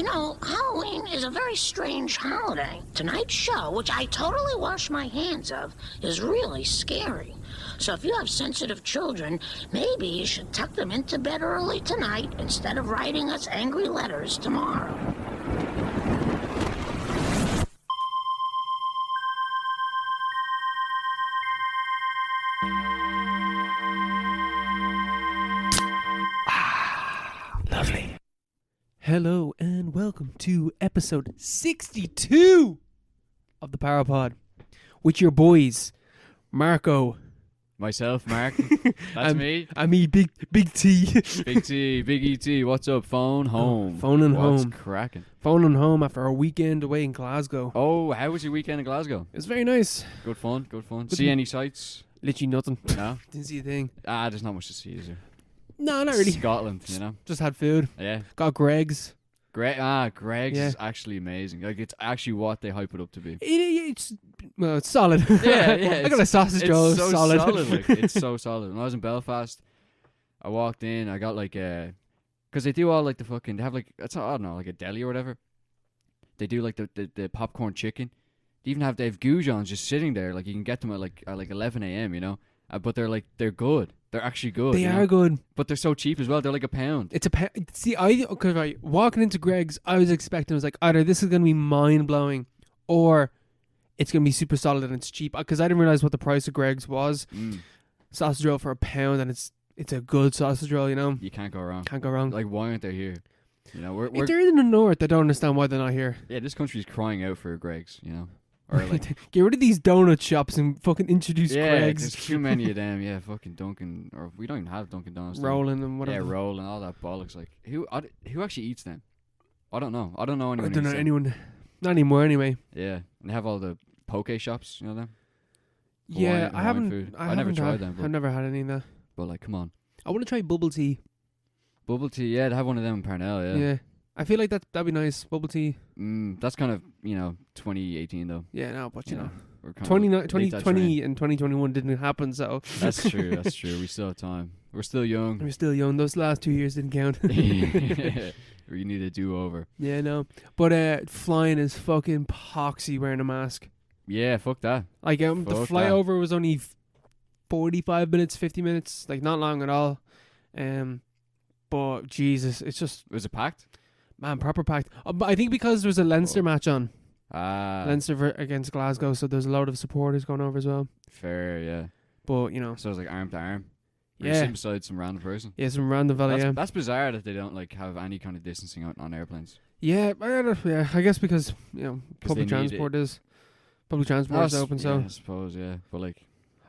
You know, Halloween is a very strange holiday. Tonight's show, which I totally wash my hands of, is really scary. So if you have sensitive children, maybe you should tuck them into bed early tonight instead of writing us angry letters tomorrow. Lovely. Hello and welcome to episode 62 of the Parapod with your boys, Marco. Myself, Mark. That's me. I'm me, Big T. Big T, Big E.T. What's up? Phone home. Phoning What's home. cracking? Phoning home after our weekend away in Glasgow. Oh, how was your weekend in Glasgow? It was very nice. Good fun. See any sights? Literally nothing. No? Didn't see a thing. There's not much to see, is there? No, not really. Scotland, you know? Just had food. Yeah. Got Greg's. Greg's Yeah. is actually amazing. Like, it's actually what they hype it up to be. It's solid. Yeah. I got a sausage roll. It's so solid. like, it's so solid. When I was in Belfast, I walked in, I got like because they do all like the fucking, they have like, I don't know, like a deli or whatever. They do like the popcorn chicken. They have goujons just sitting there. Like, you can get them at like 11 a.m., you know? But they're good. They're actually good. They are good. But they're so cheap as well. They're like £1. It's a see. Because walking into Greg's, I was expecting, I was like, either this is gonna be mind blowing, or it's gonna be super solid and it's cheap. Because I didn't realize what the price of Greg's was. Sausage roll for £1, and it's a good sausage roll. You know, You can't go wrong. can't go wrong. Like, why aren't they here? You know, If they're in the north, I don't understand why they're not here. yeah, this country's crying out for Greg's. You know, or like. Get rid of these donut shops and fucking introduce Yeah, Greg's. there's too many of them. Yeah, fucking Dunkin', or we don't even have Dunkin' Donuts. Rolling and whatever. Yeah, rolling, all that bollocks. Like, who actually eats them? I don't know. I don't know anyone. I who don't know eats them. anyone. Not anymore, anyway. Yeah, and they have all the poke shops. You know them? Yeah, Hawaiian I haven't. food. I I never haven't tried had- them, but- I've never had any of that. But like, come on, I want to try bubble tea. bubble tea. Yeah, they have one of them in Parnell. Yeah. Yeah. I feel like that'd be nice. Bubble tea. That's kind of 2018 though. Yeah, no, but you know. we're kind of 2020 late that train. and 2021 didn't happen, so That's true. That's true. We still have time. We're still young. we're still young. Those last 2 years didn't count. We need a do-over. Yeah, no. But flying is fucking poxy wearing a mask. Yeah, fuck that. Like the Fuck that. flyover was only 45 minutes, 50 minutes, like not long at all. But Jesus, it's just Was it packed? man proper packed. But I think because there was a Leinster match on, Leinster against Glasgow, so there's a lot of supporters going over as well. fair, yeah. But you know, So it was like arm to arm. You're yeah, sitting beside some random person. yeah, some random fella, yeah. That's bizarre that they don't like have any kind of distancing on airplanes. Yeah, I guess because public they need transport is open, yeah, so I suppose, yeah. But like,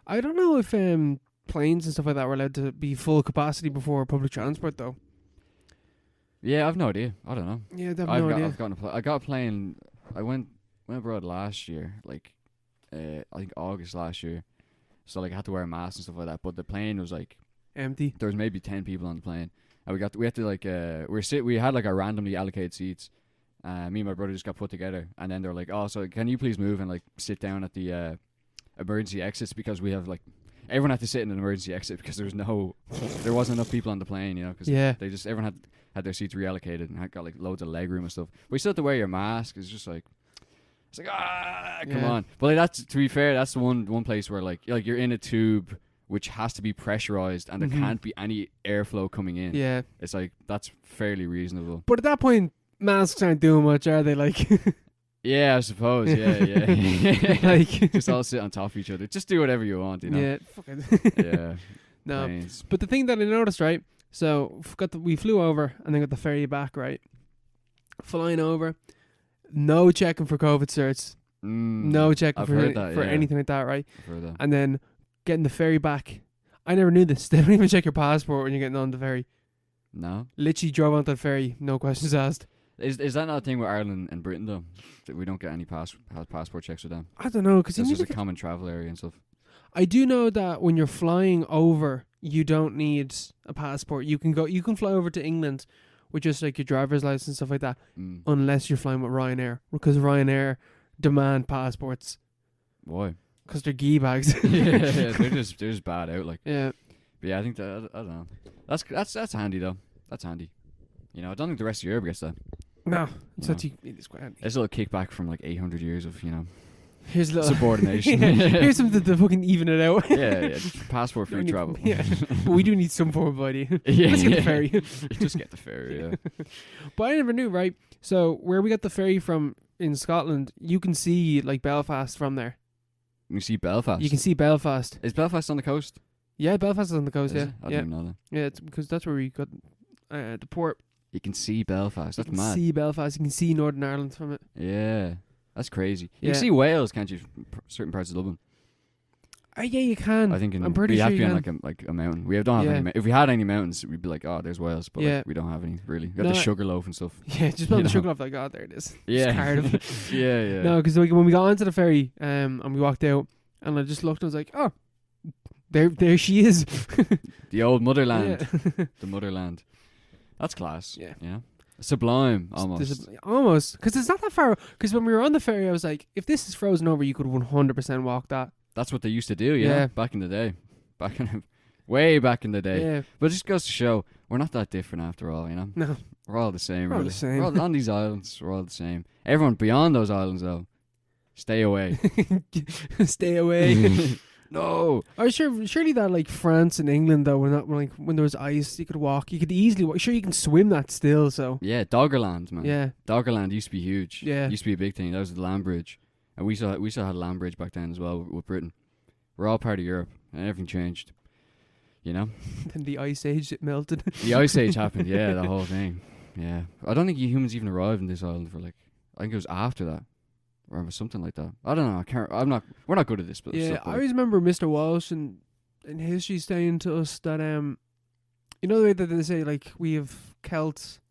I don't know if planes and stuff like that were allowed to be full capacity before public transport though. yeah, I've no idea. I don't know. Yeah, they have no idea. I've gotten I got a plane. I went abroad last year, like I think August last year. So like I had to wear a mask and stuff like that. But the plane was like Empty. there was maybe 10 people on the plane, and we had to like we had like our randomly allocated seats. Me and my brother just got put together, and then they're like, "Oh, so can you please move and like sit down at the emergency exits, because we have like everyone had to sit in an emergency exit because there wasn't enough people on the plane, you know, because Yeah. they just everyone had their seats reallocated and had got like loads of leg room and stuff. But you still have to wear your mask. It's just like it's like come Yeah. on. But like, that's, to be fair, that's the one place where like you're in a tube which has to be pressurized and there Mhm. can't be any airflow coming in. Yeah, It's like that's fairly reasonable. but at that point, masks aren't doing much, are they? Like, Yeah, I suppose. Yeah. like, Just all sit on top of each other. Just do whatever you want, you know. yeah, fuck it. Yeah. No, Planes. but the thing that I noticed, right? So we flew over and then got the ferry back, right? Flying over, no checking for COVID certs, no checking I've for heard that, yeah. anything like that, right? I've heard that. And then getting the ferry back. I never knew this. They don't even check your passport when you're getting on the ferry. No. Literally drove onto the ferry, no questions asked. Is that not a thing with Ireland and Britain though? That we don't get any passport checks with them. I don't know, because It's just a common travel area and stuff. I do know that when you're flying over, you don't need a passport. You can fly over to England with just like your driver's license and stuff like that, unless you're flying with Ryanair, because Ryanair demand passports Why? because they're gee bags. Yeah, they're just bad out. Like, Yeah, but yeah, I think that I don't know. That's handy though. That's handy. You know, I don't think the rest of Europe gets that. No, it's No. not too. It's quite handy. It's a little kickback from like 800 years of Here's a little subordination. Yeah, here's something to fucking even it out. yeah, just passport free Don't need- travel. Yeah, but we do need some form of ID. yeah, Let's get the yeah. ferry. Just get the ferry. Yeah. But I never knew, right? So where we got the ferry from in Scotland, you can see like Belfast from there. You see Belfast. You can see Belfast. Is Belfast on the coast? Yeah, Belfast is on the coast. Is Yeah, it? I yeah, didn't know that. yeah. It's because that's where we got the port. You can see Belfast. You That's can mad. see Belfast. You can see Northern Ireland from it. Yeah, that's crazy. You Yeah. can see Wales, can't you? Certain parts of Dublin. Yeah, you can. I think I'm pretty we sure have to you be on can. like a mountain. We don't have Yeah. any. If we had any mountains, we'd be like, oh, there's Wales, but Yeah. like, we don't have any really. We got No, the Sugarloaf and stuff. Yeah, just You on the know. sugar off. Like, oh, there it is. Yeah, Cardiff. yeah, yeah. No, because when we got onto the ferry, and we walked out, and I just looked, and I was like, oh, there she is. The old motherland, Yeah. the motherland. That's class. Yeah. Yeah, sublime almost. Almost, because it's not that far. Because when we were on the ferry, I was like, if this is frozen over, you could 100% walk that. That's what they used to do. Yeah, Yeah. back in the day, way back in the day. Yeah. But it just goes to show we're not that different after all. You know, No. we're all the same. We're all really. the same. We're all on these islands. We're all the same. Everyone beyond those islands, though, stay away. Stay away. No. I was surely that like France and England though, when there was ice, you could walk. You could easily walk. Sure, you can swim that still. So Yeah, Doggerland, man. yeah, Doggerland used to be huge. Yeah. Used to be a big thing. That was the land bridge. And we still had a land bridge back then as well with Britain. We're all part of Europe and everything changed. You know? then the ice age it melted. The Ice Age happened, yeah, the whole thing. Yeah. I don't think humans even arrived in this island for like I think it was after that. Or something like that. I don't know. We're not good at this, but Yeah, stuff, I but always remember Mr. Walsh in history saying to us that you know the way that they say like we have Celtic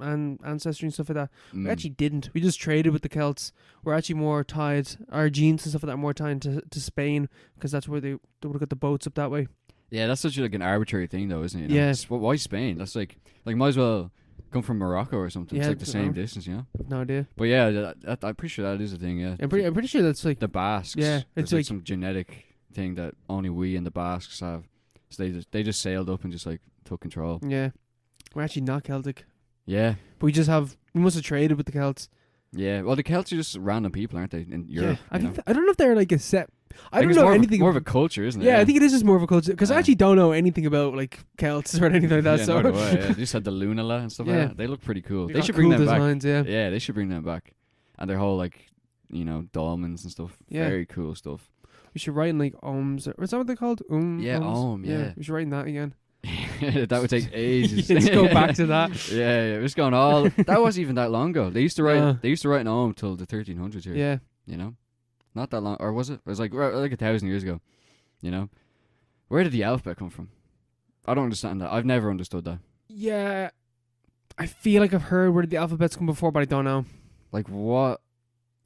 and ancestry and stuff like that. We actually didn't. We just traded with the Celts. We're actually more tied. Our genes and stuff like that are more tied to Spain because that's where they would have got the boats up that way. Yeah, that's such like an arbitrary thing though, isn't it? You know? Yeah. Why Spain? That's like might as well come from Morocco or something. Yeah, It's like the same no. distance, you know? No idea. But yeah, I'm pretty sure that is a thing, yeah. I'm pretty sure that's like The Basques. Yeah, There's it's like- some genetic thing that only we and the Basques have. So they just sailed up and just like took control. yeah. We're actually not Celtic, Yeah. but we must have traded with the Celts. Yeah. Well, the Celts are just random people, aren't they? In Europe. I you think know? I don't know if they're like a set. I don't think it's know more anything. more of a culture, isn't it? Yeah, I think it is just more of a culture because I Yeah. actually don't know anything about like Celts or anything like that. yeah, so nor do I, yeah. They just had the Lunala and stuff Yeah. like that. They look pretty cool. They got should cool bring them back. designs, yeah. Yeah, they should bring them back. And their whole like, dolmens and stuff. Yeah. Very cool stuff. We should write in like ohms. Or is that what they called? Yeah, ohms? yeah. We should write in that again. That would take ages. Let's go back to that. Yeah, it was going all. That wasn't even that long ago. They used to write. Yeah. They used to write in Ohm till the 1300s here. Yeah. You know, not that long, or was it? It was like 1,000 years ago. You know, where did the alphabet come from? I don't understand that. I've never understood that. Yeah. I feel like I've heard where the alphabets come before, but I don't know. Like, what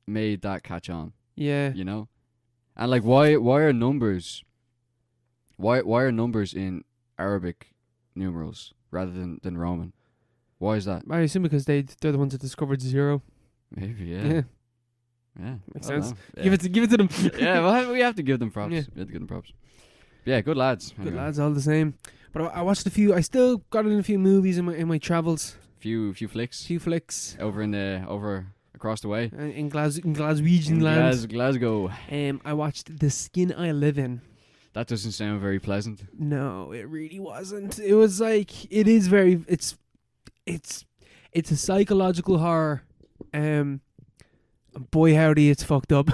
made that catch on? Yeah. You know, and like, why are numbers? Why are numbers in Arabic numerals rather than Roman? Why is that? I assume because they're the ones that discovered zero. Maybe, Yeah. Yeah, Makes I don't sense. know. Give it to them. Yeah, well, we have to give them props. Yeah. We have to give them props. Yeah, good lads. Good Anyway, lads, all the same. But I watched a few. I still got in a few movies in my travels. Few flicks Few flicks over across the way. in Glaswegian land. Glasgow. I watched The Skin I Live In. That doesn't sound very pleasant. No, it really wasn't. It was like it is very. It's a psychological horror. Boy howdy, it's fucked up.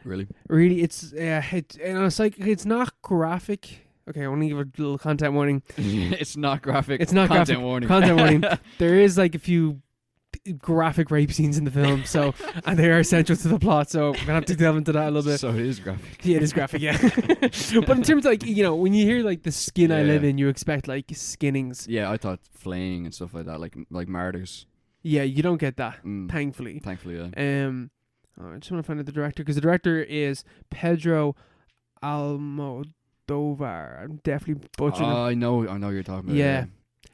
Really? Really, it's it's not graphic. Okay, I want to give a little content warning. It's not graphic. It's not content graphic. warning. Content warning. There is like a few graphic rape scenes in the film, so and they are essential to the plot. So we're gonna have to delve into that a little bit. So it is graphic. Yeah, it is graphic, yeah. But in terms of like when you hear like the skin I Yeah. live in, you expect like skinnings. Yeah, I thought flaying and stuff like that, like martyrs. Yeah, you don't get that, Mm. thankfully. Thankfully, yeah. I just want to find out the director because the director is Pedro Almodovar. I'm definitely butchering him. I know you're talking about. Yeah.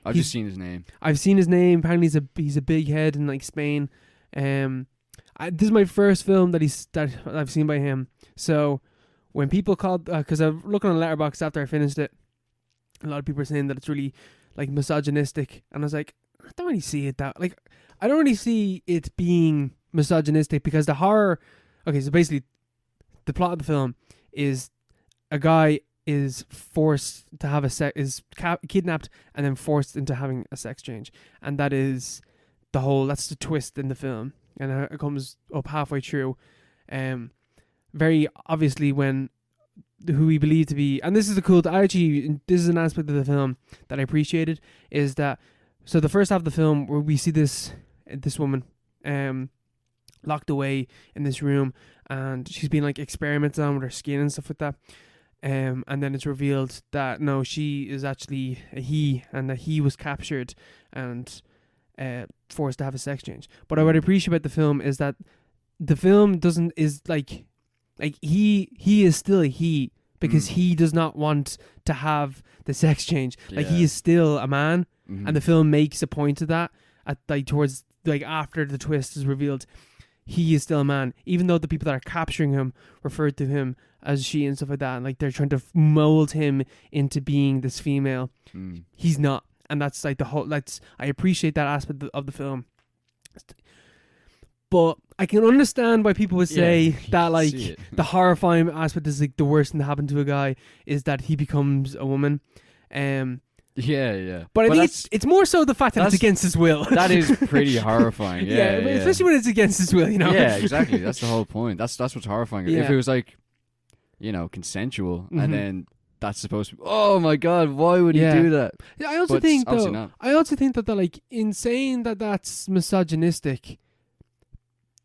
I've He's- just seen his name. I've seen his name. Apparently, he's a big head in like Spain. This is my first film that I've seen by him. So when people called, because I'm looking on Letterboxd after I finished it, a lot of people are saying that it's really like misogynistic, and I was like, I don't really see it that like I don't really see it being misogynistic because the horror. Okay, so basically, the plot of the film is a guy is forced to have kidnapped and then forced into having a sex change, and that's the twist in the film, and it comes up halfway through. Very obviously when who we believe to be, and this is this is an aspect of the film that I appreciated, is that so the first half of the film where we see this woman locked away in this room, and she's been like experimented on with her skin and stuff like that, and then it's revealed that no, she is actually a he, and that he was captured and forced to have a sex change. But what I appreciate about the film is that the film is he is still a he because he does not want to have the sex change. Like he is still a man, and the film makes a point of that at towards after the twist is revealed. He is still a man, even though the people that are capturing him refer to him as she and stuff like that, and like they're trying to mold him into being this female. He's not, and that's like the whole. I appreciate that aspect of the film. But I can understand why people would say that like the horrifying aspect is like the worst thing that happened to a guy is that he becomes a woman. Yeah. But I think it's more so the fact that it's against his will. That is pretty horrifying. Yeah, especially when it's against his will, you know. Yeah, exactly. That's the whole point. That's what's horrifying. Yeah. If it was like, consensual, and then that's supposed to be, oh my god, why would he do that? Yeah, I also think that like in saying that that's misogynistic,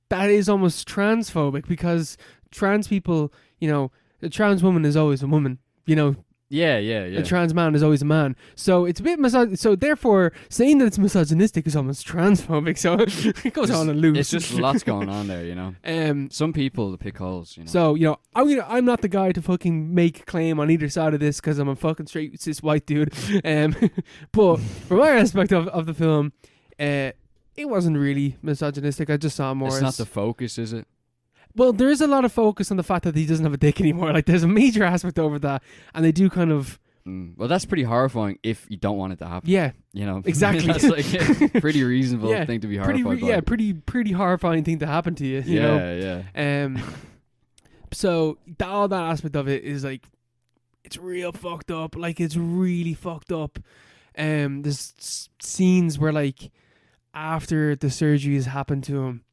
that is almost transphobic because trans people, a trans woman is always a woman, Yeah. A trans man is always a man. So it's a bit so therefore saying that it's misogynistic is almost transphobic. So it goes on and loose. It's just lots going on there, Some people pick holes, So, I'm not the guy to fucking make a claim on either side of this because I'm a fucking straight cis white dude. But from my aspect of the film, it wasn't really misogynistic. I just saw more It's not the focus, is it? Well, there is a lot of focus on the fact that he doesn't have a dick anymore. Like, there's a major aspect over that, and they do kind of. Well, that's pretty horrifying if you don't want it to happen. Yeah, exactly. That's like a pretty reasonable thing to be horrified by. Pretty horrifying thing to happen to you. You know? So all that aspect of it is like, it's real fucked up. Like, it's really fucked up. There's scenes where like, after the surgery has happened to him,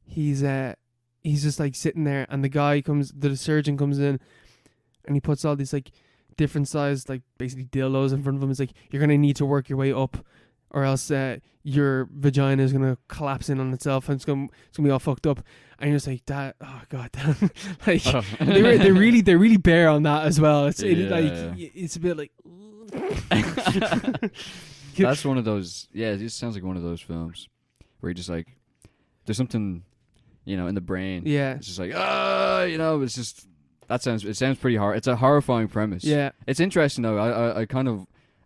he's just like sitting there, and the surgeon comes in, and he puts all these like different sized like basically dildos in front of him. It's like, you're gonna need to work your way up, or else your vagina is gonna collapse in on itself, and it's gonna be all fucked up. And you're just like, that, oh god, like they're really bare on that as well. It's a bit like. That's one of those. Yeah, it just sounds like one of those films where you just like, there's something. In the brain. Yeah. It's just like, it's just, it sounds pretty hard. It's a horrifying premise. Yeah. It's interesting though.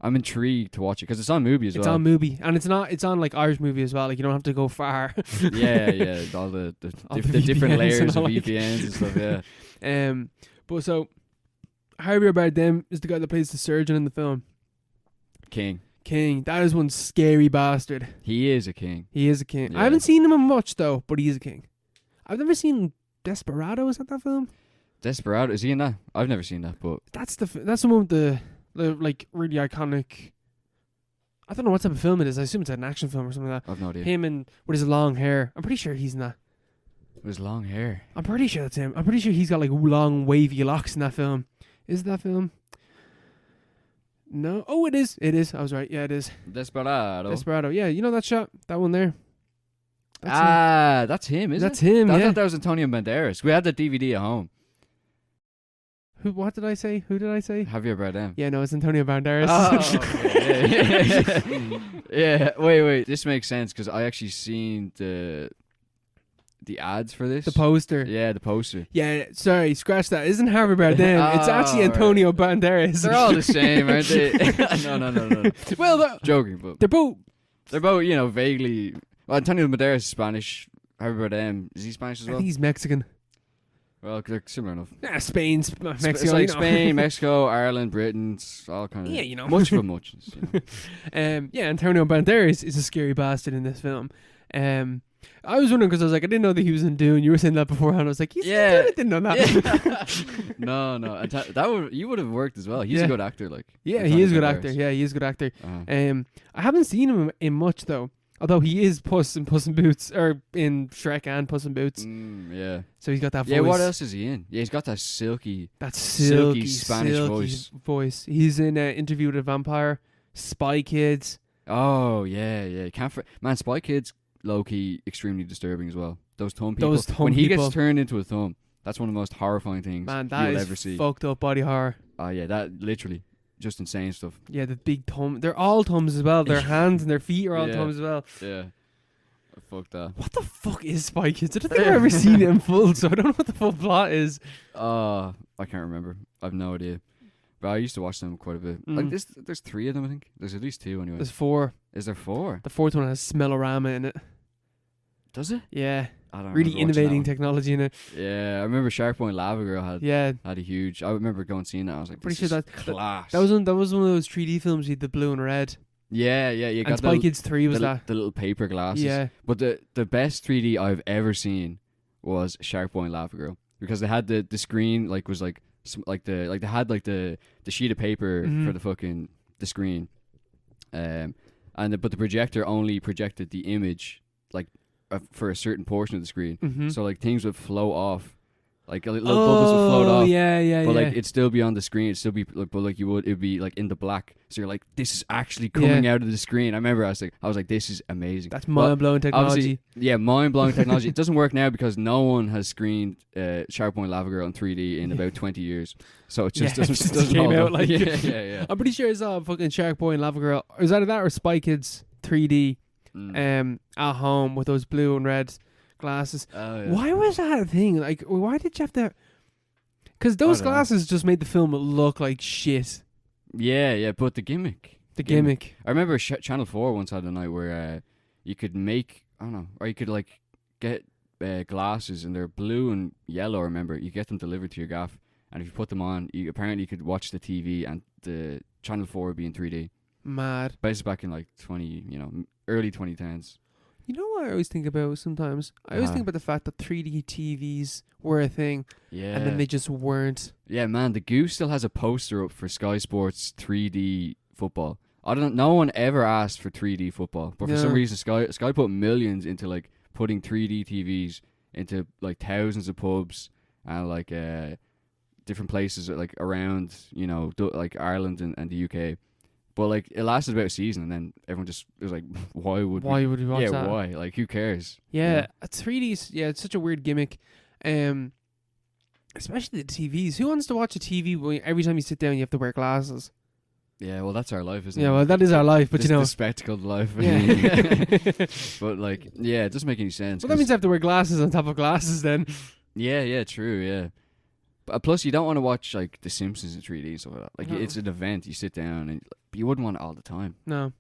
I'm intrigued to watch it because it's on Mubi as well. It's on Mubi, and it's on like Irish Movie as well. Like, you don't have to go far. yeah. All the different layers of VPNs and stuff, yeah. But so, Javier Bardem is the guy that plays the surgeon in the film. King. That is one scary bastard. He is a king. Yeah. I haven't seen him in much though, but he is a king. I've never seen Desperado. Is that film? Desperado, is he in that? I've never seen that, but that's the one with the like really iconic. I don't know what type of film it is. I assume it's an action film or something like that. I've no idea. Him and with his long hair. I'm pretty sure he's in that. With his long hair. I'm pretty sure that's him. I'm pretty sure he's got like long wavy locks in that film. Is that film? No. Oh, it is. I was right. Yeah, it is. Desperado. Yeah, you know that shot? That one there. That's him, isn't it? That's him, I thought that was Antonio Banderas. We had the DVD at home. What did I say? Who did I say? Javier Bardem. Yeah, no, it's Antonio Banderas. Oh, yeah. Wait. This makes sense because I actually seen the ads for this. The poster. Yeah, the poster. Yeah, sorry, scratch that. Isn't Javier Bardem. It's actually Antonio Banderas. They're all the same, aren't they? No. Well, joking, but they're both, vaguely. Well, Antonio Banderas is Spanish. Javier Bardem, is he Spanish as well? I think he's Mexican. Well, they're similar enough. Yeah, Spain, Mexico. It's like you know. Spain, Mexico, Ireland, Britain, it's all kind of. Yeah, you know. Much of a muchness. You know? Yeah, Antonio Banderas is a scary bastard in this film. I was wondering because I was like, I didn't know that he was in Dune. You were saying that beforehand. I was like, he's in Dune. I didn't know that. Yeah. no. You would have worked as well. He's a good actor. Like. Yeah, he is a good actor. Yeah, he is a good actor. Uh-huh. I haven't seen him in much though. Although he is Puss in Puss in Boots, or in Shrek and Puss in Boots. Yeah. So he's got that voice. Yeah, what else is he in? Yeah, he's got that silky Spanish voice. He's in Interview with a Vampire, Spy Kids. Oh, yeah. You can't... Man, Spy Kids, low-key, extremely disturbing as well. Those thumb people. When he gets turned into a thumb, that's one of the most horrifying things you'll ever see. Fucked up body horror. Oh, yeah, that literally... Just insane stuff. Yeah, the big thumb. They're all thumbs as well. Their hands and their feet are all thumbs as well. Yeah. Fuck that. What the fuck is Spy Kids? I don't think I've ever seen it in full, so I don't know what the full plot is. I can't remember. I've no idea. But I used to watch them quite a bit. Like there's 3 of them, I think. There's at least 2 anyway. There's 4. Is there 4? The 4th one has Smellorama in it. Does it? Yeah. I don't really innovating technology in it. Yeah, I remember Shark Boy and Lava Girl had a huge. I remember going and seeing that. I was like, pretty sure that's class. That was one of those 3D films with the blue and red. Yeah. You got Spy Kids 3 was the little paper glasses. Yeah. But the best 3D I've ever seen was Shark Boy and Lava Girl because they had the screen they had like the sheet of paper for the fucking the screen, but the projector only projected the image like. For a certain portion of the screen, so like things would flow off, like little bubbles would float off. But like it'd still be on the screen. It'd still be like, but like it'd be like in the black. So you're like, this is actually coming out of the screen. I remember I was like, this is amazing. That's mind blowing technology. Yeah, mind blowing technology. It doesn't work now because no one has screened Shark Boy and Lava Girl in 3D in about 20 years. So it just doesn't came hold out up. like yeah. I'm pretty sure I saw fucking Shark Boy and Lava Girl. Is that or Spy Kids 3D? At home with those blue and red glasses. Oh, yeah. Why was that a thing? Like, why did you have to? Because those glasses just made the film look like shit. Yeah, but the gimmick. I remember Channel 4 once had a night where you could make, I don't know, or you could like get glasses and they're blue and yellow. I remember you get them delivered to your gaff, and if you put them on, you could watch the TV and the Channel 4 would be in 3D. Mad. Based back in like early 2010s. You know what I always think about sometimes? I always think about the fact that 3D TVs were a thing. Yeah. And then they just weren't. Yeah, man, the Goose still has a poster up for Sky Sports 3D football. No one ever asked for 3D football, but for some reason Sky put millions into like putting 3D TVs into like thousands of pubs and like different places like around, like Ireland and the UK. But like it lasted about a season, and then everyone just was like, "Why would we watch that? Yeah, why? Like, who cares?" Yeah, 3D. Yeah, it's such a weird gimmick. Especially the TVs. Who wants to watch a TV when every time you sit down you have to wear glasses? Yeah, well, that's our life, isn't it? Yeah, well, that is our life, but the spectacled life. Yeah. But like, yeah, it doesn't make any sense. Well, that means I have to wear glasses on top of glasses then. Yeah, true. Yeah. But plus, you don't want to watch like The Simpsons in 3D, so like it's an event. You sit down, and you wouldn't want it all the time. No,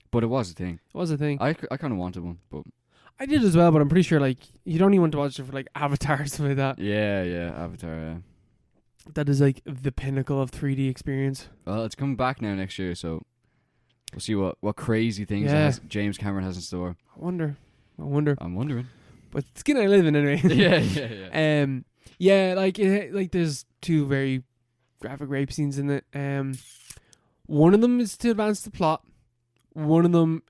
but it was a thing. It was a thing. I kind of wanted one, but I did as well. But I'm pretty sure like you don't even want to watch it for like Avatar or something like that. Yeah, Avatar. Yeah. That is like the pinnacle of 3D experience. Well, it's coming back now next year, so we'll see what crazy things James Cameron has in store. I wonder. I'm wondering. But it's gonna live in anyway. Yeah. Yeah, like there's 2 very graphic rape scenes in it. One of them is to advance the plot. One of them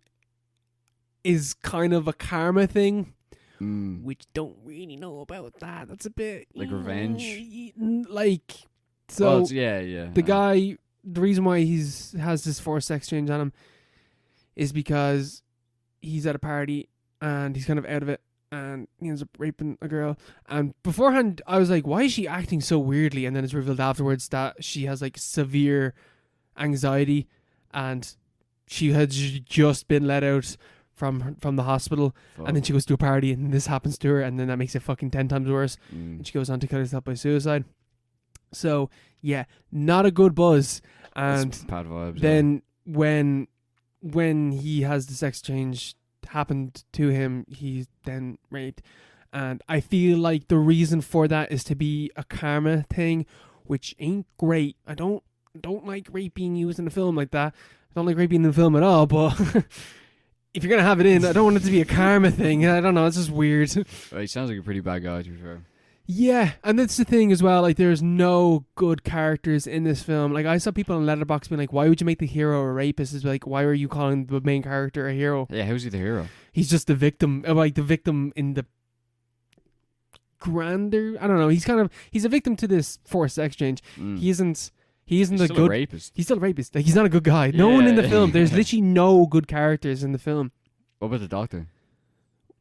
is kind of a karma thing, which don't really know about that. That's a bit like revenge. Like so. Well, yeah. The guy, the reason why has this forced sex change on him is because he's at a party and he's kind of out of it. And he ends up raping a girl. And beforehand, I was like, why is she acting so weirdly? And then it's revealed afterwards that she has like severe anxiety. And she had just been let out from the hospital. Fuck. And then she goes to a party and this happens to her. And then that makes it fucking 10 times worse. And she goes on to kill herself by suicide. So, yeah, not a good buzz. And it's bad vibes. Then when he has the sex change happened to him, he's then raped, And I feel like the reason for that is to be a karma thing, which ain't great. I don't like rape being used in a film like that. I don't like rape being in the film at all, but if you're going to have it in, I don't want it to be a karma thing. I don't know, it's just weird. Well, he sounds like a pretty bad guy, to be fair. Yeah, and that's the thing as well. Like, there's no good characters in this film. Like, I saw people on Letterboxd being like, "Why would you make the hero a rapist?" It's like, why are you calling the main character a hero? Yeah, how's he the hero? He's just the victim. Like, the victim in the grander. I don't know. He's a victim to this forced sex change. He isn't. He isn't He's a still good a rapist. He's still a rapist. Like, he's not a good guy. No one in the film. There's literally no good characters in the film. What about the doctor?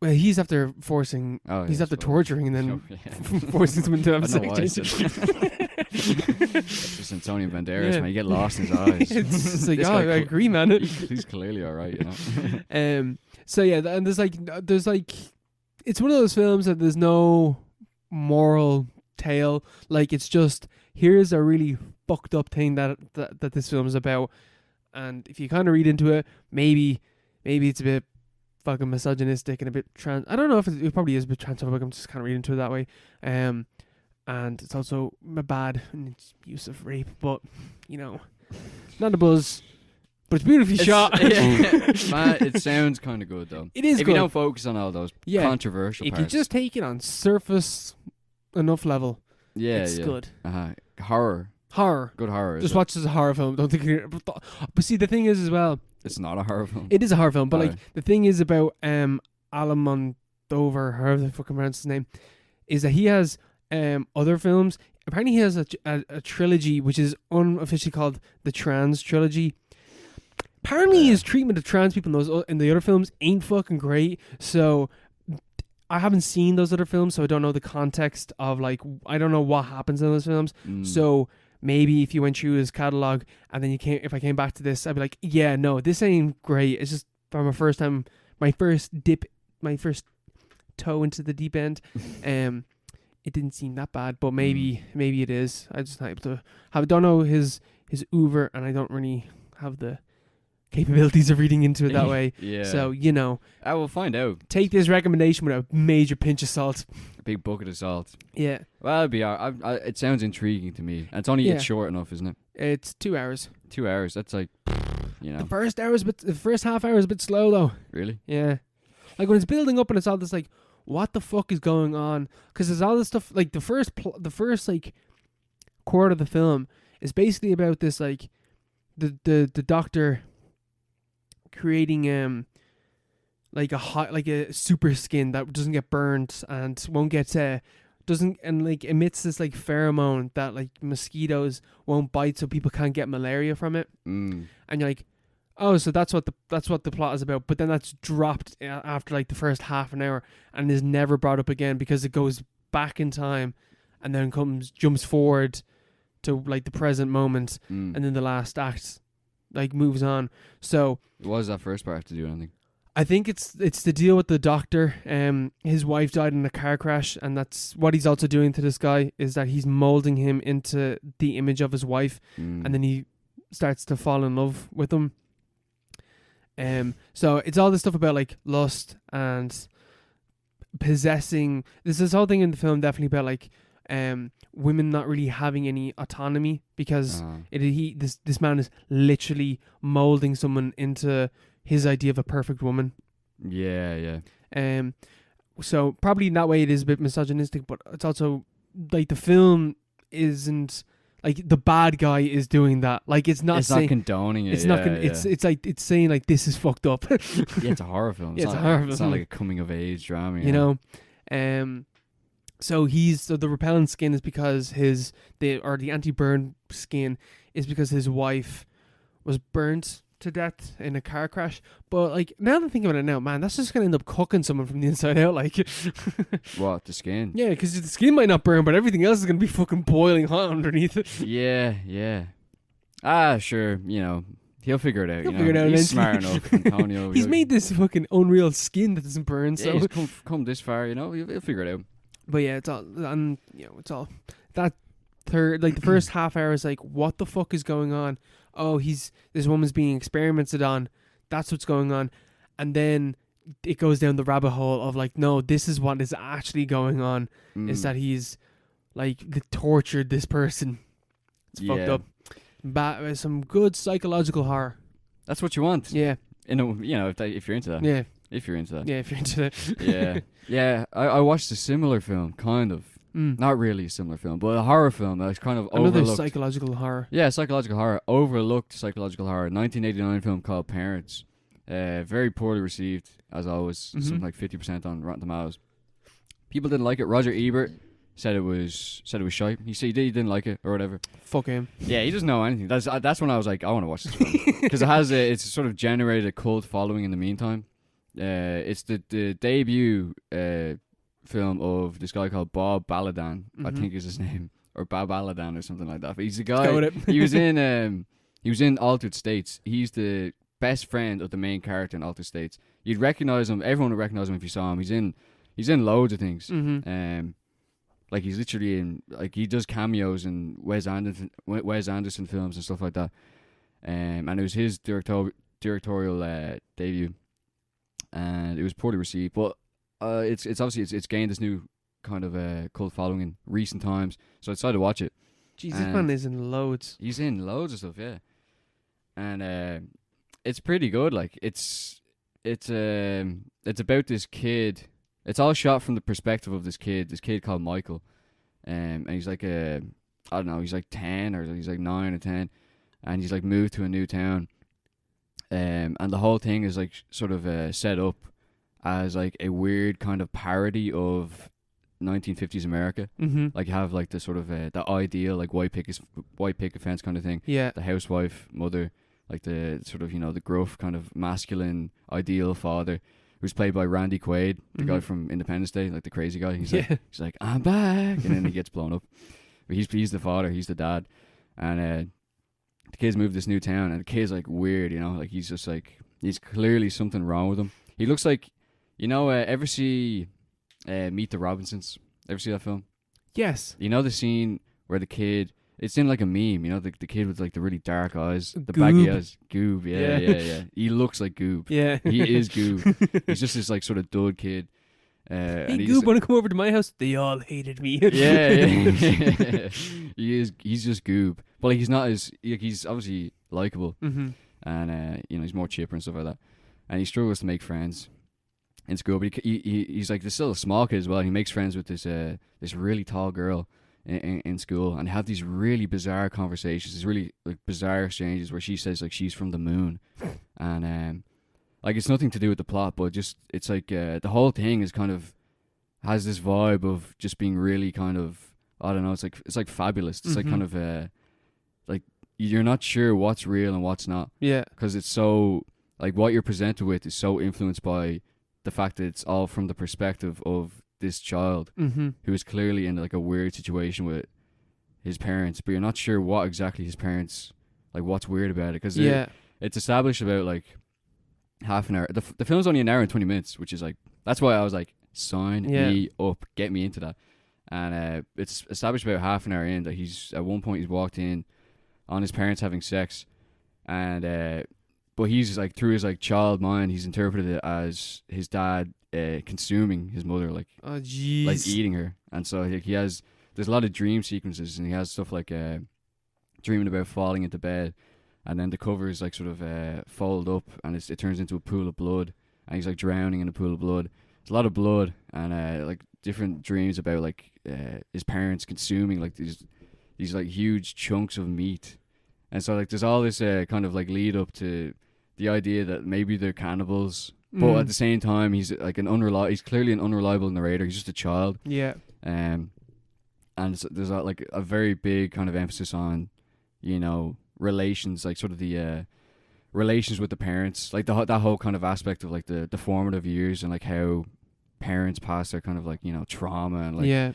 Well, he's after forcing. Oh, he's yeah, after so- torturing and then Oh, yeah. forcing someone to have I don't know sex why I change. said that. That's just Antonio Banderas, Yeah. man. You get lost in his eyes. It's just like, This oh, guy I cl- agree, man. He's clearly all right, you know. So yeah, and there's like, it's one of those films that there's no moral tale. Like, it's just, here's a really fucked up thing that this film is about, and if you kind of read into it, maybe it's a bit fucking misogynistic and a bit trans. I don't know if it probably is a bit transphobic. I'm just kind of reading into it that way. And it's also bad in its use of rape, but you know, not a buzz. But it's beautifully shot. Man, it sounds kind of good though. It is if good. you don't focus on all those controversial If parts. you just take it on surface enough level, it's good. Horror, Good horror. is Just it? watch it as a horror film. Don't think. But see, the thing is as well. It's not a horror film. It is a horror film, but like Alright. the thing is about Alan Dover, however the fucking pronounce his name, is that he has other films. Apparently, he has a trilogy which is unofficially called the Trans Trilogy. Apparently, his treatment of trans people in the other films ain't fucking great. So I haven't seen those other films, so I don't know the context of, like, I don't know what happens in those films. So maybe if you went through his catalog and then if I came back to this, I'd be like, yeah, no, this ain't great. It's just from my first toe into the deep end. It didn't seem that bad, but maybe it is. I just not able to don't know his oeuvre, and I don't really have the capabilities of reading into it that way. Yeah. So, you know, I will find out. take this recommendation with a major pinch of salt. A big bucket of salt. Yeah. Well, it'd be. It sounds intriguing to me. And it's short enough, isn't it? It's 2 hours. 2 hours. That's like, you know. The first half hour is a bit slow though. Really? Yeah. Like when it's building up and it's all this like, what the fuck is going on? Because there's all this stuff, like the first like quarter of the film is basically about this, like the doctor creating like a super skin that doesn't get burned and won't get like emits this like pheromone that like mosquitoes won't bite, so people can't get malaria from it. And you're like, oh, so that's what the plot is about. But then that's dropped after like the first half an hour and is never brought up again because it goes back in time and then jumps forward to like the present moment, and then the last act like moves on. So What does that first part have to do with anything? I think it's the deal with the doctor. His wife died in a car crash, and that's what he's also doing to this guy, is that he's molding him into the image of his wife, and then he starts to fall in love with him. So it's all this stuff about like lust and possessing. There's this whole thing in the film definitely about like women not really having any autonomy because this man is literally molding someone into his idea of a perfect woman. Yeah. So probably in that way it is a bit misogynistic, but it's also like the film isn't like the bad guy is doing that. Like it's not condoning it. It's not. It's like it's saying like this is fucked up. Yeah, it's a horror film. Yeah, it's a horror film. It's not like a coming of age drama. You know. So the repellent skin is because the anti-burn skin is because his wife was burnt to death in a car crash. But like now that I think about it now, man, that's just gonna end up cooking someone from the inside out. Like What, the skin? yeah, because the skin might not burn, but everything else is gonna be fucking boiling hot underneath it. Yeah. Ah, sure. You know, he'll figure it out. He'll figure it out He's eventually. smart enough, Antonio. He's made this fucking unreal skin that doesn't burn. Yeah, So he's come this far. You know, he'll figure it out. but yeah, it's all, and you know, it's all that third, like the first half hour is like, what the fuck is going on? Oh, this woman's being experimented on. That's what's going on. And then it goes down the rabbit hole of like, no, this is what is actually going on. Is that he's like tortured this person. It's fucked up. Some good psychological horror. That's what you want. Yeah. If you're into that. Yeah. If you're into that. Yeah, if you're into that. Yeah. Yeah. I watched a similar film, kind of. Not really a similar film, but a horror film that was kind of Another overlooked. psychological horror. Yeah, psychological horror. Overlooked psychological horror. 1989 film called Parents. Very poorly received, as always. Something like 50% on Rotten Tomatoes. People didn't like it. Roger Ebert said it was shite. He said he didn't like it or whatever. Fuck him. Yeah, he doesn't know anything. That's when I was like, I want to watch this film because it's sort of generated a cult following in the meantime. It's the debut film of this guy called Bob Baladan, I think is his name, or Bob Baladan or something like that. But he's the guy. he was in Altered States. He's the best friend of the main character in Altered States. You'd recognize him. Everyone would recognize him if you saw him. He's in loads of things. Like he's literally in, like he does cameos in Wes Anderson films and stuff like that. And it was his directorial debut, and it was poorly received. But it's obviously it's gained this new kind of cult following in recent times. So I decided to watch it. Jesus, this man is in loads. He's in loads of stuff, yeah. And it's pretty good. Like it's about this kid. It's all shot from the perspective of this kid called Michael. And he's like I don't know, he's like 10 or he's like 9 or 10, and he's like moved to a new town. And the whole thing is like sort of set up as like a weird kind of parody of 1950s America. Like you have like the sort of the ideal like white picket fence kind of thing. Yeah. The housewife, mother, like the sort of, the gruff kind of masculine ideal father, who's played by Randy Quaid, the guy from Independence Day, like the crazy guy. He's like, I'm back, and then he gets blown up. But he's the father, he's the dad, and the kids move to this new town, and the kid's like weird, like he's just like, he's clearly something wrong with him. He looks like, ever see Meet the Robinsons? Ever see that film? Yes. The scene where the kid, it's in like a meme, the kid with like the really dark eyes, the Goob. baggy eyes, Goob, yeah. He looks like Goob. Yeah. He is Goob. He's just this like sort of dud kid. Hey, and Goob, want to come over to my house? They all hated me. Yeah. He's just Goob, but like he's not as he's obviously likable, and he's more chipper and stuff like that, and he struggles to make friends in school. But he's like there's still a small kid as well. And he makes friends with this really tall girl in school, and have these really bizarre conversations, these really like bizarre exchanges where she says like she's from the moon, and like it's nothing to do with the plot, but just it's like the whole thing is kind of has this vibe of just being really kind of, I don't know, it's like fabulous. It's like kind of like you're not sure what's real and what's not. Yeah, because it's so like what you're presented with is so influenced by the fact that it's all from the perspective of this child who is clearly in like a weird situation with his parents, but you're not sure what exactly his parents, like what's weird about it, because it's established about like half an hour. The film's only an hour and 20 minutes, which is like, that's why I was like, sign me up, get me into that. And it's established about half an hour in that he's at one point he's walked in on his parents having sex, and but he's like through his like child mind he's interpreted it as his dad consuming his mother, like like eating her. And so like there's a lot of dream sequences, and he has stuff like dreaming about falling into bed, and then the cover is like sort of fold up, and it turns into a pool of blood, and he's like drowning in a pool of blood. There's a lot of blood, and like different dreams about like his parents consuming like these like huge chunks of meat. And so like there's all this kind of like lead up to the idea that maybe they're cannibals, but at the same time he's like he's clearly an unreliable narrator. He's just a child. Yeah. And there's like a very big kind of emphasis on, relations, like sort of the relations with the parents, like that whole kind of aspect of like the formative years, and like how parents pass their kind of like trauma and like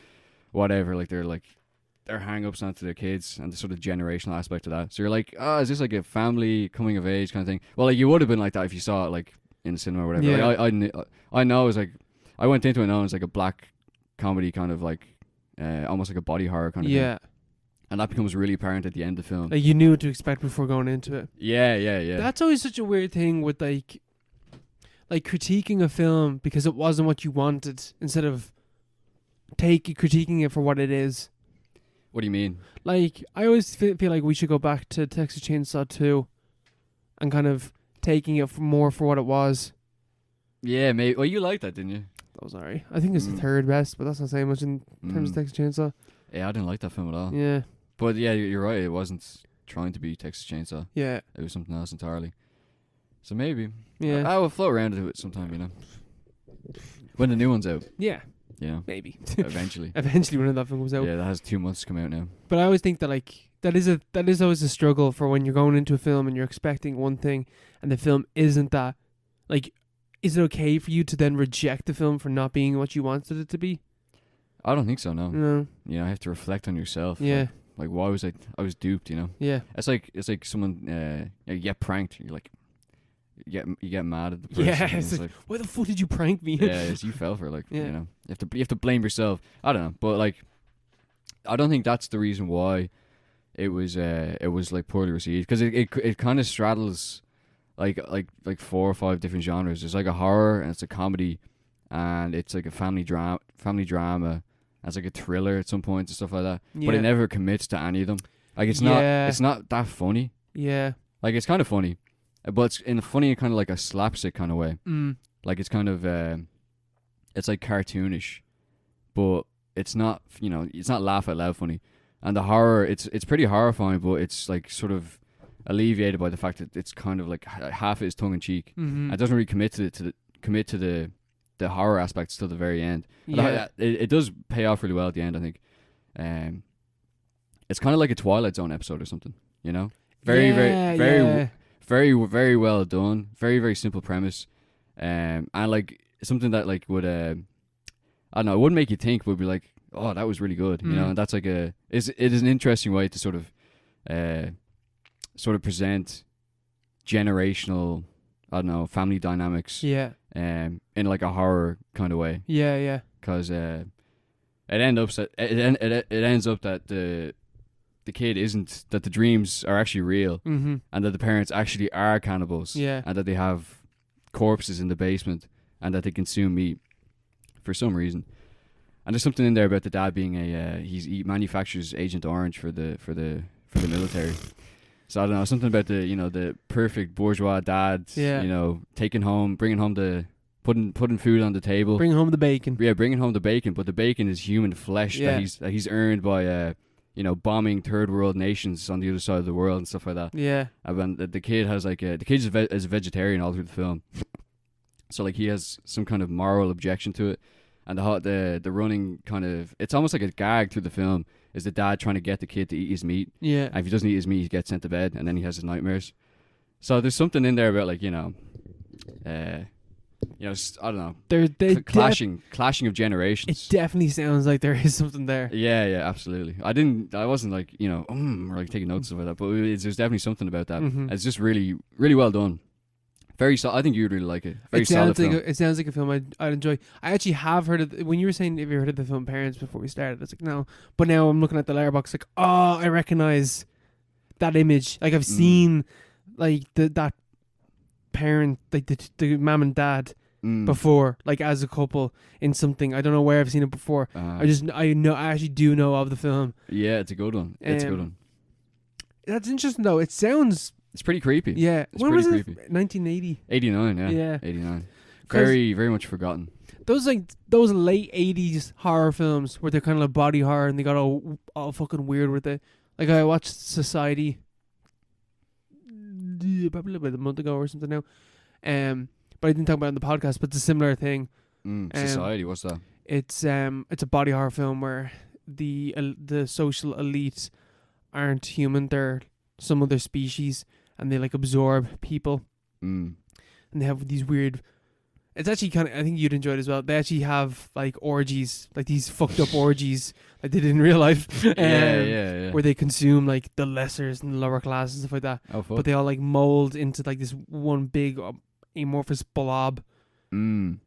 whatever, like their hang-ups onto their kids, and the sort of generational aspect of that. So you're like, is this like a family coming of age kind of thing? Well, like you would have been like that if you saw it like in the cinema or whatever. Yeah. Like, I know it was like, I went into it knowing it's like a black comedy kind of like almost like a body horror kind of thing. And that becomes really apparent at the end of the film. Like you knew what to expect before going into it. Yeah. That's always such a weird thing with like like critiquing a film because it wasn't what you wanted instead of critiquing it for what it is. What do you mean? Like, I always feel like we should go back to Texas Chainsaw 2 and kind of taking it more for what it was. Yeah, maybe. Well, you liked that, didn't you? That was alright. I think it's the third best, but that's not saying much in terms of Texas Chainsaw. Yeah, I didn't like that film at all. Yeah. But yeah, you're right. It wasn't trying to be Texas Chainsaw. Yeah. It was something else entirely. So maybe. Yeah. I will float around to it sometime, you know. When the new one's out. Yeah. You know. Maybe. Eventually. Eventually when that film comes out. Yeah, that has 2 months to come out now. But I always think that like that is always a struggle for when you're going into a film and you're expecting one thing and the film isn't that. Like, is it okay for you to then reject the film for not being what you wanted it to be? I don't think so, no. No. You know, I have to reflect on yourself. Yeah. Like why was I was duped, you know? Yeah. It's like someone you get pranked, you're like you get mad at the person. Yeah. and It's like, why the fuck did you prank me? yeah, you fell for it, like Yeah. you know. You have to blame yourself. I don't know, but like I don't think that's the reason why it was like poorly received, because it kind of straddles like 4 or 5 different genres. There's like a horror and it's a comedy and it's like a family drama. It's like a thriller at some points and stuff like that. Yeah. But it never commits to any of them. Like it's not that funny. Yeah. Like it's kind of funny, but it's in a funny kind of like a slapstick kind of way. Like it's kind of it's like cartoonish, but it's not, you know, it's not laugh out loud funny. And the horror, it's pretty horrifying, but it's like sort of alleviated by the fact that it's kind of like half it is tongue in cheek. Mm-hmm. It doesn't really commit to the horror aspects till the very end. Yeah. It does pay off really well at the end, I think. It's kind of like a Twilight Zone episode or something, you know? Very well done. Very, very simple premise. And like something that like would I don't know, it wouldn't make you think, but would be like, oh, that was really good, you know? And that's like it is an interesting way to sort of present generational, I don't know, family dynamics. Yeah. In like a horror kind of way. Yeah, yeah. Because it ends up that the kid isn't, that the dreams are actually real, and that the parents actually are cannibals, Yeah. and that they have corpses in the basement, and that they consume meat for some reason. And there's something in there about the dad being he manufactures Agent Orange for the military. So I don't know, something about the perfect bourgeois dad, bringing home putting food on the table, Bring home the bacon. yeah, bringing home the bacon, but the bacon is human flesh that he's earned by bombing third world nations on the other side of the world and stuff like that. Yeah. And when the kid has the kid is a vegetarian all through the film, so like he has some kind of moral objection to it, and the running kind of, it's almost like a gag through the film, is the dad trying to get the kid to eat his meat. Yeah. And if he doesn't eat his meat, he gets sent to bed, and then he has his nightmares. So there's something in there about like I don't know, They're clashing of generations. It definitely sounds like there is something there. Yeah, absolutely. I wasn't like or like taking notes about that, but there's definitely something about that. Mm-hmm. It's just really, really well done. Very I think you'd really like it. Very It solid sounds like film. it sounds like a film I'd enjoy. I actually have heard of when you were saying if you heard of the film Parents before we started. It's like no, but now I'm looking at the letterbox like, oh, I recognize that image. Like I've seen like that parent, like the mom and dad before, like as a couple in something. I don't know where I've seen it before. I actually do know of the film. Yeah, it's a good one. It's a good one. That's interesting though. It sounds. It's pretty creepy. Yeah. It's When pretty was creepy. it? 1980. 89, yeah. Yeah. 89. Very, very much forgotten. Those late 80s horror films where they're kind of like body horror and they got all fucking weird with it. Like I watched Society probably about a month ago or something now. But I didn't talk about it on the podcast, but it's a similar thing. Society, what's that? It's a body horror film where the social elite aren't human, they're some other species, and they like absorb people. And they have these weird, it's actually kind of, I think you'd enjoy it as well. They actually have like orgies, like these fucked up orgies like they did in real life. Yeah. Where they consume like the lessers and the lower class and stuff like that. Oh, fuck. But they all like mold into like this one big amorphous blob. And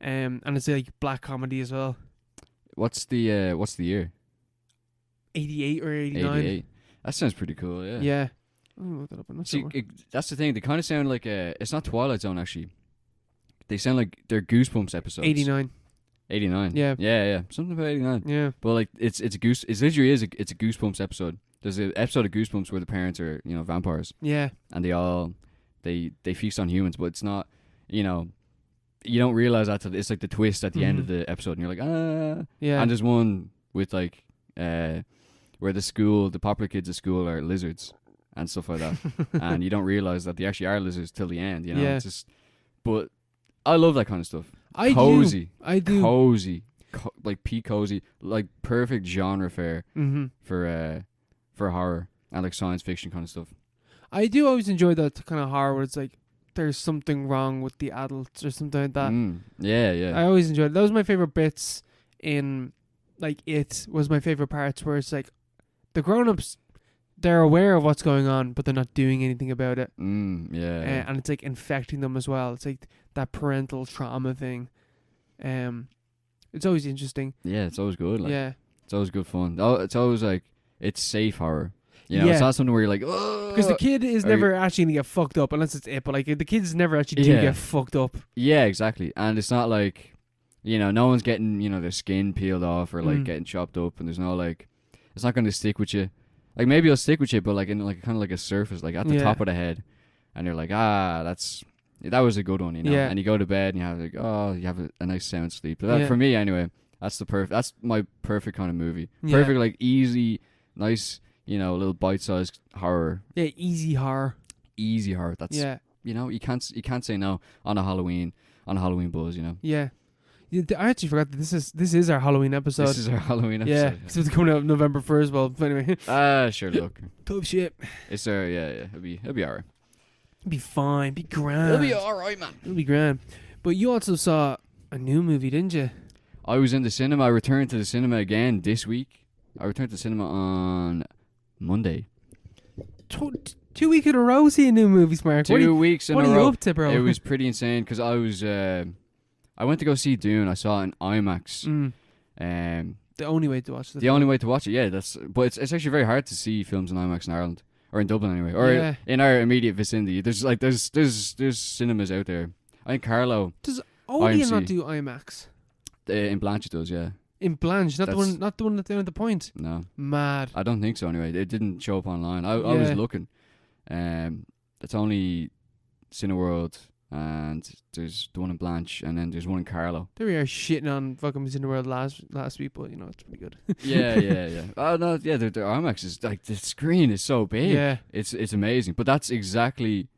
it's like black comedy as well. What's the year? 88 or 89. 88. That sounds pretty cool, yeah. Yeah. I'm gonna look that up. I'm not See, sure. that's the thing. They kind of sound like it's not Twilight Zone actually. They sound like they're Goosebumps episodes. 89. 89. Yeah. Yeah. Something about 89. Yeah. But like it's a Goosebumps episode. There's an episode of Goosebumps where the parents are, vampires, Yeah. and they feast on humans, but it's not, you don't realize that till it's like the twist at the end of the episode, and you're like, ah. Yeah. And there's one with like where the popular kids at school are lizards and stuff like that, and you don't realize that they actually are lizards till the end. Yeah. It's just, but I love that kind of stuff. I Cozy. do. Cozy. Like peak cozy, like perfect genre fare for horror and like science fiction kind of stuff. I do always enjoy that kind of horror where it's like there's something wrong with the adults or something like that. Yeah. I always enjoyed it. That was my favorite bits in, like, It was my favorite parts where it's like the grown-ups, they're aware of what's going on, but they're not doing anything about it. Yeah. And it's like infecting them as well. It's like that parental trauma thing. It's always interesting. Yeah, it's always good. Like, yeah. it's always good fun. It's always like, it's safe horror. Yeah. It's not something where you're like, oh. Because the kid is never actually going to get fucked up unless it's It. But like the kids never actually do get fucked up. Yeah, exactly. And it's not like, no one's getting, their skin peeled off or like getting chopped up, and there's no like, it's not going to stick with you. Like maybe it'll stick with you, but like in like kind of like a surface, like at the top of the head, and you're like, that was a good one, Yeah. And you go to bed and you have like, you have a nice sound sleep. But that, for me anyway, that's my perfect kind of movie. Yeah. Perfect, like easy, nice, little bite-sized horror. Yeah, easy horror. Easy horror. That's you can't say no on a Halloween buzz. Yeah. I actually forgot that this is our Halloween episode. This is our Halloween episode. Yeah, because it's coming out November 1st. Well, anyway. Sure, look. Tough shit. It's yeah. It'll be alright. It'll be fine. Be grand. It'll be alright, man. It'll be grand. But you also saw a new movie, didn't you? I was in the cinema. I returned to the cinema again this week. I returned to the cinema on Monday. 2 weeks in a row seeing new movies, Mark. 2 weeks in a row. What are you up to, bro? It was pretty insane because I went to go see Dune. I saw it in IMAX. The only way to watch the only way to watch it, yeah. But it's actually very hard to see films in IMAX in Ireland, or in Dublin anyway, or in our immediate vicinity. There's cinemas out there. I think Carlo. Does Odeon IMC. not do IMAX? In Blanche it does, yeah. In Blanche, not the one that's down at the Point. No, mad. I don't think so. Anyway, it didn't show up online. I was looking. It's only Cineworld, and there's the one in Blanche, and then there's one in Carlo. There we are shitting on fucking Cineworld last week, but it's pretty good. yeah. Oh no, yeah. The IMAX is like, the screen is so big. Yeah, it's amazing. But that's exactly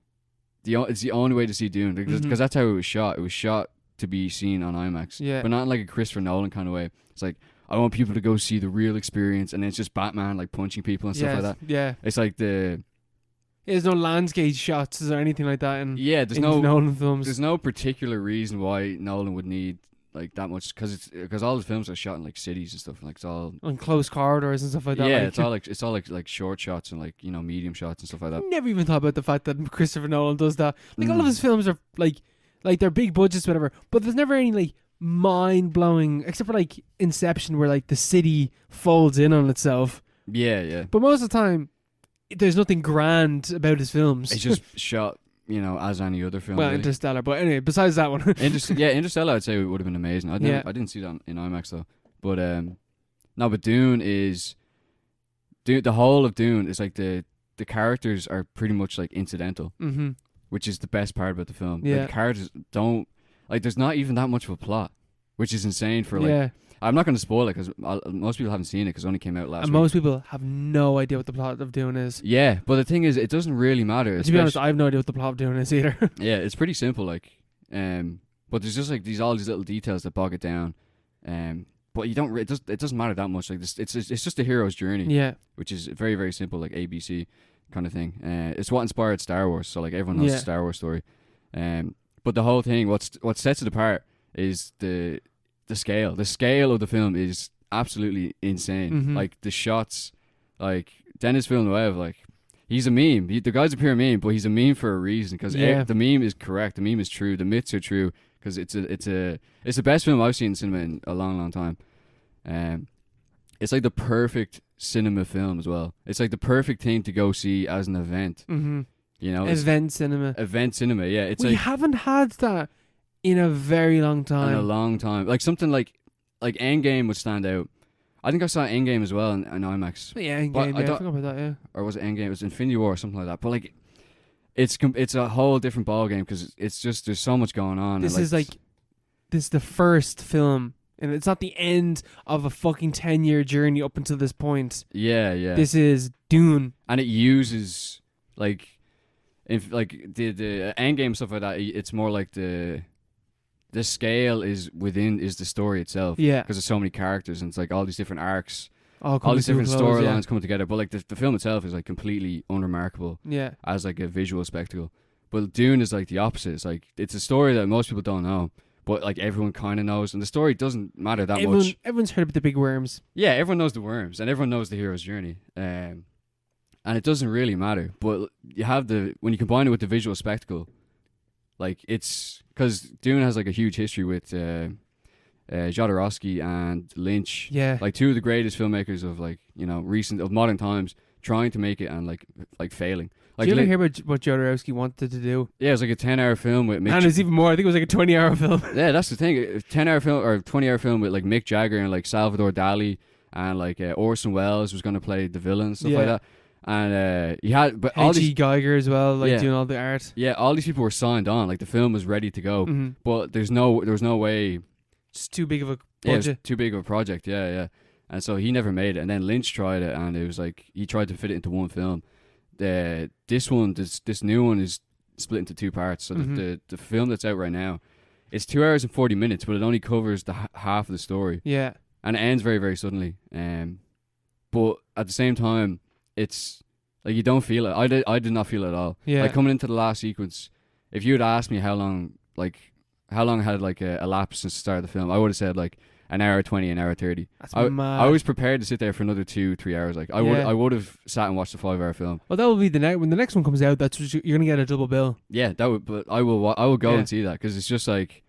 it's the only way to see Dune, because that's how it was shot. It was shot to be seen on IMAX. Yeah. But not in like a Christopher Nolan kind of way. It's like, I want people to go see the real experience, and it's just Batman like punching people and stuff like that. Yeah. It's like there's no landscape shots or anything like that in there's in no Nolan films. There's no particular reason why Nolan would need like that much, because all the films are shot in like cities and stuff, like it's all on close corridors and stuff like that. Yeah, like, it's all like short shots and like medium shots and stuff like that. I never even thought about the fact that Christopher Nolan does that. Like all of his films are like they're big budgets, whatever. But there's never any like mind blowing, except for like Inception, where like the city folds in on itself. Yeah. But most of the time, there's nothing grand about his films. It's just shot, as any other film. Well, really. Interstellar, but anyway, besides that one. Interstellar, I'd say it would have been amazing. I didn't see that in IMAX though. But but Dune is, the whole of Dune is like the characters are pretty much like incidental, which is the best part about the film. Yeah, like, the characters don't there's not even that much of a plot, which is insane for like. Yeah. I'm not going to spoil it because most people haven't seen it because it only came out last week. Most people have no idea what the plot of Dune is. Yeah, but the thing is, it doesn't really matter. To be honest, I have no idea what the plot of Dune is either. Yeah, it's pretty simple, like, but there's just like all these little details that bog it down, but you don't. It doesn't matter that much. Like this, it's just a hero's journey. Yeah, which is very, very simple, like ABC kind of thing. It's what inspired Star Wars, so like everyone knows the Star Wars story. But the whole thing, what sets it apart is the scale. The scale of the film is absolutely insane. Like the shots, like Denis Villeneuve, like he's a meme. The guy's a pure meme, but he's a meme for a reason, because the meme is correct. The meme is true. The myths are true, because it's the best film I've seen in cinema in a long, long time. It's like the perfect cinema film as well. It's like the perfect thing to go see as an event. Event cinema. Event cinema, yeah. It's we haven't had that in a very long in time. a long time. Like something like Endgame would stand out. I think I saw Endgame as well in IMAX. Yeah, But Endgame. I Yeah, I don't- forgot about that. Yeah. Or was it Endgame? It was Infinity War or something like that. But like, it's a whole different ball game because it's just there's so much going on. This and, is this is the first film, and it's not the end of a fucking 10-year journey up until this point. yeah. This is Dune. And it uses like, if like the end game stuff like that. It's more like the scale is the story itself. Yeah. Because there's so many characters and it's like all these different arcs, All all these different storylines Yeah. coming together. But like the film itself is like completely unremarkable Yeah. as like a visual spectacle. But Dune is like the opposite. It's like it's a story that most people don't know, but like everyone kind of knows, and the story doesn't matter that much. Everyone's heard about the big worms. Yeah, everyone knows the worms, and everyone knows the hero's journey, and it doesn't really matter. But you have when you combine it with the visual spectacle, like it's because Dune has like a huge history with Jodorowsky and Lynch, Yeah. like two of the greatest filmmakers of like of modern times, trying to make it and like failing. Like Did you ever hear about what Jodorowsky wanted to do? yeah, it was like a 10-hour film with Mick. And it's even more. I think it was like a 20-hour film. Yeah, that's the thing. A 10-hour film or 20-hour film with like Mick Jagger and like Salvador Dali and like Orson Welles was going to play the villain and stuff like Yeah. that. And he had, but all H.E. these, Geiger as well, like Yeah. doing all the art. yeah, all these people were signed on. Like the film was ready to go, Mm-hmm. but there was no way. It's too big of a Yeah, it was budget. too big of a project. Yeah. And so he never made it. And then Lynch tried it, and it was like he tried to fit it into one film. This new one is split into two parts. So Mhm. the film that's out right now, it's 2 hours and 40 minutes, but it only covers the half of the story. Yeah. And it ends very, very suddenly. But at the same time, it's like you don't feel it. I did not feel it at all. Yeah. Like coming into the last sequence, if you had asked me how long had like elapsed since the start of the film, I would have said like an hour 20, an hour 30. That's I mad. was prepared to sit there for another 2-3 hours. Like I Yeah. would have sat and watched a 5-hour film. Well, that will be the next when the next one comes out. That's what you're gonna get a double bill. Yeah, that would. But I will go Yeah. and see that because it's just like.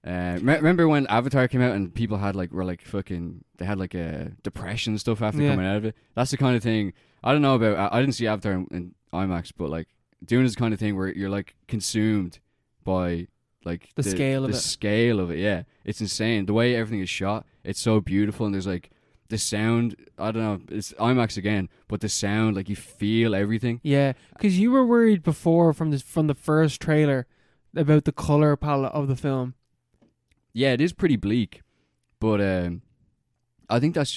Remember when Avatar came out and people were like fucking they had like a depression and stuff after Yeah. coming out of it. That's the kind of thing I don't know about. I didn't see Avatar in IMAX, but like Dune is the kind of thing where you're like consumed by like The scale of the it. scale of it. Yeah, it's insane the way everything is shot. It's so beautiful, and there's like the sound. I don't know. It's IMAX again, but the sound, like you feel everything. Yeah, because you were worried before from the first trailer about the color palette of the film. Yeah, it is pretty bleak, but I think that's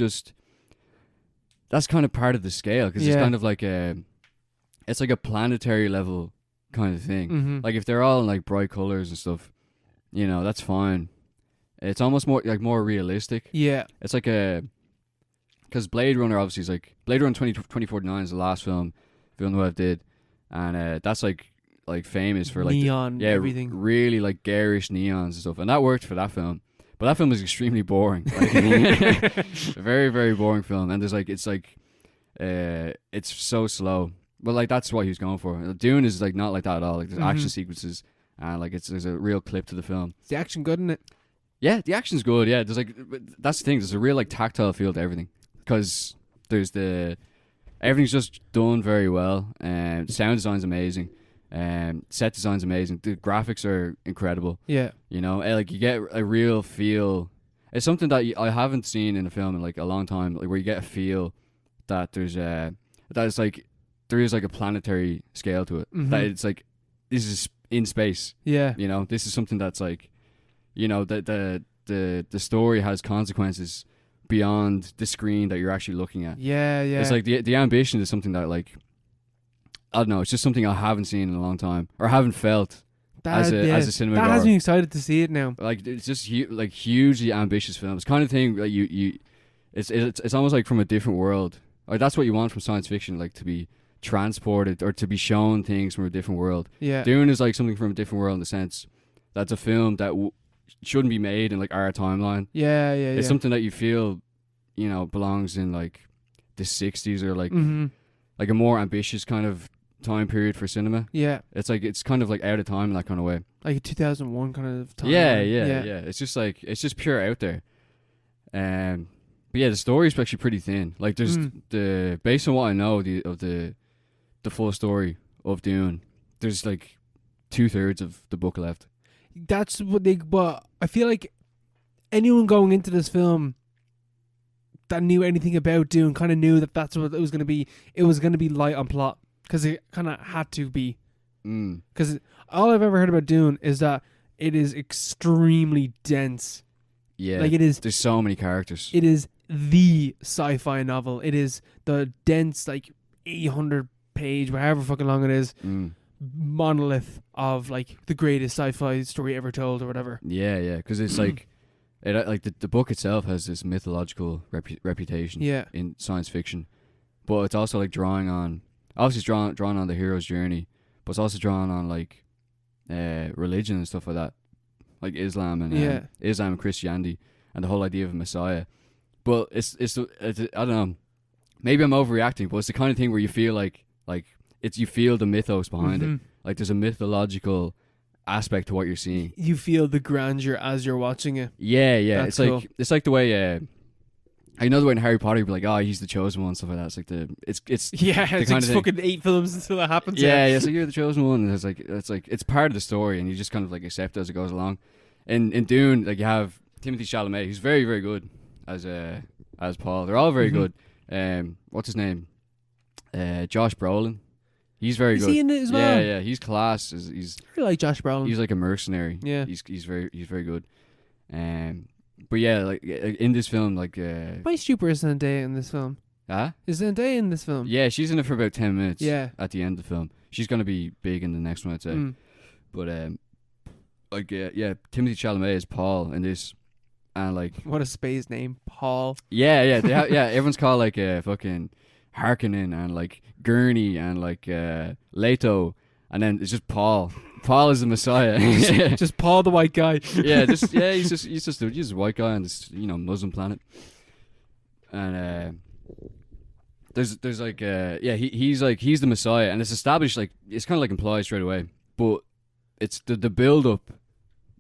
kind of part of the scale because it's Yeah. kind of like it's like a planetary level kind of thing. Mm-hmm. Like if they're all in like bright colors and stuff, that's fine. It's almost more realistic. Yeah. It's like because Blade Runner obviously is like Blade Runner 2049 is the last film Villeneuve did, and that's like famous for like neon, everything. really like garish neons and stuff, and that worked for that film. But that film is extremely boring, like, a very, very boring film. And there's like it's so slow, but like that's what he was going for. Dune is like not like that at all. Like there's action sequences, and like there's a real clip to the film. Is the action good in it? Yeah, the action's good. Yeah, there's like that's the thing. There's a real like tactile feel to everything because there's everything's just done very well, and sound design's amazing. Set design's amazing. The graphics are incredible. Yeah. Like you get a real feel. It's something that I haven't seen in a film in like a long time. Like where you get a feel that there is like a planetary scale to it. Mhm. That it's like this is in space. Yeah. This is something that's like, the story has consequences beyond the screen that you're actually looking at. Yeah. Yeah. It's like the ambition is something that like. I don't know. It's just something I haven't seen in a long time, or haven't felt as a cinema that goer. has me excited to see it now. Like it's just hugely ambitious film. It's kind of thing that it's almost like from a different world. Or that's what you want from science fiction, like to be transported or to be shown things from a different world. Yeah. Dune is like something from a different world in the sense that's a film that shouldn't be made in like our timeline. Yeah. It's something that you feel, belongs in like the 60s or like like a more ambitious kind of time period for cinema. Yeah. It's kind of like out of time in that kind of way. Like a 2001 kind of time. Yeah. It's just pure out there. But yeah, the story's actually pretty thin. Like there's based on what I know of the full story of Dune, there's like 2/3 of the book left. that's what they. But I feel like anyone going into this film that knew anything about Dune kind of knew that that's what it was going to be. It was going to be light on plot because it kind of had to be. Because all I've ever heard about Dune is that it is extremely dense. Yeah, like it is. There's so many characters. It is the sci-fi novel. It is the dense, like 800-page, however fucking long it is, monolith of like the greatest sci-fi story ever told, or whatever. Yeah, because it's like, the book itself has this mythological reputation. In science fiction, but it's also like drawing on the hero's journey, but it's also drawing on like religion and stuff like that, like Islam and Christianity, and the whole idea of a Messiah. But it's I don't know, maybe I'm overreacting, but it's the kind of thing where you feel like you feel the mythos behind it. Like there's a mythological aspect to what you're seeing. You feel the grandeur as you're watching it. Yeah. That's cool. It's like the way I know the way in Harry Potter you'd be like, oh, he's the chosen one, stuff like that. It's like it's like fucking 8 films until that happens. Yeah, so you're the chosen one. And it's part of the story, and you just kind of like accept it as it goes along. In Dune, like you have Timothée Chalamet, who's very, very good as Paul. They're all very good. What's his name? Josh Brolin. He's very good. Is he in it as well? Yeah. He's class. He's I really like Josh Brolin. He's like a mercenary. Yeah. He's very good. But yeah, like in this film, like why super is Zendaya in this film? Is Zendaya in this film? Yeah, she's in it for about 10 minutes. Yeah. At the end of the film, she's gonna be big in the next one, I'd say. But Timothée Chalamet is Paul in this, and like what a space name, Paul. Yeah. Everyone's called like fucking Harkonnen and like Gurney and like Leto, and then it's just Paul. Paul is the Messiah. Just Paul, the white guy. He's just a white guy on this Muslim planet. And there's like he's the Messiah, and it's established, like it's kind of like implied straight away, but it's the build up.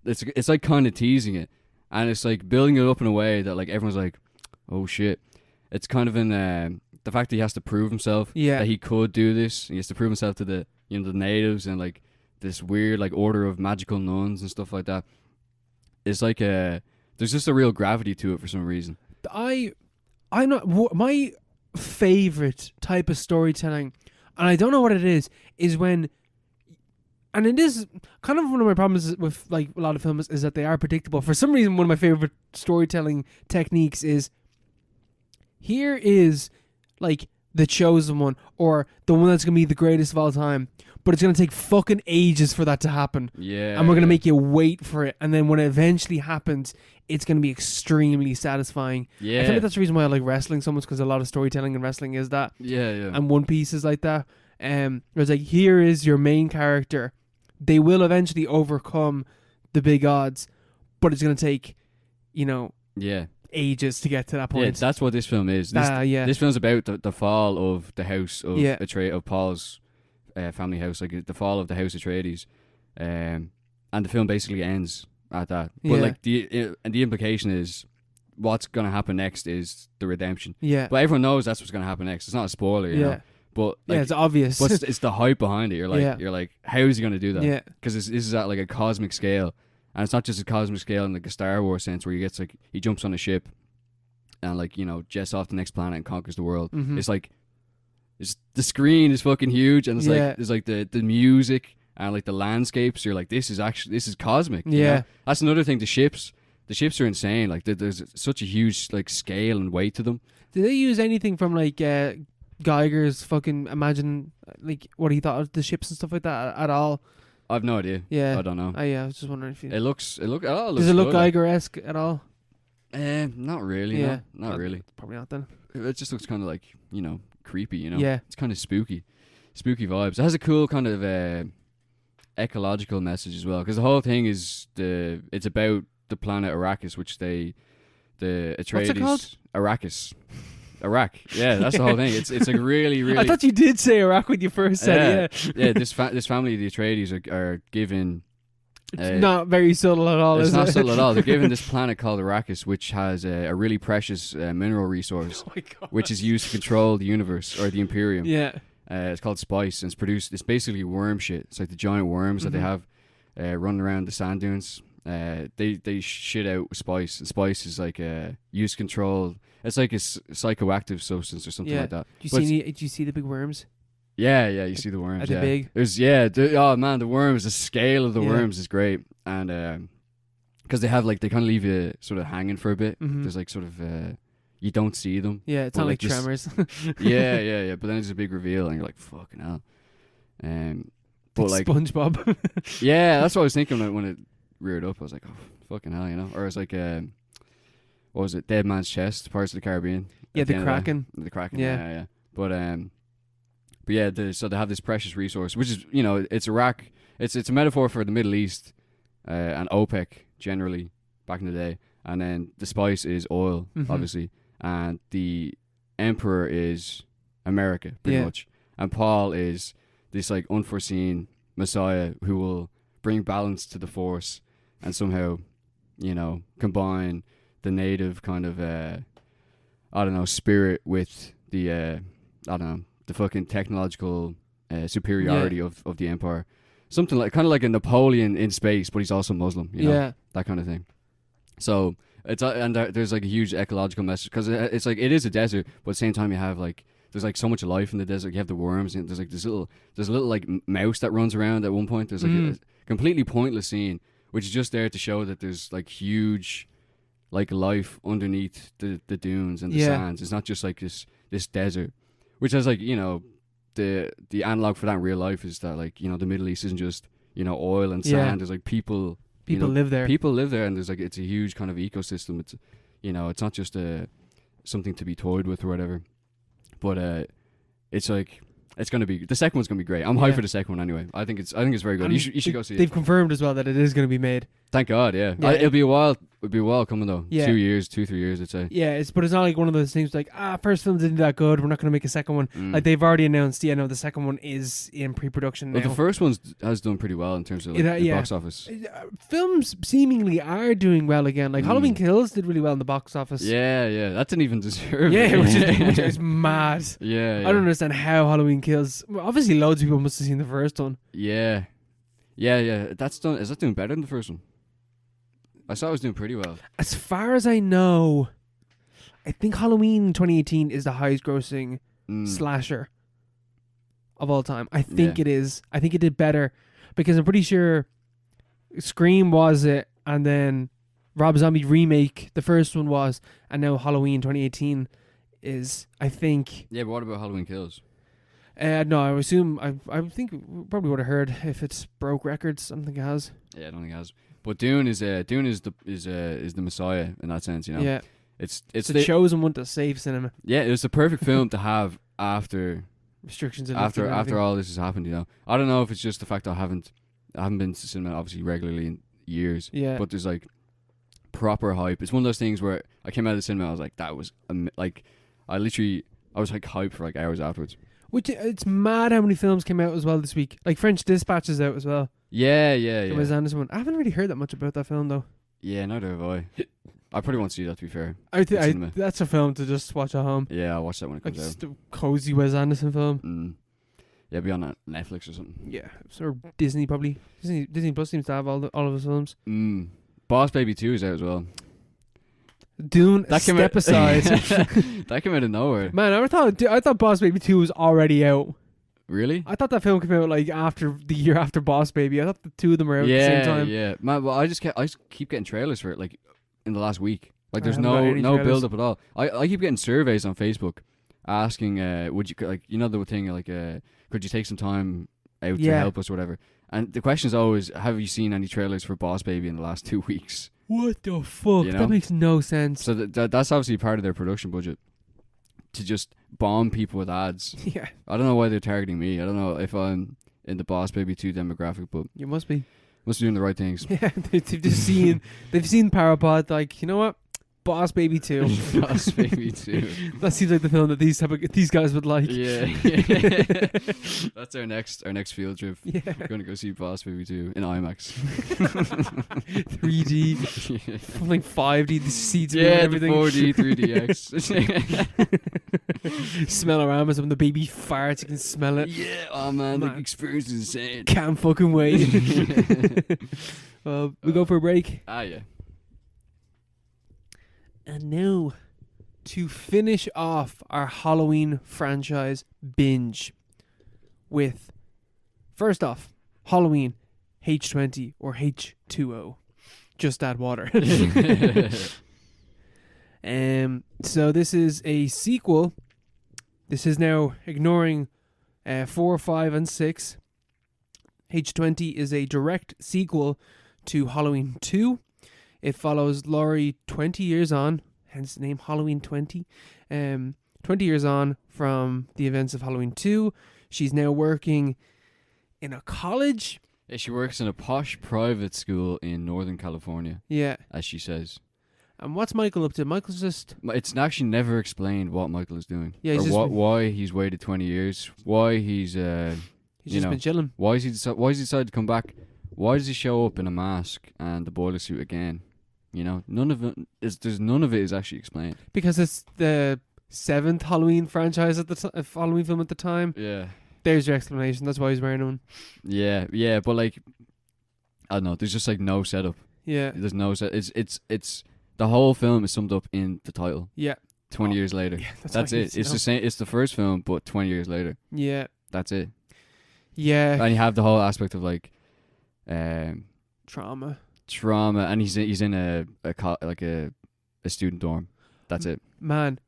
It's like kind of teasing it, and it's like building it up in a way that like everyone's like, oh shit. It's kind of in the fact that he has to prove himself that he could do this. He has to prove himself to the the natives and like this weird like order of magical nuns and stuff like that. It's like there's just a real gravity to it for some reason. I'm not my favorite type of storytelling, and I don't know what it is when, and it is kind of one of my problems with like a lot of films is that they are predictable. For some reason, one of my favorite storytelling techniques is here is like the chosen one or the one that's gonna be the greatest of all time, but it's gonna take fucking ages for that to happen. Yeah, and we're gonna make you wait for it, and then when it eventually happens, it's gonna be extremely satisfying. Yeah, I feel like that's the reason why I like wrestling so much, because a lot of storytelling in wrestling is that. Yeah. And One Piece is like that. It's like, here is your main character. They will eventually overcome the big odds, but it's gonna take, ages to get to that point. Yeah, that's what this film is. This film's about the fall of the house of of Paul's family house, like the fall of the House Atreides, and the film basically ends at that. But like the implication is what's gonna happen next is the redemption. Yeah, but everyone knows that's what's gonna happen next. It's not a spoiler, you know. But like, it's obvious. But it's the hype behind it. You're like, how is he gonna do that? Yeah, because this is at like a cosmic scale, and it's not just a cosmic scale in like a Star Wars sense where he jumps on a ship and like jets off the next planet and conquers the world. It's like the screen is fucking huge, and it's like there's like the music and like the landscapes. You're like, this is cosmic. You know? That's another thing. The ships are insane. Like there's such a huge like scale and weight to them. Did they use anything from like Geiger's fucking Imagine, like what he thought of the ships and stuff like that at all? I've no idea. Yeah, I don't know. I was just wondering if it looks. Does it look Geiger-esque at all? Not really. Yeah, not really. Probably not then. It just looks kind of like creepy. Yeah, it's kind of spooky vibes. It has a cool kind of ecological message as well, because the whole thing is it's about the planet Arrakis, which the Atreides. What's it called? Arrakis. Iraq. Yeah, that's the whole thing. It's like really, really. I thought you did say Iraq when you first said it. Yeah. This family, the Atreides, are given. It's not very subtle at all. It's not subtle at all. They're given this planet called Arrakis, which has a really precious mineral resource, which is used to control the universe or the Imperium. Yeah. It's called spice, and it's basically worm shit. It's like the giant worms that they have. running around the sand dunes. They shit out spice. And spice is like use control. It's like a psychoactive substance or something like that. Do you see the big worms? Yeah, you see the worms. Are they big? Oh man, the worms. The scale of the worms is great, and because they kind of leave you sort of hanging for a bit. Mm-hmm. There's like sort of you don't see them. Yeah, it's not like Tremors. yeah. But then there's a big reveal, and you're like, fucking hell. But like SpongeBob. yeah, that's what I was thinking when it reared up. I was like, oh fucking hell, you know. Or it's like what was it? Dead Man's Chest, Pirates of the Caribbean. Yeah, the Kraken. The Kraken. Yeah. But yeah, so they have this precious resource, which is, you know, it's Iraq. It's a metaphor for the Middle East and OPEC generally back in the day. And then the spice is oil, obviously. And the emperor is America, pretty much. And Paul is this like unforeseen messiah who will bring balance to the force and somehow, you know, combine the native kind of, spirit with the, the fucking technological superiority of the empire. Something like, kind of like a Napoleon in space, but he's also Muslim, you know? That kind of thing. So, it's and there's like a huge ecological message, because it's like, it is a desert, but at the same time you have like, there's like so much life in the desert. You have the worms, and there's like there's a little like mouse that runs around at one point. There's like a completely pointless scene, which is just there to show that there's like huge like life underneath the dunes and the sands. It's not just like this desert, which has like, you know, the analog for that in real life is that, like, you know, the Middle East isn't just, you know, oil and sand. There's like people live there. People live there, and there's like, it's a huge kind of ecosystem. It's, you know, it's not just something to be toyed with or whatever. But it's like, it's gonna be, the second one's gonna be great. I'm hyped for the second one anyway. I think it's very good. You should go see it. They've confirmed as well that it is gonna be made. Thank God, yeah. It'll be a while. It'll be a while coming though. Yeah. 2-3 years, I'd say. Yeah, but it's not like one of those things like, first film didn't do that good, we're not gonna make a second one. Like, they've already announced, the second one is in pre-production now. Well, the first one has done pretty well in terms of like, the box office. Films seemingly are doing well again. Like Halloween Kills did really well in the box office. Yeah, that didn't even deserve it. Yeah, which is mad. Yeah. I don't understand how Halloween Kills. Well, obviously, loads of people must have seen the first one. Yeah. That's done. Is that doing better than the first one? I saw it was doing pretty well. As far as I know, I think Halloween 2018 is the highest grossing slasher of all time. I think it is. I think it did better because I'm pretty sure Scream was it, and then Rob Zombie remake, the first one was, and now Halloween 2018 is, I think. Yeah, but what about Halloween Kills? No, I assume, I think we probably would have heard if it's broke records. I don't think it has. Yeah, I don't think it has. But Dune is the messiah in that sense, you know. Yeah, it's the chosen one to save cinema. Yeah, it was the perfect film to have after restrictions. After all this has happened, you know. I don't know if it's just the fact that I haven't been to cinema obviously regularly in years. Yeah, but there's like proper hype. It's one of those things where I came out of the cinema, I was like, that was I was like hyped for like hours afterwards. Which, it's mad how many films came out as well this week. Like French Dispatch is out as well. Yeah. The Wes Anderson one. I haven't really heard that much about that film though. Yeah, neither have I. I probably won't see that, to be fair. That's a film to just watch at home. Yeah, I'll watch that when it comes out. Just a cozy Wes Anderson film. Yeah, be on Netflix or something. Yeah, or Disney probably. Disney Plus seems to have all of his films. Boss Baby 2 is out as well. Dune, step aside. That came out of nowhere. Man, I thought Boss Baby 2 was already out. Really? I thought that film came out like after the year after Boss Baby. I thought the two of them were out at the same time. Yeah. Man, well, I just keep getting trailers for it like in the last week. Like there's no build up at all. I keep getting surveys on Facebook asking, would you, like, you know, the thing like, could you take some time out to help us or whatever? And the question is always, have you seen any trailers for Boss Baby in the last 2 weeks? What the fuck? You know? That makes no sense. So that's obviously part of their production budget, to just bomb people with ads. Yeah. I don't know why they're targeting me. I don't know if I'm in the Boss Baby 2 demographic, but you must be doing the right things. Yeah, they've seen Parapod, like, you know what? Boss Baby 2. Boss Baby 2. That seems like the film that these guys would like. Yeah. That's our next field trip. Yeah. We're going to go see Boss Baby 2 in IMAX. 3D. Yeah. Like 5D, the seats and everything. everything. Yeah, 4D, 3DX. Smell-O-Rama, when the baby farts, you can smell it. Yeah, oh man, the experience is insane. Can't fucking wait. Well, we go for a break. Ah, yeah. And now, to finish off our Halloween franchise binge with, first off, Halloween H20 or H2O. Just add water. So this is a sequel. This is now ignoring 4, 5, and 6. H20 is a direct sequel to Halloween 2. It follows Laurie 20 years on, hence the name Halloween 20. 20 years on from the events of Halloween 2. She's now working in a college. Yeah, she works in a posh private school in Northern California. Yeah. As she says. And what's Michael up to? Michael's just... It's actually never explained what Michael is doing. Yeah, he's or why he's waited 20 years. Why he's... he's just been chilling. Why has he decided to come back? Why does he show up in a mask and the boiler suit again? You know, none of it is actually explained. Because it's the 7th Halloween franchise at the Halloween film at the time. Yeah. There's your explanation. That's why he's wearing one. Yeah, but like, I don't know. There's just like no setup. Yeah. There's no set. It's the whole film is summed up in the title. Yeah. 20 years later. Yeah, that's it. It's the same. It's the first film, but 20 years later. Yeah. That's it. Yeah. And you have the whole aspect of like, trauma, and he's in a student dorm. That's it. Man,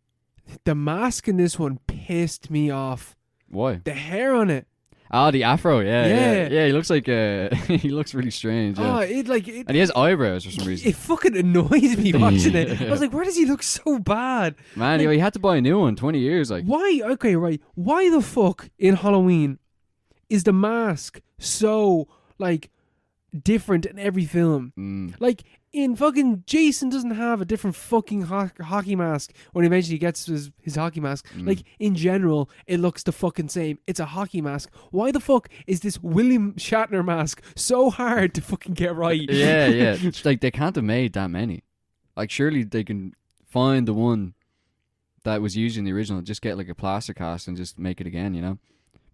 the mask in this one pissed me off. Why? The hair on it. Oh, the afro, yeah. He looks like he looks really strange. Yeah. Oh, and he has eyebrows for some reason. It fucking annoys me watching it. I was like, where does he look so bad? Man, he had to buy a new one. 20 years, like. Why? Okay, right. Why the fuck in Halloween is the mask so like different in every film? Like in fucking Jason doesn't have a different fucking hockey mask when eventually he gets his hockey mask. Like in general, it looks the fucking same. It's a hockey mask. Why the fuck is this William Shatner mask so hard to fucking get right? Yeah. It's like they can't have made that many. Like surely they can find the one that was used in the original, just get like a plaster cast and just make it again, you know?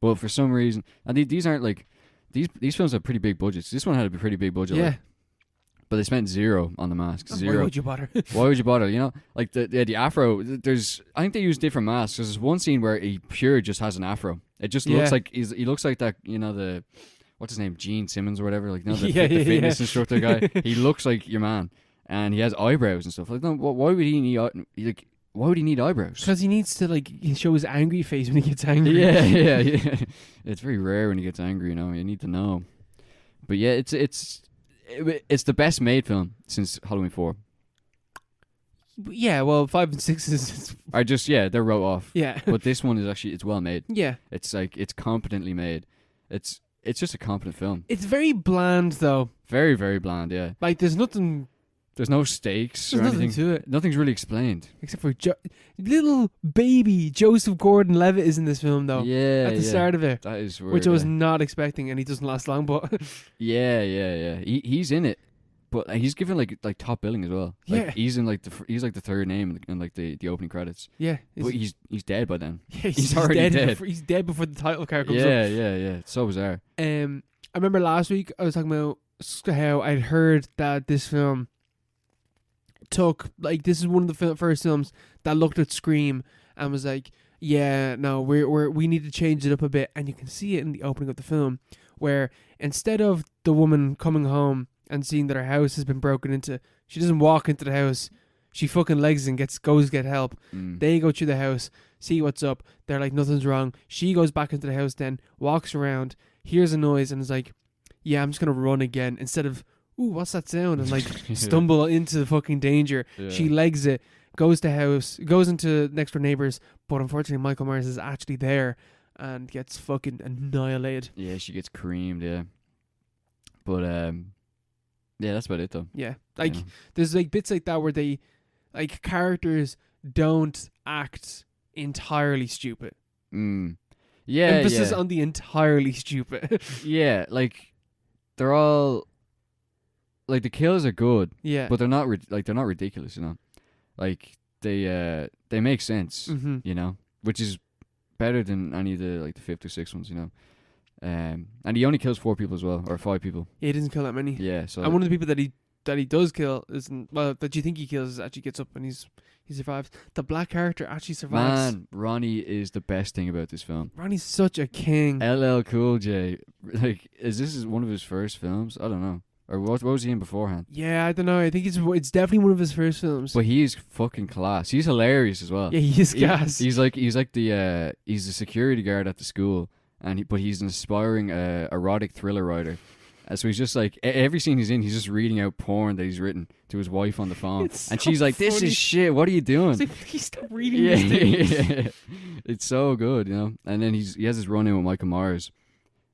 But for some reason, and these aren't like these films have pretty big budgets. This one had a pretty big budget. Yeah. Like, but they spent zero on the mask. Zero. Why would you bother? Why would you bother? You know, like the afro. I think they use different masks. There's one scene where he pure just has an afro. It just looks like he looks like that. You know what's his name, Gene Simmons or whatever. Like the fitness instructor guy. He looks like your man, and he has eyebrows and stuff. Like, no, why would he need why would he need eyebrows? Because he needs to show his angry face when he gets angry. Yeah. It's very rare when he gets angry. You know, you need to know. But yeah, it's the best made film since Halloween 4. Yeah, well, 5 and 6 is... they're wrote off. Yeah. But this one is actually, it's well made. Yeah. It's competently made. It's just a competent film. It's very bland, though. Very, very bland, yeah. Like, there's nothing... There's no stakes There's or nothing anything. to it. Nothing's really explained. Except for little baby Joseph Gordon-Levitt is in this film, though. Yeah, At the start of it. That is weird, which I was not expecting, and he doesn't last long, but... Yeah. He's in it. But he's given like top billing as well. Like, yeah, he's in he's like the third name in like the opening credits. Yeah, but he's dead by then. Yeah, he's already dead. He's dead before the title card comes up. Yeah. It's so bizarre. I remember last week I was talking about how I'd heard that this film took this is one of the first films that looked at Scream and was like, yeah, no, we need to change it up a bit, and you can see it in the opening of the film where instead of the woman coming home and seeing that her house has been broken into, she doesn't walk into the house. She fucking legs and goes get help. They go through the house, see what's up. They're like, nothing's wrong. She goes back into the house then, walks around, hears a noise, and is like, yeah, I'm just going to run again. Instead of, ooh, what's that sound? And stumble into the fucking danger. Yeah. She legs it, goes to house, goes into next door neighbors, but unfortunately Michael Myers is actually there and gets fucking annihilated. Yeah, she gets creamed, yeah. But, yeah, that's about it though. Yeah. There's bits like that where they characters don't act entirely stupid. Yeah. Emphasis on the entirely stupid. Yeah, they're all the kills are good. Yeah. But they're not they're not ridiculous, you know. They make sense, you know. which is better than any of the fifth or sixth ones, you know. And he only kills 4 people as well, or 5 people. Yeah, he doesn't kill that many. Yeah, so And one of the people that he does kill isn't, well, that you think he kills, actually gets up and he survives. The black character actually survives. man, Ronnie is the best thing about this film. Ronnie's such a king. LL Cool J, like, is one of his first films? I don't know. Or what was he in beforehand? Yeah, I don't know. I think it's definitely one of his first films. But he's fucking class. He's hilarious as well. Yeah, he is gas. He's like the he's a security guard at the school, but he's an aspiring erotic thriller writer. So he's just like every scene he's in, he's just reading out porn that he's written to his wife on the phone, and she's like, "This is shit. What are you doing?" It's like, please stop reading this thing. Yeah. It's so good, you know. And then he has this run in with Michael Myers,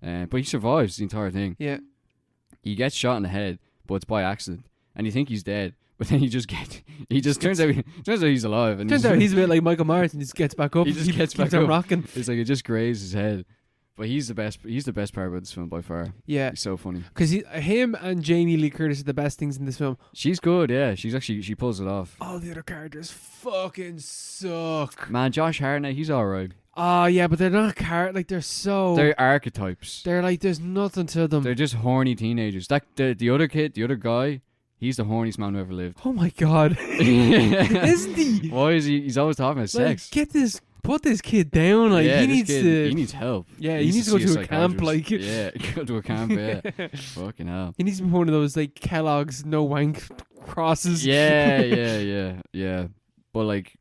but he survives the entire thing. Yeah. He gets shot in the head, but it's by accident, and you think he's dead, but then he just turns out he's alive, and Turns out he's a bit like Michael Myers and just gets back up. He just gets back keeps on up. rocking. It's like it just grazed his head. But he's the best. He's the best part about this film by far. Yeah, He's so funny. because him and Jamie Lee Curtis are the best things in this film. She's good. Yeah, she pulls it off. All the other characters fucking suck. Man, Josh Hartnett, he's all right. Oh yeah, but they're not they're so. They're archetypes. They're like, there's nothing to them. They're just horny teenagers. The other kid, the other guy, he's the horniest man who ever lived. Oh my god, isn't he? Why is he? He's always talking about sex. Put this kid down. Like yeah, he this needs kid, to. He needs help. Yeah, he needs to go see to a camp. Like yeah, go to a camp. Yeah, fucking hell. He needs to be one of those like Kellogg's no wank crosses. Yeah. But like,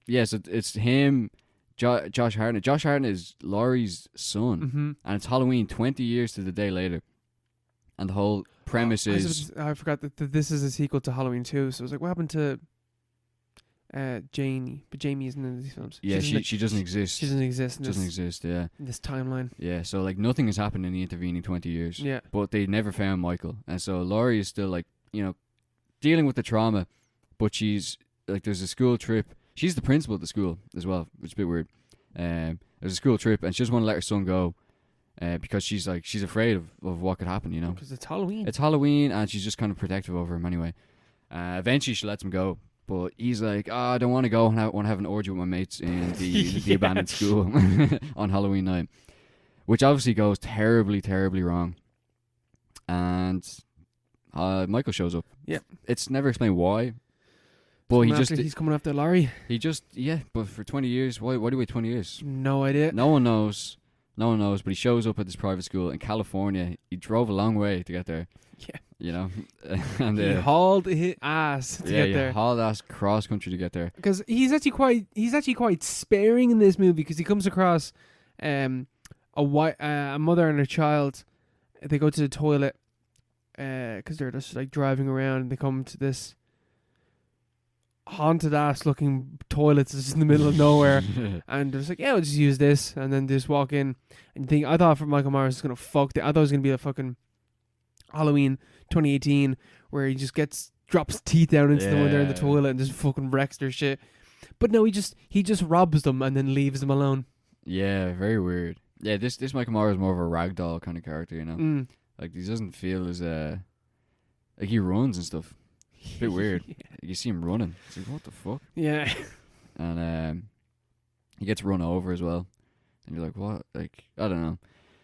yes, it's him. Josh Hartnett. Josh Hartnett is Laurie's son, Mm-hmm. and it's Halloween 20 years to the day later. And the whole premise is I forgot that this is a sequel to Halloween 2. So I was like, what happened to Janie? But Jamie isn't in these films. yeah, she doesn't exist. She doesn't exist in doesn't this, exist. Yeah, in this timeline. yeah. So like nothing has happened in the intervening 20 years. Yeah. But they never found Michael, and so Laurie is still like dealing with the trauma. But she's like, there's a school trip. She's the principal at the school as well, which is a bit weird. There's a school trip, and she doesn't want to let her son go because she's afraid of what could happen. Because it's Halloween. It's Halloween, and she's just kind of protective over him anyway. Eventually, she lets him go, but he's like, I don't want to go, and I want to have an orgy with my mates in the abandoned school on Halloween night, which obviously goes terribly, terribly wrong. And Michael shows up. Yeah. It's never explained why. But he's coming after Laurie. But for 20 years, why do you wait 20 years? No idea. No one knows, but he shows up at this private school in California. He drove a long way to get there. Yeah. And he hauled his ass to get there. Yeah, hauled ass cross country to get there. Because he's actually quite sparing in this movie, because he comes across a mother and a child. They go to the toilet because they're just like driving around, and they come to this haunted ass looking toilets that's in the middle of nowhere. And they're just like, yeah, we'll just use this, and then they just walk in and think, I thought Michael Myers was gonna fuck I thought it was gonna be a fucking Halloween 2018 where he just drops teeth down into them when they're in the toilet and just fucking wrecks their shit. But no, he just robs them and then leaves them alone. Yeah, very weird. Yeah, this Michael Myers is more of a ragdoll kind of character, Like, he doesn't feel as like, he runs and stuff. It's a bit weird. Yeah. You see him running. It's like, what the fuck? Yeah. And he gets run over as well. And you're like, what? Like, I don't know.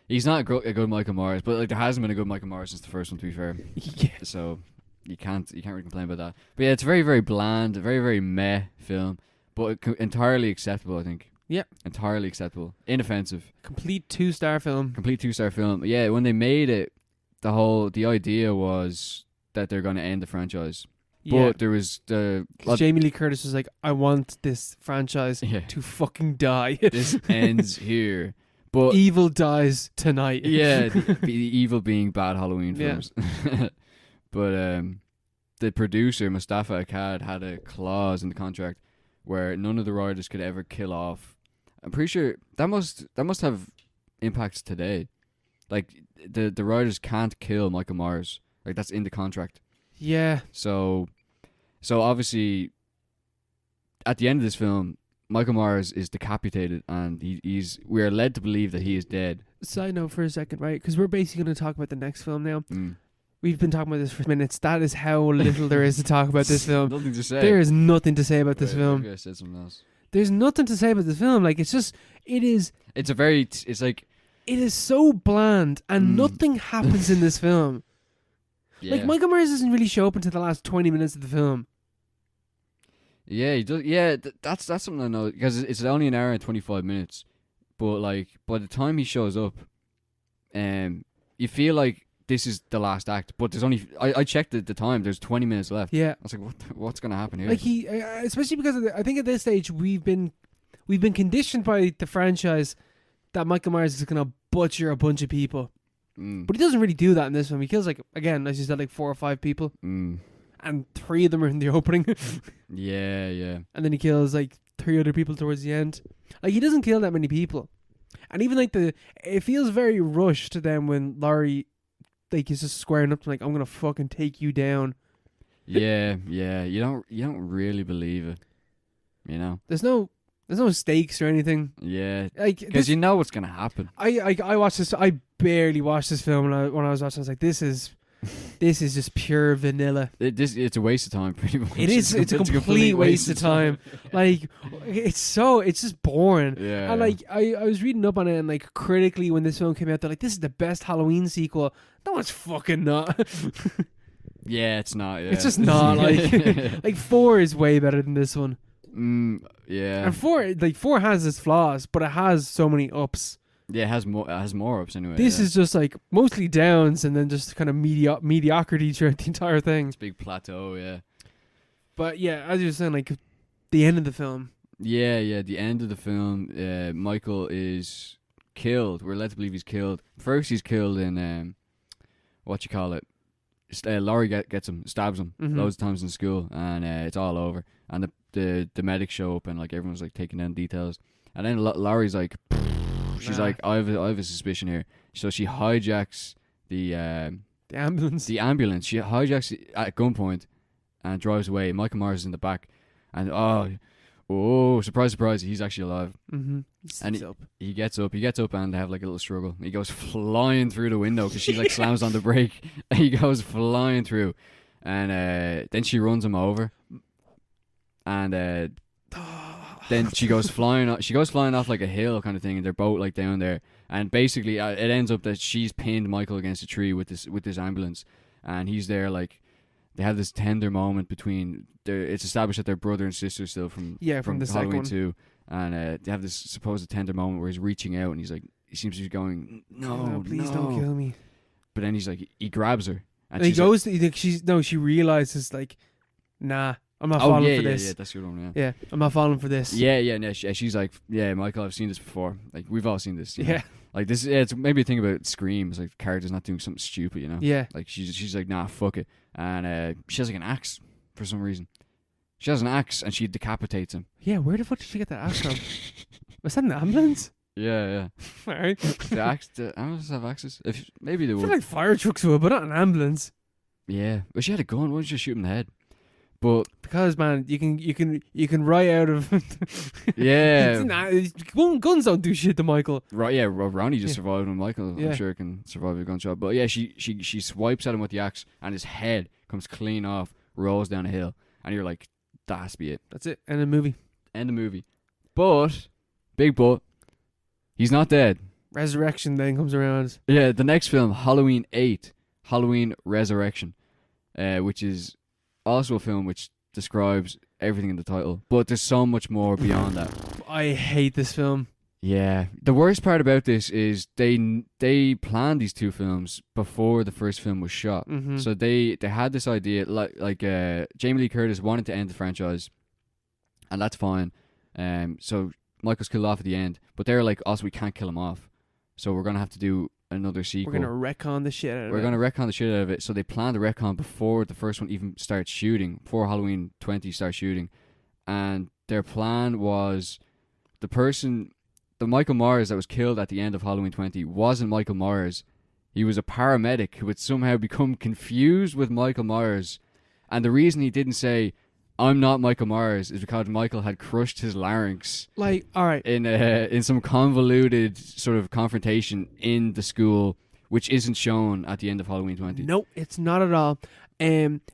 He's not a good Michael Myers, but like, there hasn't been a good Michael Myers since the first one, to be fair. Yeah. So you can't really complain about that. But yeah, it's a very, very bland, a very, very meh film, but entirely acceptable, I think. Yeah. Entirely acceptable. Inoffensive. Complete 2-star film. Complete 2-star film. Yeah, when they made it, the idea was that they're going to end the franchise. Yeah. But there was Jamie Lee Curtis was like, I want this franchise to fucking die. This ends here. But evil dies tonight. Yeah, the evil being bad Halloween films. Yeah. But the producer, Mustafa Akkad, had a clause in the contract where none of the writers could ever kill off. I'm pretty sure that must have impacts today. Like, the writers can't kill Michael Myers. Like, that's in the contract. Yeah. So obviously, at the end of this film, Michael Myers is decapitated, and we are led to believe that he is dead. Side note for a second, right? Because we're basically going to talk about the next film now. Mm. We've been talking about this for minutes. That is how little there is to talk about this film. Nothing to say. There is nothing to say about this film. Maybe I said something else. There's nothing to say about the film. Like, it's like it is so bland, and nothing happens in this film. yeah. Like, Michael Myers doesn't really show up until the last 20 minutes of the film. Yeah, he does. Yeah, that's something I know because it's only an hour and 25 minutes. But like by the time he shows up, you feel like this is the last act. But there's only I checked at the time. There's 20 minutes left. Yeah, I was like, what's gonna happen here? like he, especially because of I think at this stage we've been conditioned by the franchise that Michael Myers is gonna butcher a bunch of people, but he doesn't really do that in this film. He kills, like, again, as you said, like 4 or 5 people. And 3 of them are in the opening. Yeah. And then he kills like 3 other people towards the end. Like, he doesn't kill that many people. And even like it feels very rushed to them when Laurie, like, is just squaring up to, like, I'm gonna fucking take you down. Yeah. You don't really believe it. You know. There's no stakes or anything. Yeah. Like, because you know what's gonna happen. I watched this. I barely watched this film when I was watching. I was like, this is just pure vanilla. It's a waste of time, pretty much. It is. It's a complete waste of time. Like, it's just boring. Yeah. And like, I was reading up on it, and like, critically, when this film came out, they're like, this is the best Halloween sequel. No, it's fucking not. Yeah, it's not. Yeah. It's just not. Like 4 is way better than this one. Yeah. And 4 has its flaws, but it has so many ups. Yeah, it has more ups anyway. This is just like mostly downs, and then just kind of mediocrity throughout the entire thing. It's a big plateau, yeah. But yeah, as you were saying, like, the end of the film. Yeah, the end of the film, Michael is killed. We're led to believe he's killed. First, he's killed in, Laurie gets him, stabs him loads of times in school, and it's all over. And the medics show up, and like everyone's like taking down details. And then Laurie's like, she's like, I have a suspicion here. So she hijacks the ambulance. The ambulance. She hijacks it at gunpoint and drives away. Michael Myers is in the back, and surprise, surprise, he's actually alive. He gets up and they have like a little struggle. He goes flying through the window because she like slams on the brake. He goes flying through, and then she runs him over, and then she goes flying off like a hill kind of thing, and they're both like down there, and basically it ends up that she's pinned Michael against a tree with this ambulance, and he's there. Like, they have this tender moment between it's established that they're brother and sister still from the Halloween second one. 2, and they have this supposed tender moment where he's reaching out, and he's like, he seems to be going, no, please don't kill me. But then he's like, he grabs her, and he goes. She realizes, like, nah, I'm not falling for this. Yeah, that's your one. Yeah, I'm not falling for this. Yeah. No, she's like, yeah, Michael, I've seen this before. Like, we've all seen this. You know? Yeah. Like, this. Yeah, it's maybe a thing about Scream. It's like characters not doing something stupid, you know. Yeah. Like, she's like, nah, fuck it, and she has like an axe for some reason. She has an axe and she decapitates him. Yeah, where the fuck did she get that axe from? Was that an ambulance? Yeah. Alright. The ambulances have axes. Maybe they I would. feel like fire trucks would, but not an ambulance. Yeah, well, she had a gun. Why didn't you shoot him in the head? But because, man, you can write out of yeah. Guns don't do shit to Michael. Right, yeah. Ronnie just survived, and Michael, I'm sure, can survive a gunshot. But yeah, she swipes at him with the axe, and his head comes clean off, rolls down a hill, and you're like, that has to be it. That's it. End of the movie. End of movie. But big but, he's not dead. Resurrection then comes around. Yeah, the next film, Halloween 8, Halloween Resurrection, which is also a film which describes everything in the title, but there's so much more beyond that. I hate this film. Yeah, the worst part about this is they planned these 2 films before the first film was shot. So they had this idea, like Jamie Lee Curtis wanted to end the franchise, and that's fine. So Michael's killed off at the end, but they're like, also, we can't kill him off, so we're gonna have to do another sequel. We're gonna retcon the shit out of it. We're gonna retcon the shit out of it. So they planned a retcon before the first one even starts shooting, before Halloween 20 starts shooting, and their plan was the Michael Myers that was killed at the end of Halloween 20 wasn't Michael Myers. He was a paramedic who had somehow become confused with Michael Myers, and the reason he didn't say, I'm not Michael Myers, is because Michael had crushed his larynx. Like, all right, in some convoluted sort of confrontation in the school, which isn't shown at the end of Halloween 20. Nope, it's not at all.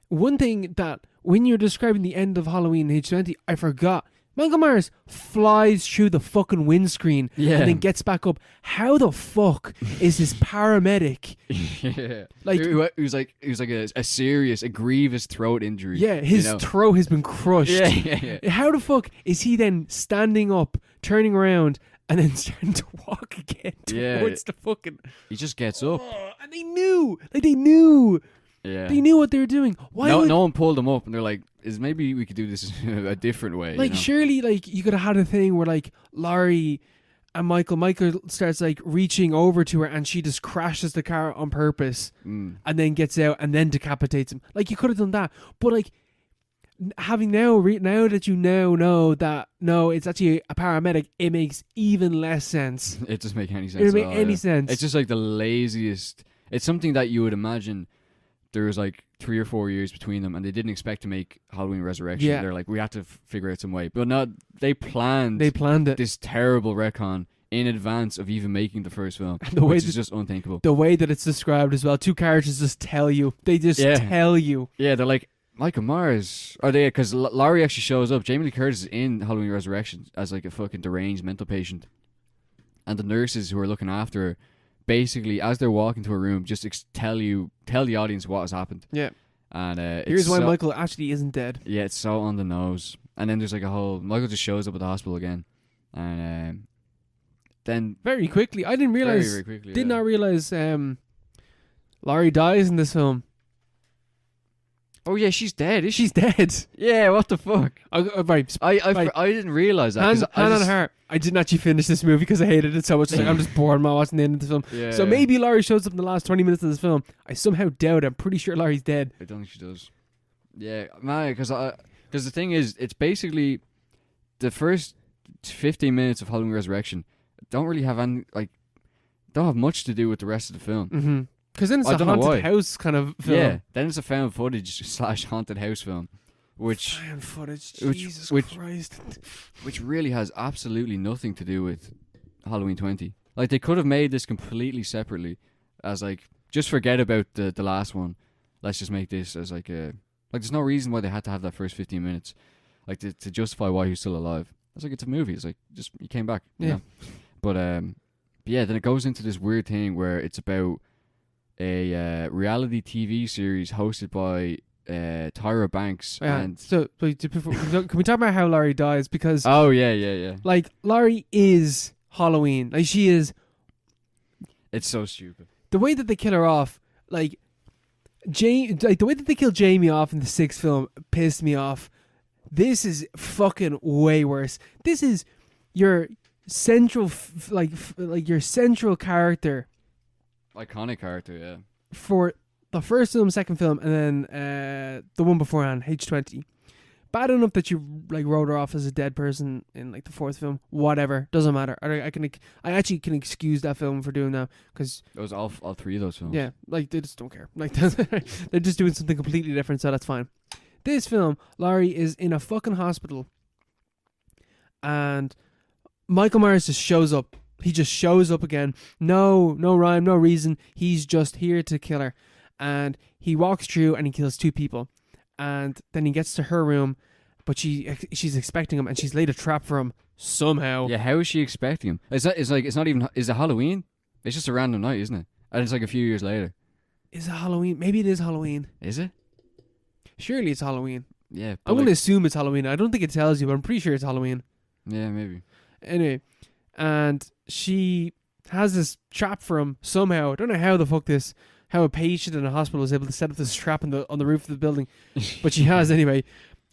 One thing that when you're describing the end of Halloween H20, I forgot Michael Myers flies through the fucking windscreen Yeah. and then gets back up. How the fuck is this paramedic? Yeah. Like- it was like a serious, a grievous throat injury. Yeah, his you know? throat has been crushed. Yeah. How the fuck is he then standing up, turning around, and then starting to walk again Yeah. towards the fucking... He just gets up. Oh, and they knew. Like, they knew. Yeah. They knew what they were doing. Why would... No one pulled him up, and they're like, "Is maybe we could do this a different way?" Like, you know? surely, like, you could have had a thing where, like, Laurie and Michael starts, like, reaching over to her, and she just crashes the car on purpose, and then gets out, and then decapitates him. Like, you could have done that. But, like, having now that you now know that, no, it's actually a paramedic, it makes even less sense. It doesn't make any sense. It doesn't at make all, any yeah. sense. It's just like the laziest. It's something that you would imagine there was like 3 or 4 years between them, and they didn't expect to make Halloween Resurrection. Yeah. They're like, we have to figure out some way. But no, they planned it. this terrible retcon in advance of even making the first film, The way which that- is just unthinkable. The way that it's described as well, two characters just tell you. They just Yeah. tell you. Yeah, they're like, Michael Myers. Are they? Because Laurie actually shows up. Jamie Lee Curtis is in Halloween Resurrection as like a fucking deranged mental patient. And the nurses who are looking after her, basically, as they're walking to her room, just tell the audience what has happened. Yeah. And Here's it's why so, Michael actually isn't dead. Yeah, it's so on the nose. And then there's like a whole... Michael just shows up at the hospital again. And then... Very quickly. I didn't realize... very quickly, Did yeah. not realize Laurie dies in this film. Oh yeah, she's dead, is she? She's dead. Yeah, what the fuck? Right. I didn't realise that. 'cause Hand I on just- heart. I didn't actually finish this movie because I hated it so much. It's like, I'm just bored while watching the end of the film. Yeah, So yeah. maybe Laurie shows up in the last 20 minutes of this film. I somehow doubt it. I'm pretty sure Laurie's dead. I don't think she does. Yeah, man, because the thing is, it's basically the first 15 minutes of Halloween Resurrection don't really have any, like, don't have much to do with the rest of the film. Mm-hmm. Because then it's I a don't know haunted why. house kind of film. Yeah, then it's a found footage / haunted house film, which Found footage. which- Jesus which- Christ. really has absolutely nothing to do with Halloween 20. Like, they could have made this completely separately, as like, just forget about the last one. Let's just make this as like a... Like, there's no reason why they had to have that first 15 minutes, like, to justify why he's still alive. It's like, it's a movie. It's like, just, he came back. you Yeah. know? But yeah, then it goes into this weird thing where it's about a reality TV series hosted by Tyra Banks. Yeah. And So, can we talk about how Laurie dies? Because, oh, yeah. like, Laurie is Halloween. Like, she is... It's so stupid. The way that they kill her off, like the way that they kill Jamie off in the sixth film pissed me off. This is fucking way worse. This is your central, your central character Iconic character, yeah. for the first film, second film, and then the one beforehand, H20. Bad enough that you like wrote her off as a dead person in like the fourth film. Whatever, doesn't matter. I actually can excuse that film for doing that because It was all three of those films. yeah, like they just don't care. Like they're just doing something completely different, so that's fine. This film, Laurie is in a fucking hospital, and Michael Myers just shows up. He just shows up again. No rhyme, no reason. He's just here to kill her, and he walks through and he kills two people. And then he gets to her room, but she's expecting him, and she's laid a trap for him somehow. Yeah, how is she expecting him? It's not even... Is it Halloween? It's just a random night, isn't it? And it's like a few years later. Is it Halloween? Maybe it is Halloween. Is it? Surely it's Halloween. Yeah. but I'm going to like- assume it's Halloween. I don't think it tells you, but I'm pretty sure it's Halloween. Yeah, maybe. Anyway, and she has this trap for him somehow. I don't know how a patient in a hospital is able to set up this trap on the roof of the building, but she has anyway.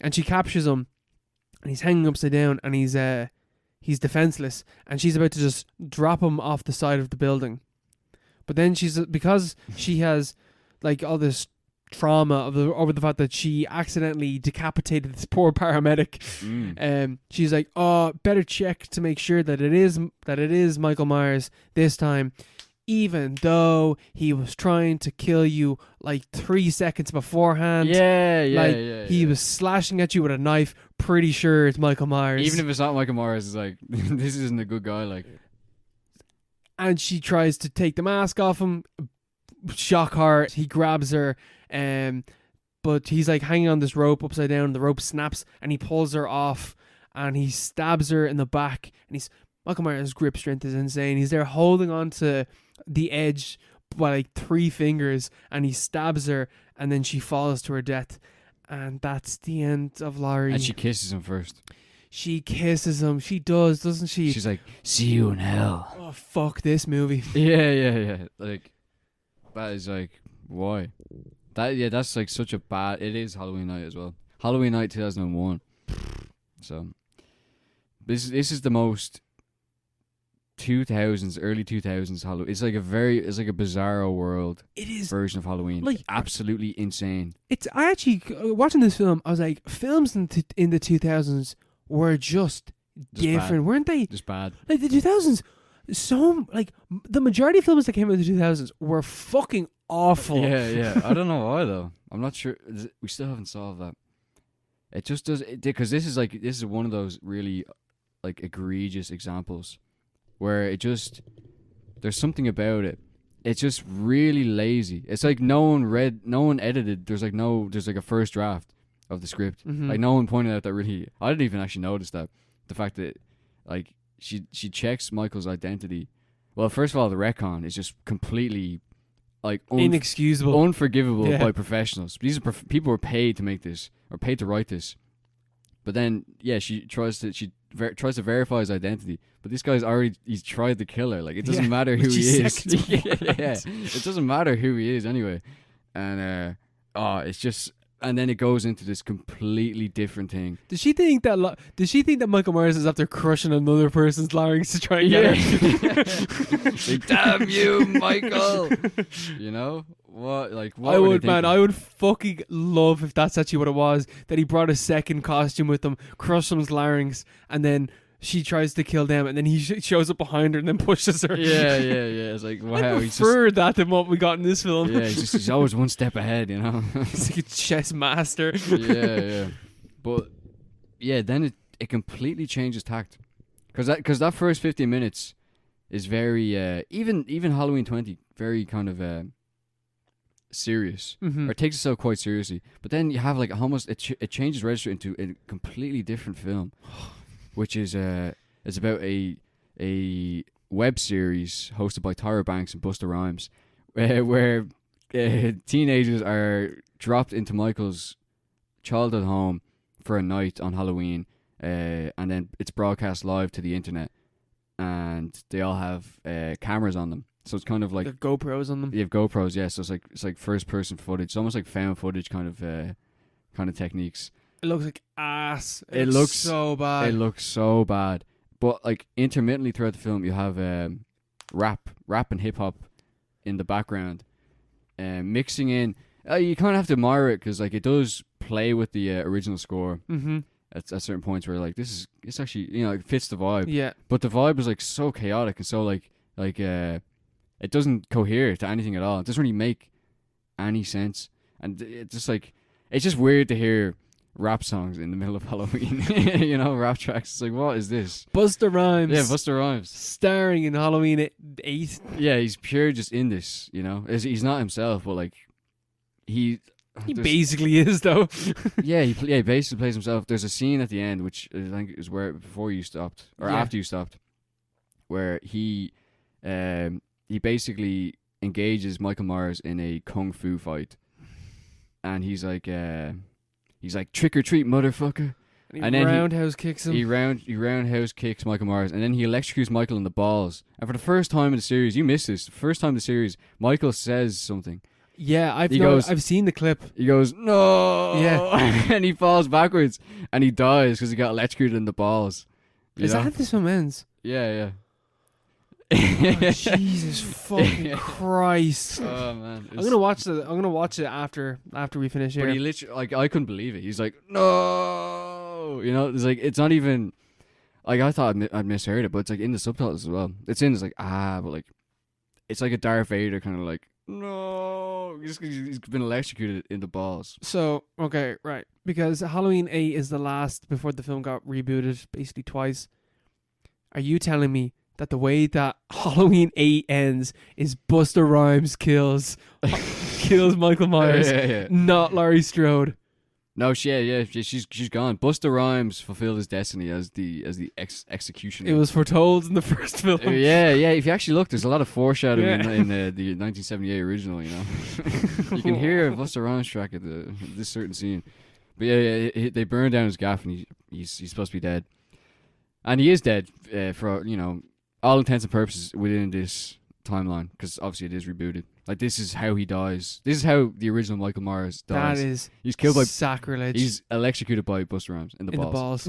And she captures him, and he's hanging upside down, and he's defenseless, and she's about to just drop him off the side of the building. But then because she has like all this trauma over the fact that she accidentally decapitated this poor paramedic. She's like, oh, better check to make sure that it is Michael Myers this time, even though he was trying to kill you like 3 seconds beforehand. Yeah. He was slashing at you with a knife. Pretty sure it's Michael Myers. Even if it's not Michael Myers, it's like, this isn't a good guy. Like, And she tries to take the mask off him. Shock her. He grabs her. But he's like hanging on this rope upside down. The rope snaps and he pulls her off. and he stabs her in the back, and Michael Myers' grip strength is insane. He's there holding on to the edge by like 3 fingers, and he stabs her, and then she falls to her death, and that's the end of Laurie. And she kisses him first. She kisses him. She does, doesn't she? She's like, "See you in hell." Oh, fuck this movie. Yeah. Like, that is like, why? That's like such a bad. It is Halloween night as well. Halloween night 2001. So, this is the most 2000s, early 2000s Halloween. It's like a bizarro world. It is version of Halloween. like absolutely insane. I actually watching this film, I was like, films in the 2000s were just different, bad. weren't they? Just bad. Like the 2000s, so like the majority of films that came out in the 2000s were fucking awful. Yeah. I don't know why though. I'm not sure. We still haven't solved that. It just does, because this is one of those really like egregious examples where there's something about it. It's just really lazy. It's like no one edited. There's like a first draft of the script. Mm-hmm. Like no one pointed out that really. I didn't even actually notice that. The fact that like she checks Michael's identity. Well, first of all, the retcon is just completely like inexcusable, unforgivable by professionals. These are people were paid to make this or paid to write this. But then she tries to verify his identity. But this guy's he's tried to kill her. Like it doesn't matter who he is. It doesn't matter who he is anyway. And it's just. And then it goes into this completely different thing. Does she think that Michael Myers is after crushing another person's larynx to try and get her? Like, damn you, Michael! You know what? Like what? I would fucking love if that's actually what it was. That he brought a second costume with him, crushed someone's larynx, and then she tries to kill them, and then he shows up behind her and then pushes her. Yeah. It's like, wow. I prefer that than what we got in this film. Yeah, he's always one step ahead, you know. He's like a chess master. Yeah. But yeah, then it completely changes tact, because that first 15 minutes is very even Halloween 20 very kind of serious, or it takes itself quite seriously. But then you have like almost it changes register into a completely different film. Which is it's about a web series hosted by Tyra Banks and Busta Rhymes, where teenagers are dropped into Michael's childhood home for a night on Halloween, and then it's broadcast live to the internet, and they all have cameras on them. So it's kind of like GoPros on them. You have GoPros, yeah. So it's like first person footage. It's almost like found footage kind of techniques. It looks like ass. It looks so bad. It looks so bad. But like intermittently throughout the film, you have rap and hip hop in the background, mixing in. You kind of have to admire it because like it does play with the original score at certain points where like it's actually it fits the vibe. Yeah. But the vibe is like so chaotic and so like it doesn't cohere to anything at all. It doesn't really make any sense, and it's just weird to hear rap songs in the middle of Halloween. Rap tracks. It's like, what is this? Busta Rhymes. Yeah, Busta Rhymes. Starring in Halloween 8. Yeah, he's pure just in this, He's not himself, but like, he basically is, though. he basically plays himself. There's a scene at the end, which I think is where, before you stopped, or after you stopped, where he basically engages Michael Myers in a kung fu fight. And he's like, trick or treat, motherfucker. And then roundhouse kicks him. He roundhouse kicks Michael Myers, and then he electrocutes Michael in the balls. And for the first time in the series, you missed this. The first time in the series, Michael says something. Yeah, I've seen the clip. He goes, no. Yeah. And he falls backwards, and he dies because he got electrocuted in the balls. Is that how this film ends? Yeah. Oh, Jesus fucking Christ! Oh man, I'm gonna watch it after we finish here. But he literally, I couldn't believe it. He's like, no, it's like, it's not even like, I thought I'd misheard it, but it's like in the subtitles as well. It's like but like it's like a Darth Vader kind of like, no, he's been electrocuted in the balls. So okay, right, because Halloween 8 is the last before the film got rebooted basically twice. Are you telling me that the way that Halloween 8 ends is Busta Rhymes kills Michael Myers, Yeah. not Laurie Strode? No, she's gone. Busta Rhymes fulfilled his destiny as the executioner. It was foretold in the first film. Yeah. If you actually look, there's a lot of foreshadowing Yeah. in the 1978 original. You know, you can hear a Busta Rhymes track at this certain scene. But they burned down his gaff, and he's supposed to be dead, and he is dead for all intents and purposes within this timeline, because obviously it is rebooted. Like, this is how he dies. This is how the original Michael Myers dies. That is he's killed by sacrilege. He's electrocuted by Busta Rhymes in the balls.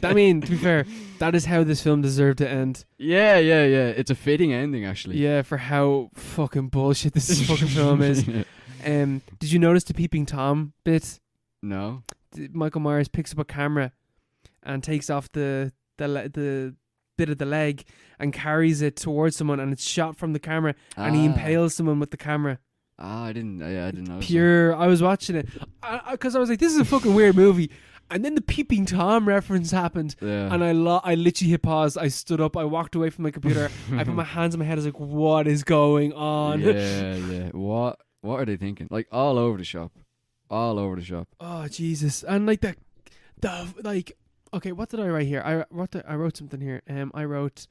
I mean, to be fair, that is how this film deserved to end. Yeah. It's a fitting ending, actually. Yeah, for how fucking bullshit this fucking film is. Did you notice the peeping Tom bit? No. Michael Myers picks up a camera and takes off the bit of the leg and carries it towards someone, and it's shot from the camera, and he impales someone with the camera. I didn't know. Pure. I was watching it because I was like, this is a fucking weird movie. And then the peeping Tom reference happened, and I literally hit pause. I stood up, I walked away from my computer, I put my hands on my head. I was like, what is going on? Yeah. What are they thinking? Like, all over the shop. Oh Jesus! And like the like. Okay, what did I write here? I wrote something here. I wrote,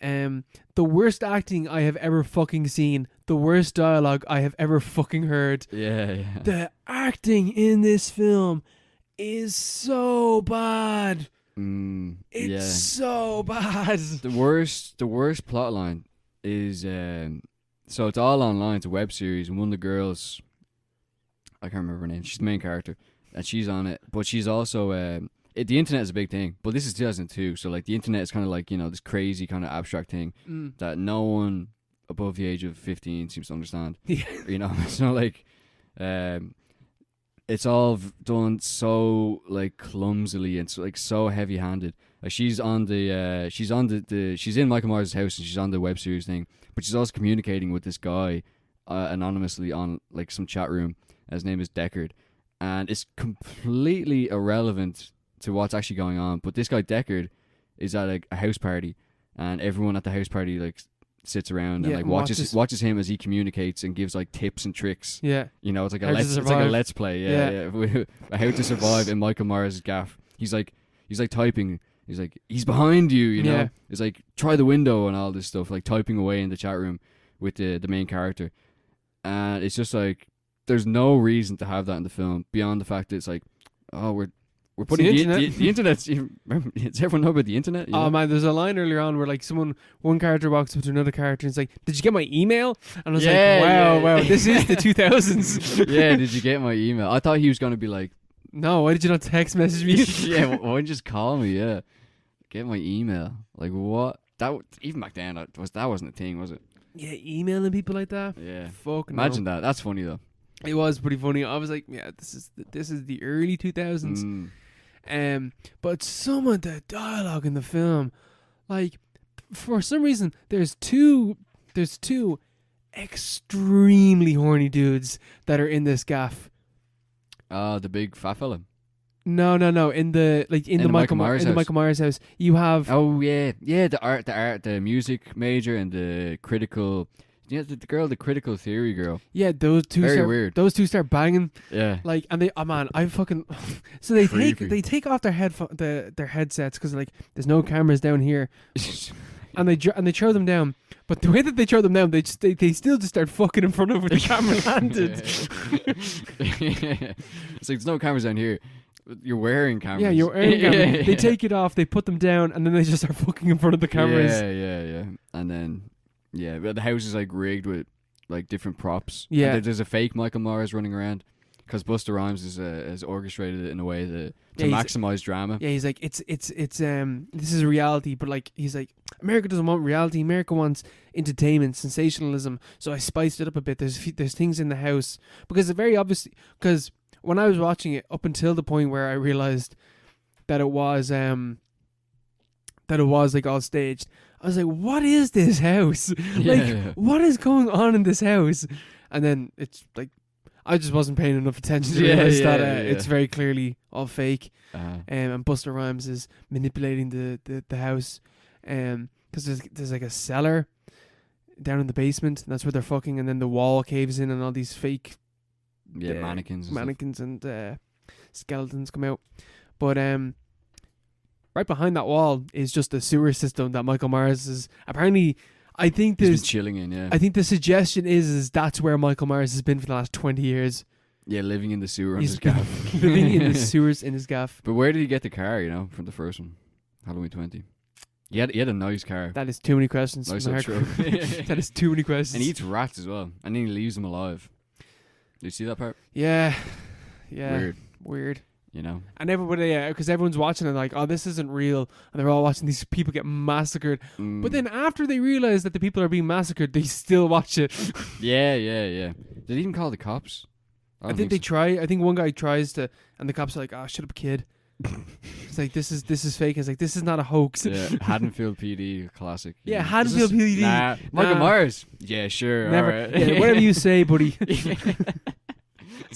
the worst acting I have ever fucking seen. The worst dialogue I have ever fucking heard. Yeah. The acting in this film is so bad. It's so bad. The worst plot line is so it's all online. It's a web series, and one of the girls, I can't remember her name. She's the main character, and she's on it. But she's also the internet is a big thing, but this is 2002, so like the internet is kind of like this crazy kind of abstract thing that no one above the age of 15 seems to understand. Yeah. It's not like it's all done so like clumsily and so, like so heavy-handed. Like, she's in Michael Myers' house, and she's on the web series thing, but she's also communicating with this guy anonymously on like some chat room. His name is Deckard, and it's completely irrelevant to what's actually going on. But this guy Deckard is at like a house party, and everyone at the house party like sits around and like watches him as he communicates and gives like tips and tricks. Yeah. It's like a let's play. Yeah. How to survive in Michael Myers' gaff. He's like typing. He's like, he's behind you, Yeah. It's like, try the window and all this stuff, like typing away in the chat room with the main character. And it's just like, there's no reason to have that in the film beyond the fact that it's like, oh, we're putting the internet. Does everyone know about the internet? Oh man, there's a line earlier on where like one character walks up to another character and it's like, "Did you get my email?" And I was like, "Wow, this is the 2000s." Yeah, did you get my email? I thought he was gonna be like, "No, why did you not text message me?" Yeah, why didn't you just call me? Yeah, get my email. Like, what? Even back then, that wasn't a thing, was it? Yeah, emailing people like that. Yeah, fuck. Imagine that. That's funny though. It was pretty funny. I was like, yeah, this is the early 2000s. But some of the dialogue in the film, like, for some reason, there's two extremely horny dudes that are in this gaff. The big fat fella. No. In the Michael Myers house, you have. Oh yeah. The music major and the critical. Yeah, the girl, the critical theory girl. Yeah, those two. Weird. Those two start banging. Yeah. Like, and they, I fucking. So they take off their their headsets because like there's no cameras down here, and they throw them down. But the way that they throw them down, they still just start fucking in front of where the camera landed. It's like there's no cameras down here. You're wearing cameras. Yeah, you're wearing cameras. They take it off, they put them down, and then they just start fucking in front of the cameras. Yeah. And then. Yeah, but the house is like rigged with like different props. Yeah, and there's a fake Michael Myers running around because Busta Rhymes has orchestrated it in a way to maximize drama. Yeah, he's like, it's this is reality, but like he's like, America doesn't want reality. America wants entertainment, sensationalism. So I spiced it up a bit. There's things in the house because it's very obviously because when I was watching it up until the point where I realized that it was like all staged. I was like, what is this house? What is going on in this house? And then it's like, I just wasn't paying enough attention to realize that it's very clearly all fake. And Busta Rhymes is manipulating the house. Because there's like a cellar down in the basement. And that's where they're fucking. And then the wall caves in and all these fake mannequins. And skeletons come out. But right behind that wall is just the sewer system that Michael Myers is apparently. I think He's this. been chilling in, yeah. I think the suggestion is that's where Michael Myers has been for the last 20 years. Yeah, living in the sewer on He's his been gaff. living in the sewers in his gaff. But where did he get the car, from the first one? Halloween 20. He had a nice car. That is too many questions. Nice Mark. little truck. That is too many questions. And he eats rats as well. And then he leaves them alive. Did you see that part? Yeah. Weird. And everybody, because everyone's watching it like, oh, this isn't real. And they're all watching these people get massacred. But then after they realize that the people are being massacred, they still watch it. Yeah. Did they even call the cops? I think they try. I think one guy tries to, and the cops are like, oh, shut up, kid. It's like, this is fake. It's like, this is not a hoax. Yeah, Haddonfield PD, classic. Yeah, Haddonfield PD. Nah, Michael Myers. Yeah, sure. Never. All right. Yeah, whatever you say, buddy. It's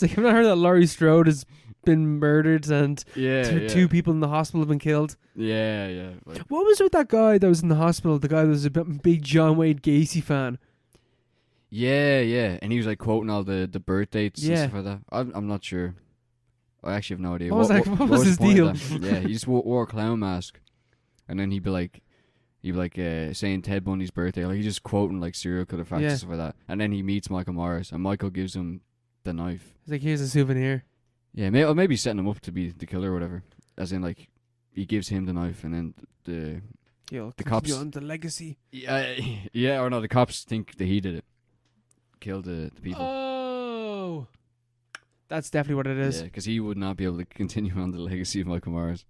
like, I've not heard that Laurie Strode has been murdered and two people in the hospital have been killed. Yeah. Like, what was with that guy that was in the hospital? The guy that was a big John Wayne Gacy fan. Yeah. And he was like quoting all the birth dates and stuff like that. I'm not sure. I actually have no idea. What was his the point deal? of that? Yeah, he just wore a clown mask, and then he'd be like saying Ted Bundy's birthday. Like he's just quoting like serial killer facts and stuff like that. And then he meets Michael Myers, and Michael gives him the knife. He's like, here's a souvenir. Yeah, or maybe setting him up to be the killer or whatever. As in, like, he gives him the knife, and then the cops on the legacy. Yeah, or no, the cops think that he did it, killed the people. Oh. That's definitely what it is. Yeah, because he would not be able to continue on the legacy of Michael Myers.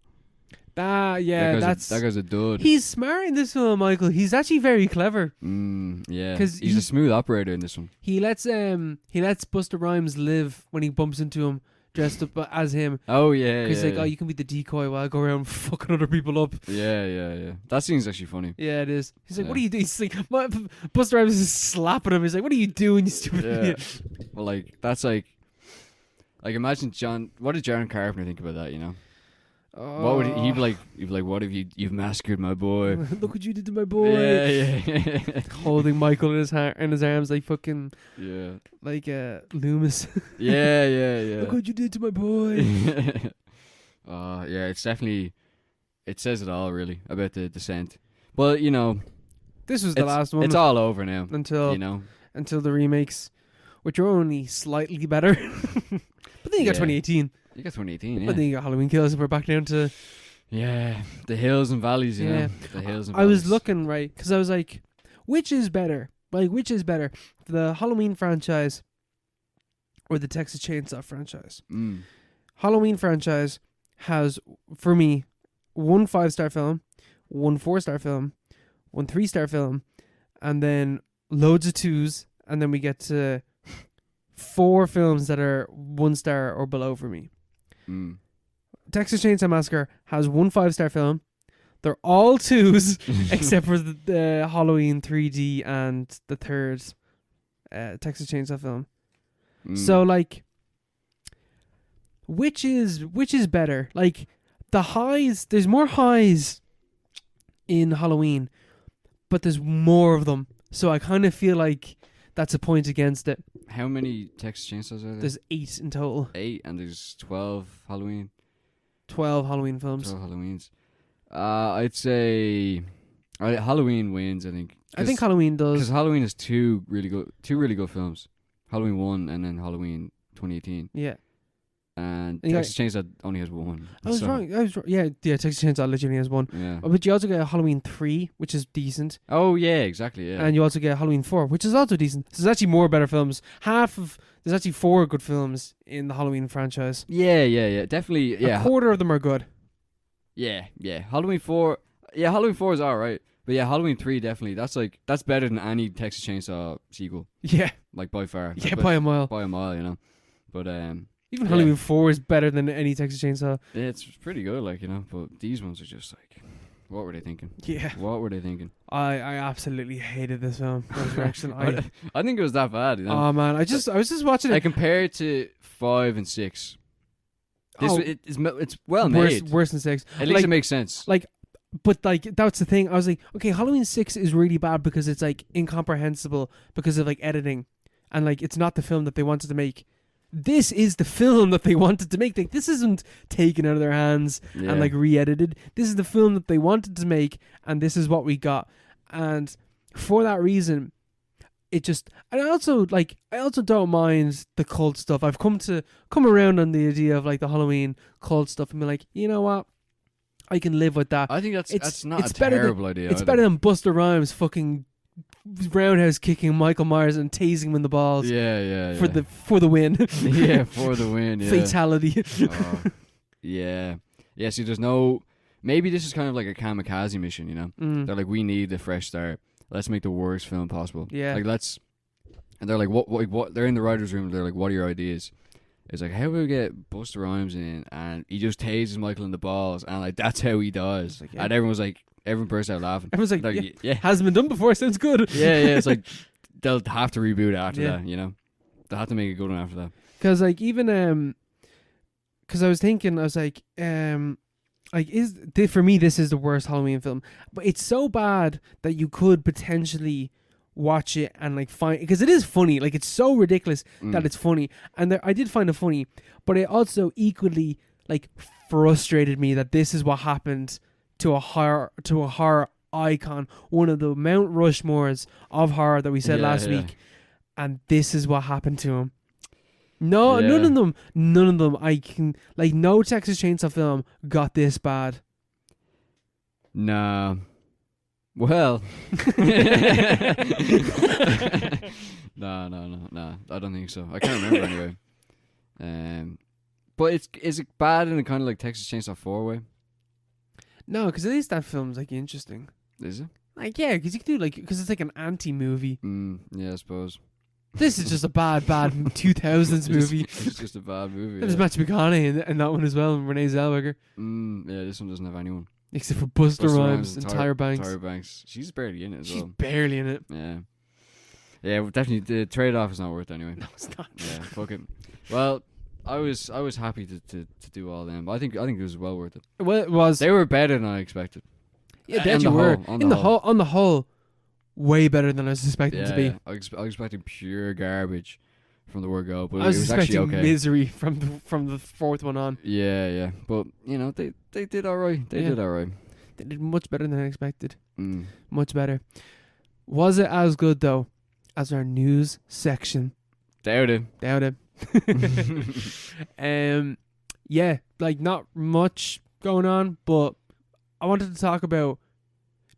That guy's a dud. He's smart in this film, Michael. He's actually very clever. Yeah, because he's a smooth operator in this one. He lets Busta Rhymes live when he bumps into him, dressed up as him. Oh yeah, because oh, you can be the decoy while I go around fucking other people up. Yeah. That scene's actually funny. Yeah, it is. He's like, what are you doing? He's like, Busta Rhymes is slapping him. He's like, what are you doing, you stupid idiot? Well, like that's like imagine what did John Carpenter think about that? What would he be like? He'd be like, "What have you've massacred my boy? Look what you did to my boy!" Yeah. Holding Michael in his arms like fucking like Loomis. Yeah. Look what you did to my boy. Yeah, it's definitely it says it all really about the descent. But this was the last one. It's all over now until the remakes, which are only slightly better. But then you got 2018. You got 2018, yeah. But then you got Halloween Kills, and we're back down to... Yeah, the hills and valleys, you know. The hills and valleys. I was looking, right, because I was like, which is better? Like, which is better? The Halloween franchise or the Texas Chainsaw franchise? Halloween franchise has, for me, 1 5-star film, 1 4-star film, 1 3-star film, and then loads of 2s, and then we get to 4 films that are 1 star or below for me. Texas Chainsaw Massacre has 1 5-star film. They're all 2s except for the Halloween 3D and the 3rd Texas Chainsaw film. So like, which is better? Like the highs, there's more highs in Halloween, but there's more of them. So I kind of feel like that's a point against it. How many Texas Chainsaws are there? There's 8 in total. 8, and there's 12 Halloween. 12 Halloween films. 12 Halloweens. I'd say Halloween wins. I think. I think Halloween does, because Halloween has two really good films. Halloween 1 and then Halloween 2018. Yeah. And Texas Chainsaw only has 1. I was wrong. Yeah, Texas Chainsaw literally has 1. Yeah. But you also get Halloween 3, which is decent. Oh, yeah, exactly, yeah. And you also get Halloween 4, which is also decent. So there's actually more better films. There's actually 4 good films in the Halloween franchise. Yeah. Definitely, yeah. A quarter of them are good. Yeah. Halloween 4 is alright. But yeah, Halloween 3 definitely. That's better than any Texas Chainsaw sequel. Yeah. Like by far. Yeah, by a mile. By a mile, you know. But even Halloween 4 is better than any Texas Chainsaw. Yeah, it's pretty good, like, you know. But these ones are just like, what were they thinking? Yeah. What were they thinking? I absolutely hated this film, Resurrection. I think it was that bad, you know. Oh man, I was just watching it. I compared to 5 and 6. It's well made. Worse than 6. At least it makes sense. But that's the thing. I was like, okay, Halloween 6 is really bad because it's like incomprehensible because of like editing, and like it's not the film that they wanted to make. this is the film that they wanted to make. Like, this isn't taken out of their hands and like re-edited. This is the film that they wanted to make, and this is what we got. And for that reason, I also don't mind the cult stuff. I've come around on the idea of like the Halloween cult stuff and be like, you know what? I can live with that. I think that's not a terrible idea. It's better than Busta Rhymes fucking roundhouse kicking Michael Myers and tasing him in the balls. Yeah. For the win. Yeah, for the win. Yeah. Fatality. Yeah. See, there's no. Maybe this is kind of like a kamikaze mission, you know? They're like, we need a fresh start. Let's make the worst film possible. Yeah. Like, and they're like, what? They're in the writer's room. They're like, what are your ideas? It's like, how do we get Busta Rhymes in? And he just tases Michael in the balls. And like, that's how he dies. Like, And everyone burst out laughing. Everyone's like, yeah. Hasn't been done before. Sounds good. Yeah. It's like, they'll have to reboot it after that, you know? They'll have to make a good one after that. Because like, even, because I was thinking, for me, this is the worst Halloween film. But it's so bad that you could potentially watch it and like find, because it is funny. Like, it's so ridiculous that it's funny, and I did find it funny. But it also equally like frustrated me that this is what happened to a horror icon, one of the Mount Rushmores of horror that we said last week, and this is what happened to him. No, none of them. I can like no Texas Chainsaw film got this bad. Nah. Well. No. I don't think so. I can't remember anyway. But is it bad in a kind of like Texas Chainsaw 4 way? No, because at least that film's like interesting. Is it? Like, yeah, because you can do like, because it's like an anti-movie. Yeah, I suppose. This is just a bad 2000s movie. It's just a bad movie. There's Matthew McConaughey in that one as well, and Renee Zellweger. Yeah, this one doesn't have anyone. Except for Busta Rhymes and Tyra Banks. Tyra Banks. She's barely in it as well. She's barely in it. Yeah. Yeah, well, definitely the trade-off is not worth it anyway. No, it's not. Yeah, fuck it. Well, I was happy to do all them. I think it was well worth it. Well, it was. They were better than I expected. Yeah, they actually were. On the whole, way better than I was expecting to be. I was expecting pure garbage from the word go, but I was it was expecting actually okay. misery from the fourth one on. Yeah. But, you know, they did all right. They did all right. They did much better than I expected. Much better. Was it as good, though, as our news section? Doubt it. Yeah, like not much going on, but I wanted to talk about.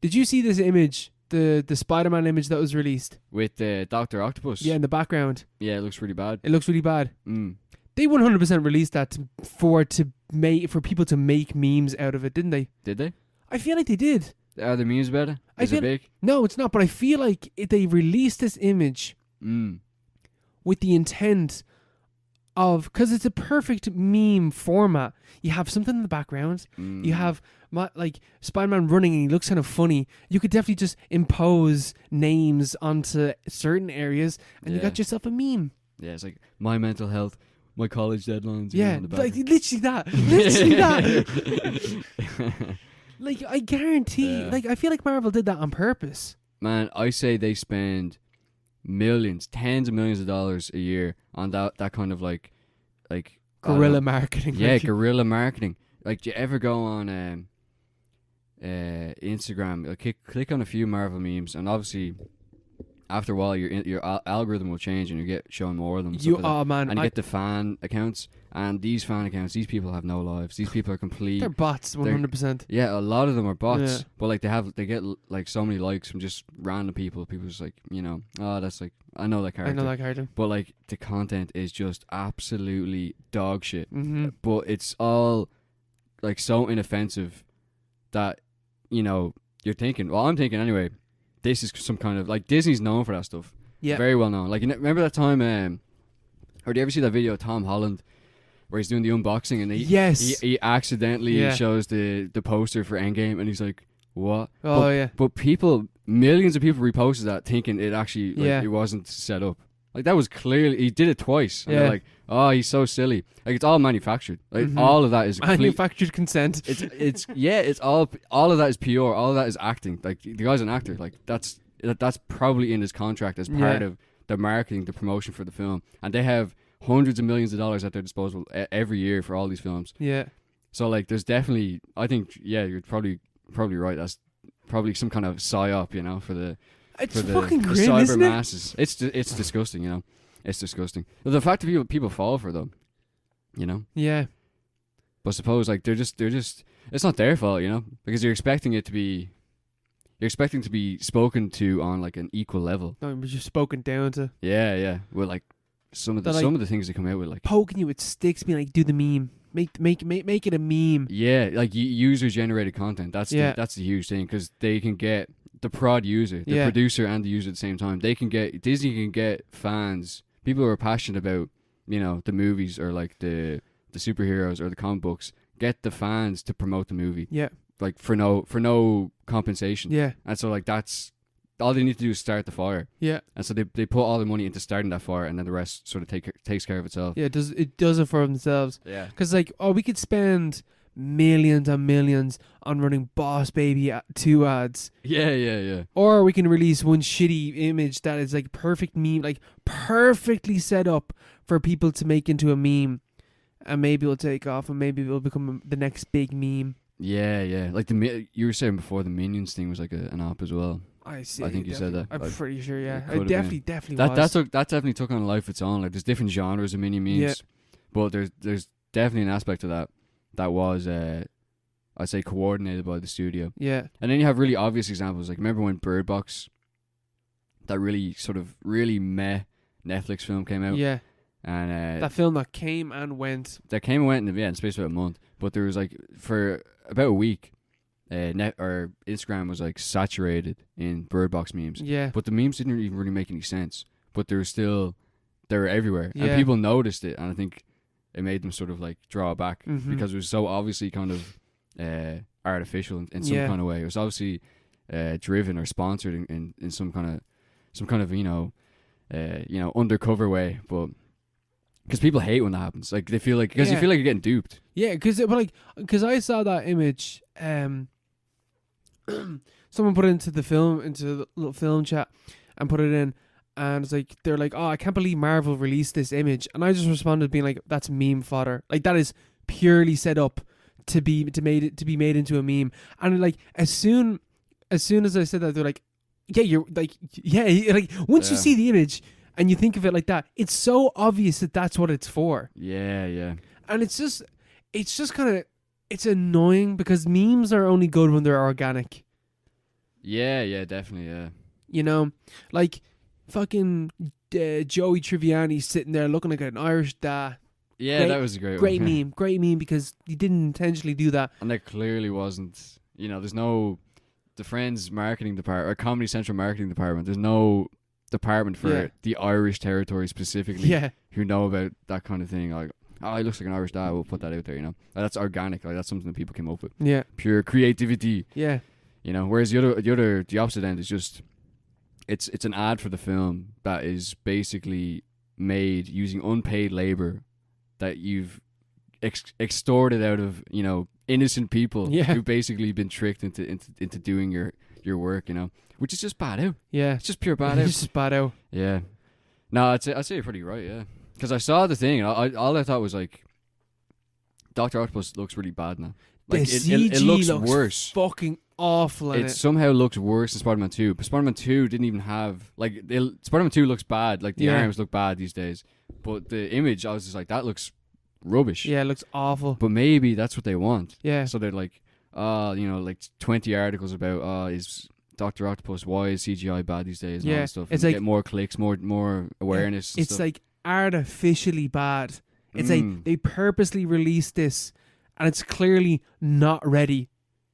Did you see this image, the Spiderman image that was released with Dr. Octopus? Yeah, in the background. Yeah, it looks really bad. They 100% released that for people to make memes out of it, didn't they? Did they? I feel like they did. Are the memes better? Is it big? No, it's not. But I feel like they released this image with the intent of, because it's a perfect meme format. You have something in the background. You have like Spider-Man running and he looks kind of funny. You could definitely just impose names onto certain areas and you got yourself a meme. Yeah, it's like my mental health, my college deadlines. Yeah, like literally that. Like, I guarantee, like, I feel like Marvel did that on purpose. Man, I say they spend millions, tens of millions of dollars a year on that kind of like guerrilla marketing. Yeah, guerrilla marketing. Like, do you ever go on Instagram, like, click on a few Marvel memes, and obviously after a while your algorithm will change and you get shown more of them. And you get the fan accounts, and these fan accounts, these people have no lives. These people are complete. They're bots, 100%. Yeah, a lot of them are bots, but like they get like so many likes from just random people. People just like, you know, oh, that's like, I know that character. But like the content is just absolutely dog shit. But it's all like so inoffensive that, you know, you're thinking. Well, I'm thinking anyway. This is some kind of like, Disney's known for that stuff. Yeah, very well known. Like, you know, remember that time? Or do you ever see that video of Tom Holland where he's doing the unboxing and he accidentally shows the poster for Endgame and he's like, what? But millions of people reposted that thinking it actually it wasn't set up. Like, that was clearly, he did it twice. And they're like, oh, he's so silly. Like, it's all manufactured. Like, all of that is manufactured consent. It's all of that is pure. All of that is acting. Like, the guy's an actor. Like, that's probably in his contract as part of the marketing, the promotion for the film. And they have hundreds of millions of dollars at their disposal every year for all these films. Yeah. So like, there's definitely, I think, yeah, you're probably right. That's probably some kind of psyop, you know, for the It's for fucking the grim, cyber isn't it? masses. It's disgusting, you know. It's disgusting. But the fact that people fall for them, you know. Yeah. But suppose like they're just it's not their fault, you know, because you're expecting to be spoken to on like an equal level. No, but you're spoken down to. Yeah. With like some of the things they come out with, like Poking you with sticks, being like, do the meme. Make it a meme. yeah, like user generated content. That's Yeah. that's the huge thing, because they can get the prod user, the Yeah. producer, and the user at the same time. Disney can get fans, people who are passionate about, you know, the movies or like the superheroes or the comic books, get the fans to promote the movie, Yeah. like for no compensation. Yeah. And so like that's all they need to do is start the fire. Yeah. And so they put all the money into starting that fire, and then the rest sort of takes care of itself. Yeah. It does it for themselves. Yeah. Because like, we could spend millions and millions on running Boss Baby 2 ads, Yeah. or we can release one shitty image that is like perfect meme, like perfectly set up for people to make into a meme, and maybe it'll take off, and maybe it'll become the next big meme. Yeah. Like you were saying before, the Minions thing was like an op as well. I see. I think you said that. I'm pretty sure. Yeah, could it have been. definitely That was. definitely took on a life of its own. Like there's different genres of mini memes, Yeah. but there's definitely an aspect of that was I'd say coordinated by the studio. Yeah. And then you have really obvious examples. Like remember when Bird Box, that really meh Netflix film came out. Yeah. And That film that came and went. that came and went in the space of about a month. But there was like for about a week, or Instagram was like saturated in Bird Box memes. Yeah. But the memes didn't even really make any sense. But they were everywhere, Yeah. and people noticed it. And I think it made them sort of like draw it back, Mhm. because it was so obviously kind of artificial in some Yeah. kind of way. It was obviously driven or sponsored in some kind of undercover way, but. Because people hate when that happens. Like they feel like, because you Yeah. feel like you're getting duped. Yeah, because I saw that image. Someone put it into the little film chat, and put it in, and it's like they're like, "Oh, I can't believe Marvel released this image," and I just responded being like, "That's meme fodder. Like that is purely set up to be made into a meme." And like as soon as I said that, they're like, "Yeah, you're like, yeah." Like once you Yeah. see the image and you think of it like that, it's so obvious that that's what it's for. Yeah. And it's just kind of, it's annoying because memes are only good when they're organic. Yeah, definitely, yeah. You know, like fucking Joey Tribbiani sitting there looking like an Irish dad. Yeah, Great- that was a great one. Great meme because he didn't intentionally do that. And there clearly wasn't, there's no, the Friends marketing department, or Comedy Central marketing department, there's no department for Yeah. the Irish territory specifically Yeah, who know about that kind of thing. Like, oh, he looks like an Irish dad, we'll put that out there, Like, that's organic, like that's something that people came up with. yeah, Pure creativity. yeah, Whereas the opposite end is just it's an ad for the film that is basically made using unpaid labor that you've extorted out of innocent people Yeah. who've basically been tricked into doing your work, which is just bad out. yeah. It's just pure bad out. It's just bad out. Yeah. No, I'd say you're pretty right. Yeah, because I saw the thing, and all I thought was like, Dr. Octopus looks really bad now. Like The it CG looks looks worse. fucking awful in It it. somehow looks worse than Spider-Man 2. But Spider-Man 2 didn't even have... Like, Spider-Man 2 looks bad. Like, the Yeah. arms look bad these days. But the image, I was just like, that looks rubbish. Yeah, it looks awful. But maybe that's what they want. Yeah, So they're like, like 20 articles about, is Dr. Octopus, why is CGI bad these days? And all Yeah, that stuff. it's And like- get more clicks, more awareness. and it's stuff. like artificially bad. It's like they purposely released this, and it's clearly not ready.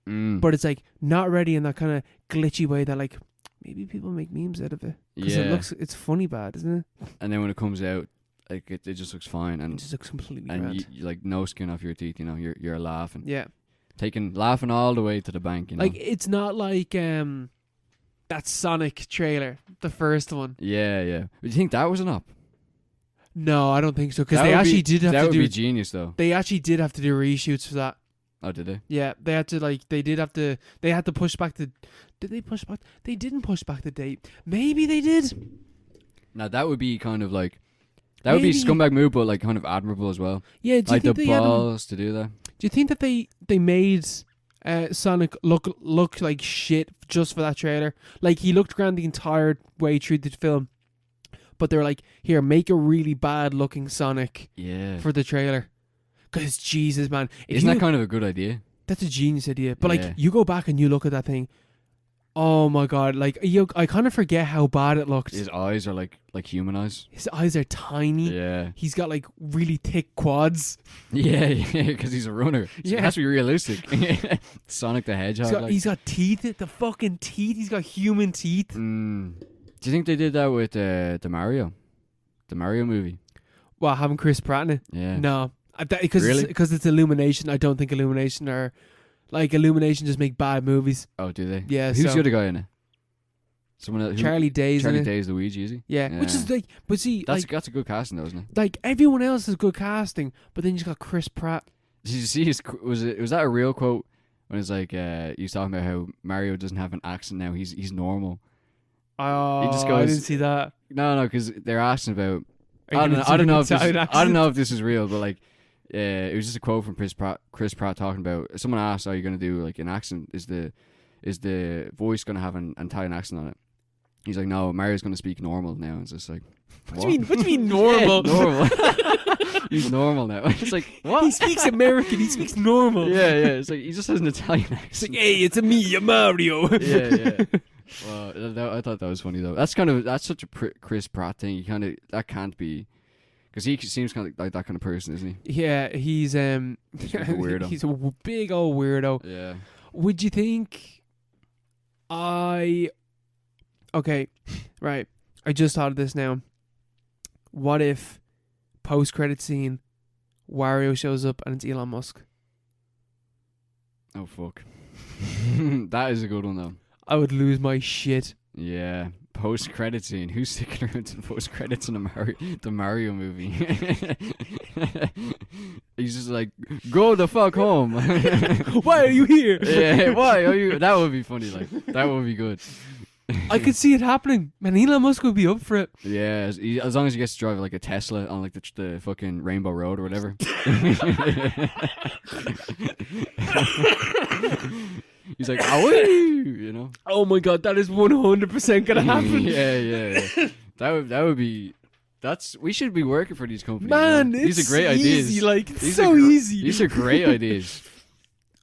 But it's like not ready in that kind of glitchy way that like maybe people make memes out of it because yeah. it's funny bad, isn't it? And then when it comes out, like it just looks fine, It and just looks completely and bad. you like no skin off your teeth. You're laughing, Yeah, laughing all the way to the bank. like it's not like that Sonic trailer, the first one. yeah. Do you think that was an op? No, I don't think so because That they would actually be- did have that to would do. be genius though. They actually did have to do reshoots for that. Oh, did they? Yeah, they had to they had to push back the. Did they push back? They didn't push back the date. Maybe they did. Now that would be kind of like That would be a maybe- scumbag move, but like kind of admirable as well. Yeah, do you Like the think they had him- balls to do that. Do you think that they made Sonic look like shit just for that trailer? Like, he looked grand the entire way through the film, but they were like, here, make a really bad looking Sonic Yeah. for the trailer. Because Jesus, man, if Isn't you- that kind of a good idea? that's a genius idea. But Yeah. like, you go back and you look at that thing. Oh my god! Like, I kind of forget how bad it looked. His eyes are like human eyes. His eyes are tiny. Yeah. He's got like really thick quads. Yeah, because he's a runner. So Yeah. it has to be realistic. Sonic the Hedgehog. He's got teeth. The fucking teeth. He's got human teeth. Do you think they did that with the Mario movie? Well, having Chris Pratt in it. Yeah. No, because Really? it's Illumination. I don't think Illumination are like Illumination just make bad movies. Oh, do they? Yeah. Who's so the other guy in it? Someone else. Charlie Day's Charlie in it. Day's Luigi, is he? Yeah, which is like, but see, That's a good casting, though, isn't it? like everyone else is good casting, but then you just got Chris Pratt. Did you see was that a real quote when it's like he was talking about how Mario doesn't have an accent now? He's normal. Oh, just I goes- didn't see that. No, because they're asking about. Are you I gonna don't do know an if this. Italian I don't accent? know if this is real, but like, it was just a quote from Chris Pratt talking about. Someone asked, "Are you gonna do like an accent? Is the voice gonna have an Italian accent on it?" He's like, "No, Mario's gonna speak normal now." It's just like, What do you mean normal? Yeah, normal. He's normal now. It's like, what? He speaks American. He speaks normal. Yeah. It's like he just has an Italian It's accent. like, hey, it's a me, a Mario. Yeah. Well, I thought that was funny though. That's such a Chris Pratt thing. That can't be, because he seems kind of like that kind of person, isn't he? Yeah, he's a weirdo. He's a big old weirdo. Yeah. Would you think okay, right. I just thought of this now. What if post-credit scene Wario shows up and it's Elon Musk? Oh fuck. That is a good one though. I would lose my shit. Yeah. Post credit scene. Who's sticking around to the post credits in the Mario movie? He's just like, go the fuck home. Why are you here? Yeah, why are you? That would be funny. Like that would be good. I could see it happening. Man, Elon Musk would be up for it. Yeah, as long as he gets to drive like a Tesla on like the fucking Rainbow Road or whatever. He's like, "Away," you know. Oh my god, that is 100% gonna happen. Yeah. That would be. We should be working for these companies. Man, These it's are great ideas. easy, like, it's These so are easy. These are great ideas.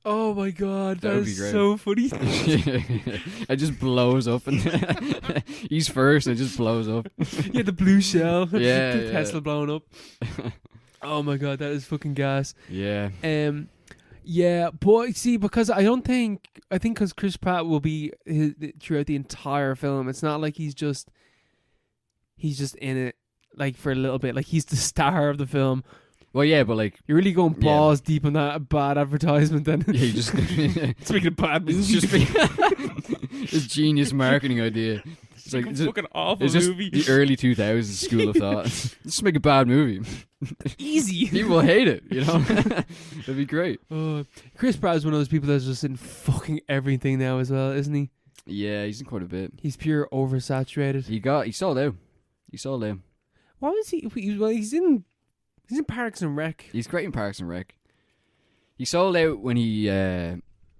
Oh my god, That that would be is great. so funny. It just blows up, and he's first, and it just blows up. Yeah, the blue shell. Yeah, the yeah. Tesla blowing up. Oh my god, that is fucking gas. Yeah. Yeah, but see, because I think because Chris Pratt will be throughout the entire film. It's not like he's just in it like for a little bit. Like, he's the star of the film. Well, yeah, but like, You're really going Yeah. balls deep on that bad advertisement then. yeah, you just Speaking of bad it's movies, just this genius marketing idea. It's like it's a fucking awful it's just movie. the early 2000s school of thought. Just make a bad movie. Easy. People will hate it, you know. That'd be great. Chris Pratt is one of those people that's just in fucking everything now as well, isn't he? Yeah, he's in quite a bit. He's pure oversaturated. He sold out. He sold out. Why was he? Well, he's in Parks and Rec. He's great in Parks and Rec. He sold out when he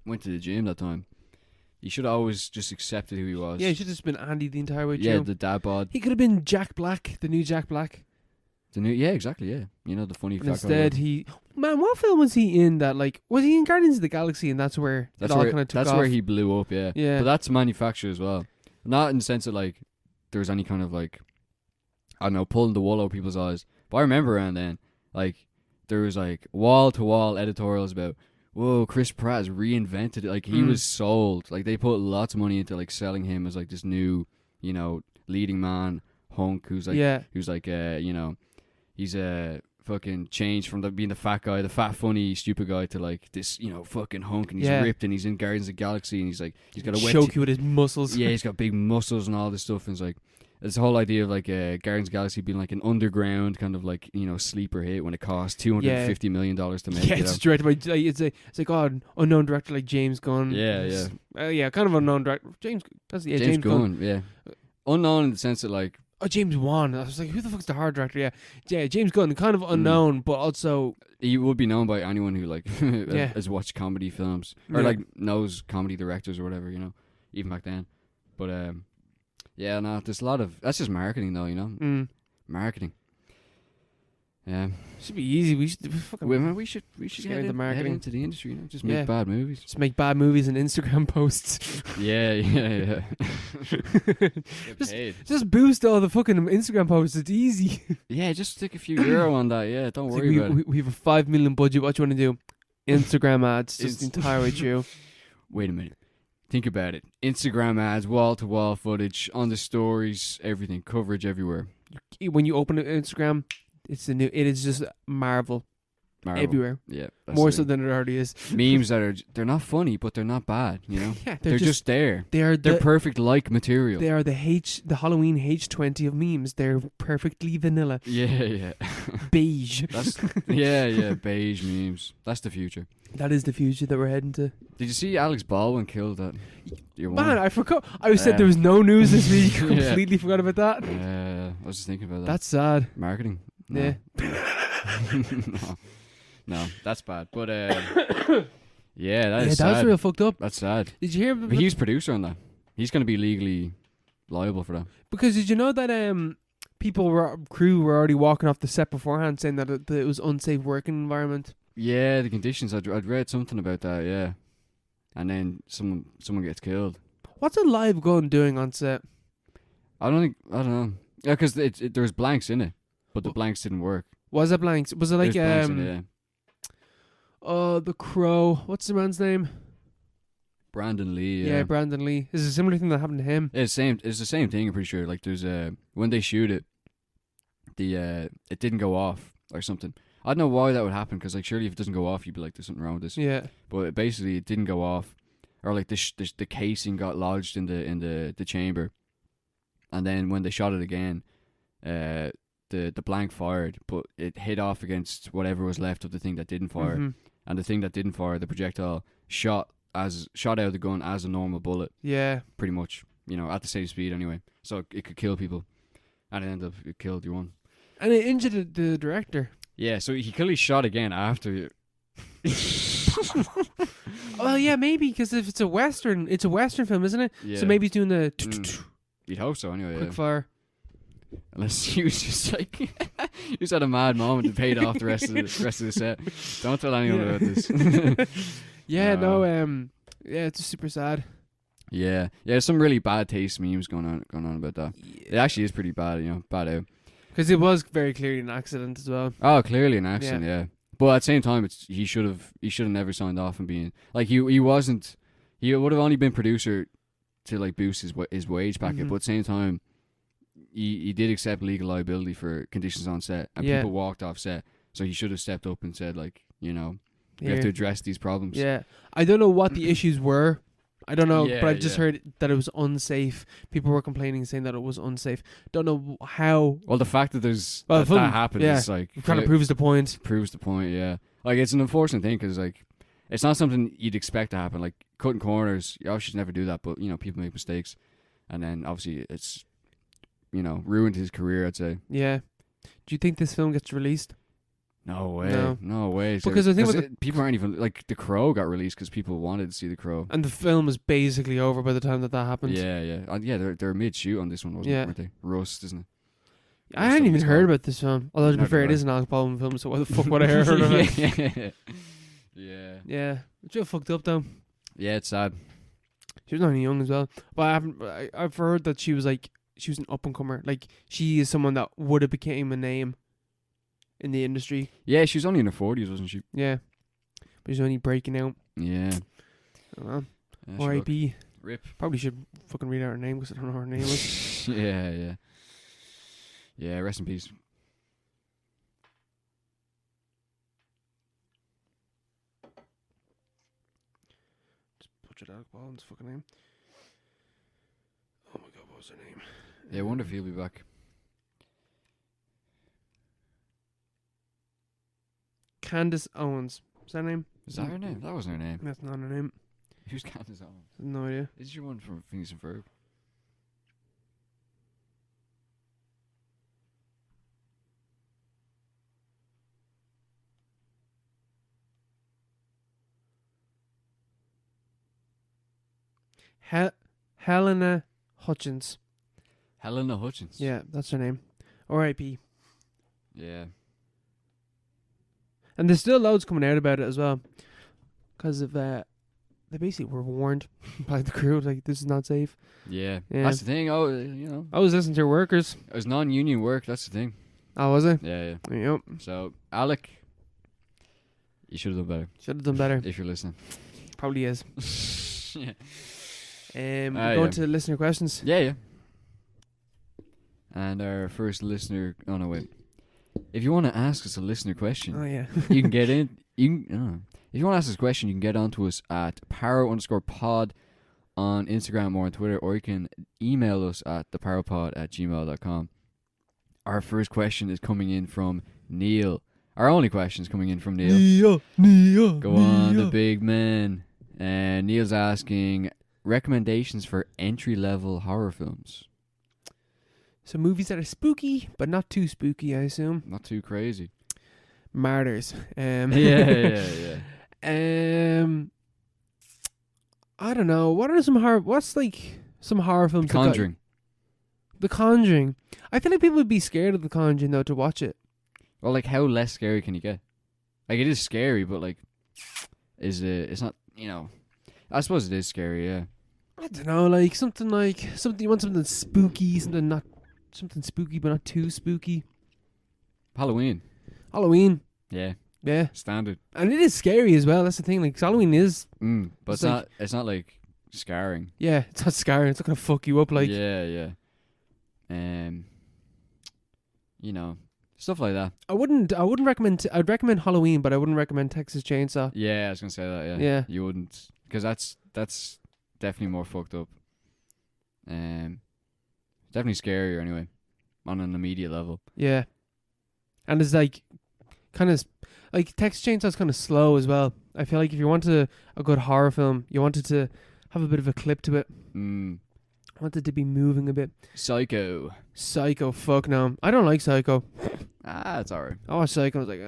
went to the gym that time. He should have always just accepted who he was. Yeah, he should have just been Andy the entire way through. Yeah, the dad bod. He could have been Jack Black, the new Jack Black. Yeah, exactly. Yeah, you know the funny. But fat instead, guy. what film was he in? That was he in Guardians of the Galaxy? And that's where it all kind of took That's off. where he blew up. Yeah, Yeah. But that's manufactured as well. Not in the sense that like there's any kind of like, I don't know, pulling the wool over people's eyes. But I remember around then, like, there was like wall to wall editorials about, whoa, Chris Pratt has reinvented it. Like, he was sold. Like, they put lots of money into like selling him as like this new, you know, leading man hunk who's like, you know, he's fucking changed from being the fat guy, the fat funny stupid guy, to like this, you know, fucking hunk, and he's ripped, and he's in Guardians of the Galaxy, and he's like, he's got a wet choke you with his muscles. yeah, he's got big muscles and all this stuff, and it's like, this whole idea of like Guardians of the Galaxy being like an underground kind of like, you know, sleeper hit when it costs $250 million to make Yeah, it. it's directed by it's like unknown director like James Gunn. Yeah. Yeah, kind of unknown director. James Gunn, yeah. Unknown in the sense that like Oh, James Wan. I was like, who the fuck's the horror director? Yeah, James Gunn, kind of unknown, but also He would be known by anyone who like Yeah. has watched comedy films or Yeah. like knows comedy directors or whatever, even back then. But yeah, no, there's a lot of that's just marketing though, marketing. Yeah, should be easy. We should fucking we should Just get get into head marketing. into the industry, just Yeah. make bad movies. just make bad movies and Instagram posts. Yeah. Get Just- paid. Just boost all the fucking Instagram posts. It's easy. Yeah, just stick a few euro on that. Yeah, don't It's like worry about it. we have a 5 million budget. What you want to do? Instagram ads. Just the entire way through. Wait a minute. Think about it. Instagram ads, wall-to-wall footage, on the stories, everything, coverage everywhere. When you open Instagram, it is just Marvel Marvel. everywhere. Yeah. that's More the so thing. than it already is. Memes that they're not funny, but they're not bad, Yeah, They're just there. they're They're the perfect like material. they are the Halloween H20 of memes. They're perfectly vanilla, Yeah. beige. That's yeah, beige memes. That's the future. That is the future that we're heading to. Did you see Alex Baldwin killed that? Your Man, one? I forgot. I said Yeah. there was no news this week. Yeah. Completely forgot about that. I was just thinking about that. That's sad. Marketing. Yeah. No, that's bad. But yeah, that Yeah, is that was sad. real fucked up. That's sad. Did you hear? But he's producer on that. He's going to be legally liable for that. Because did you know that crew were already walking off the set beforehand, saying that it was unsafe working environment. Yeah, the conditions. I'd read something about that. Yeah, and then someone gets killed. What's a live gun doing on set? I don't know. Yeah, because there was blanks in it, but the blanks didn't work. Was it blanks? Was it like There's blanks in it, yeah. The Crow? What's the man's name? Brandon Lee. Yeah, Brandon Lee. Is it a similar thing that happened to him? It's the same thing. I'm pretty sure. Like there's when they shoot it, it didn't go off or something. I don't know why that would happen because like surely if it doesn't go off, you'd be like there's something wrong with this. Yeah. But basically it didn't go off, or like the casing got lodged in the chamber, and then when they shot it again, the blank fired, but it hit off against whatever was left of the thing that didn't fire, Mhm. and the thing that didn't fire, the projectile shot out of the gun as a normal bullet, Yeah. pretty much, at the same speed anyway, so it could kill people, and it killed your one. And it injured the director. Yeah, so he clearly shot again after. Well, yeah, maybe because if it's a western film, isn't it? Yeah. So maybe he's doing the You'd hope so anyway. quick Yeah. fire. Unless he was just like, he just had a mad moment and paid off the rest of the set. Don't tell anyone about this. Yeah, No. yeah, it's just super sad. Yeah, some really bad taste memes going on about that. It actually is pretty bad, bad out. Because it was very clearly an accident as well. Oh, clearly an accident, yeah. But at the same time, he should have never signed off on being like he wasn't. He would have only been producer to like boost his wage packet, but at the same time, he did accept legal liability for conditions on set, and people walked off set. So he should have stepped up and said like, we have to address these problems. Yeah, I don't know what the issues were. I don't know, Yeah, but I've just heard that it was unsafe. People were complaining, saying that it was unsafe. Don't know how. Well, the fact that that happened is like It kind of proves the point. proves the point. Yeah, like it's an unfortunate thing because like it's not something you'd expect to happen. Like cutting corners, you obviously should never do that. But people make mistakes, and then obviously it's ruined his career. I'd say. Yeah. Do you think this film gets released? No way. No way. Because I think with people aren't even like The Crow got released because people wanted to see The Crow. And the film was basically over by the time that happened. Yeah. They're mid shoot on this one, weren't they? Rust, isn't it? I hadn't even It's heard called. about this film. Although to be Never fair, it mind. is an Alex Baldwin film, so why the fuck would I heard of it? Yeah. Yeah, it's real fucked up though. Yeah, it's sad. She was not even young as well. But I've heard that she was an up and comer. Like she is someone that would have became a name in the industry. Yeah, she was only in her 40s, wasn't she? Yeah, but she's only breaking out. Yeah. Oh, well. Yeah, she R.I.P. Rip. Probably should fucking read out her name because I don't know her name. Was. Yeah. Yeah, rest in peace. Just butchered Alex Baldwin's fucking name. Oh my god, what was her name? Yeah, I wonder if he'll be back. Candace Owens. Is that her name? Is that her name? That wasn't her name. That's not her name. Who's Candace Owens? No idea. Is she one from Phineas and Ferb? Helena Hutchins. Helena Hutchins. Yeah, that's her name. R.I.P. Yeah. And there's still loads coming out about it as well, because of they basically were warned by the crew, like, this is not safe. Yeah. Yeah. That's the thing. Oh, you know. I was listening to your workers. It was non-union work. That's the thing. Oh, was it? Yeah, yeah. Yep. So, Alec, you should have done better. Should have done better. If you're listening. Probably is. Yeah. We're going to listener questions. Yeah, yeah. And our first listener... Oh, no, wait. If you want to ask us a listener question, Oh, yeah. you can get in... If you want to ask us a question, you can get on to us at paro_pod on Instagram or on Twitter, or you can email us at theparopod@gmail.com. Our first question is coming in from Neil. Our only question is coming in from Neil. Neil. Go on, the big man. And Neil's asking recommendations for entry-level horror films. So movies that are spooky, but not too spooky, I assume. Not too crazy. Martyrs. Yeah. I don't know. What's like some horror films? The Conjuring. The Conjuring. I feel like people would be scared of The Conjuring though to watch it. Well, like, how less scary can you get? Like, it is scary, but like, it's not, you know. I suppose it is scary, yeah. I don't know, like something you want something spooky, something spooky but not too spooky. Halloween. Halloween. Yeah. Yeah. Standard. And it is scary as well. That's the thing. Like Halloween is. But It's it's not like scarring. Yeah, it's not scary. It's not gonna fuck you up. Like. Yeah. You know, stuff like that. I wouldn't recommend. I'd recommend Halloween, but I wouldn't recommend Texas Chainsaw. Yeah, I was gonna say that. Yeah. Yeah. You wouldn't, because that's definitely more fucked up. Definitely scarier anyway, on an immediate level. Yeah. And it's like, kind of, like Texas Chainsaw's kind of slow as well. I feel like if you wanted a good horror film, you wanted to have a bit of a clip to it. Wanted to be moving a bit. Psycho. Fuck no. I don't like Psycho. It's alright. I watched Psycho. I was like,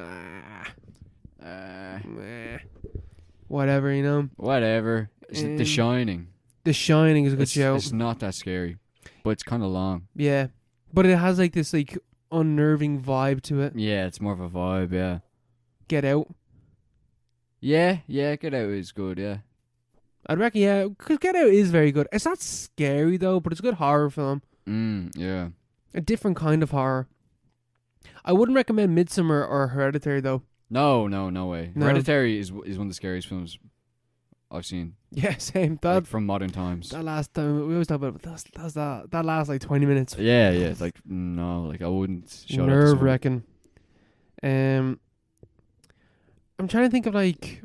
meh. Whatever, you know. Whatever. The Shining. The Shining is a good show. It's not that scary, but it's kind of long. Yeah, but it has like this like unnerving vibe to it. Yeah, it's more of a vibe. Yeah. Get Out. Yeah. Get Out is good. Yeah. I'd reckon, yeah, because Get Out is very good. It's not scary though, but it's a good horror film. Yeah. A different kind of horror. I wouldn't recommend Midsommar or Hereditary though. No way. No. Hereditary is one of the scariest films I've seen. Yeah, same. Like, from modern times. That last time we always talk about it, that last like 20 minutes. Yeah. It's like, no, like I wouldn't show that to Nerve someone. wracking. I'm trying to think of like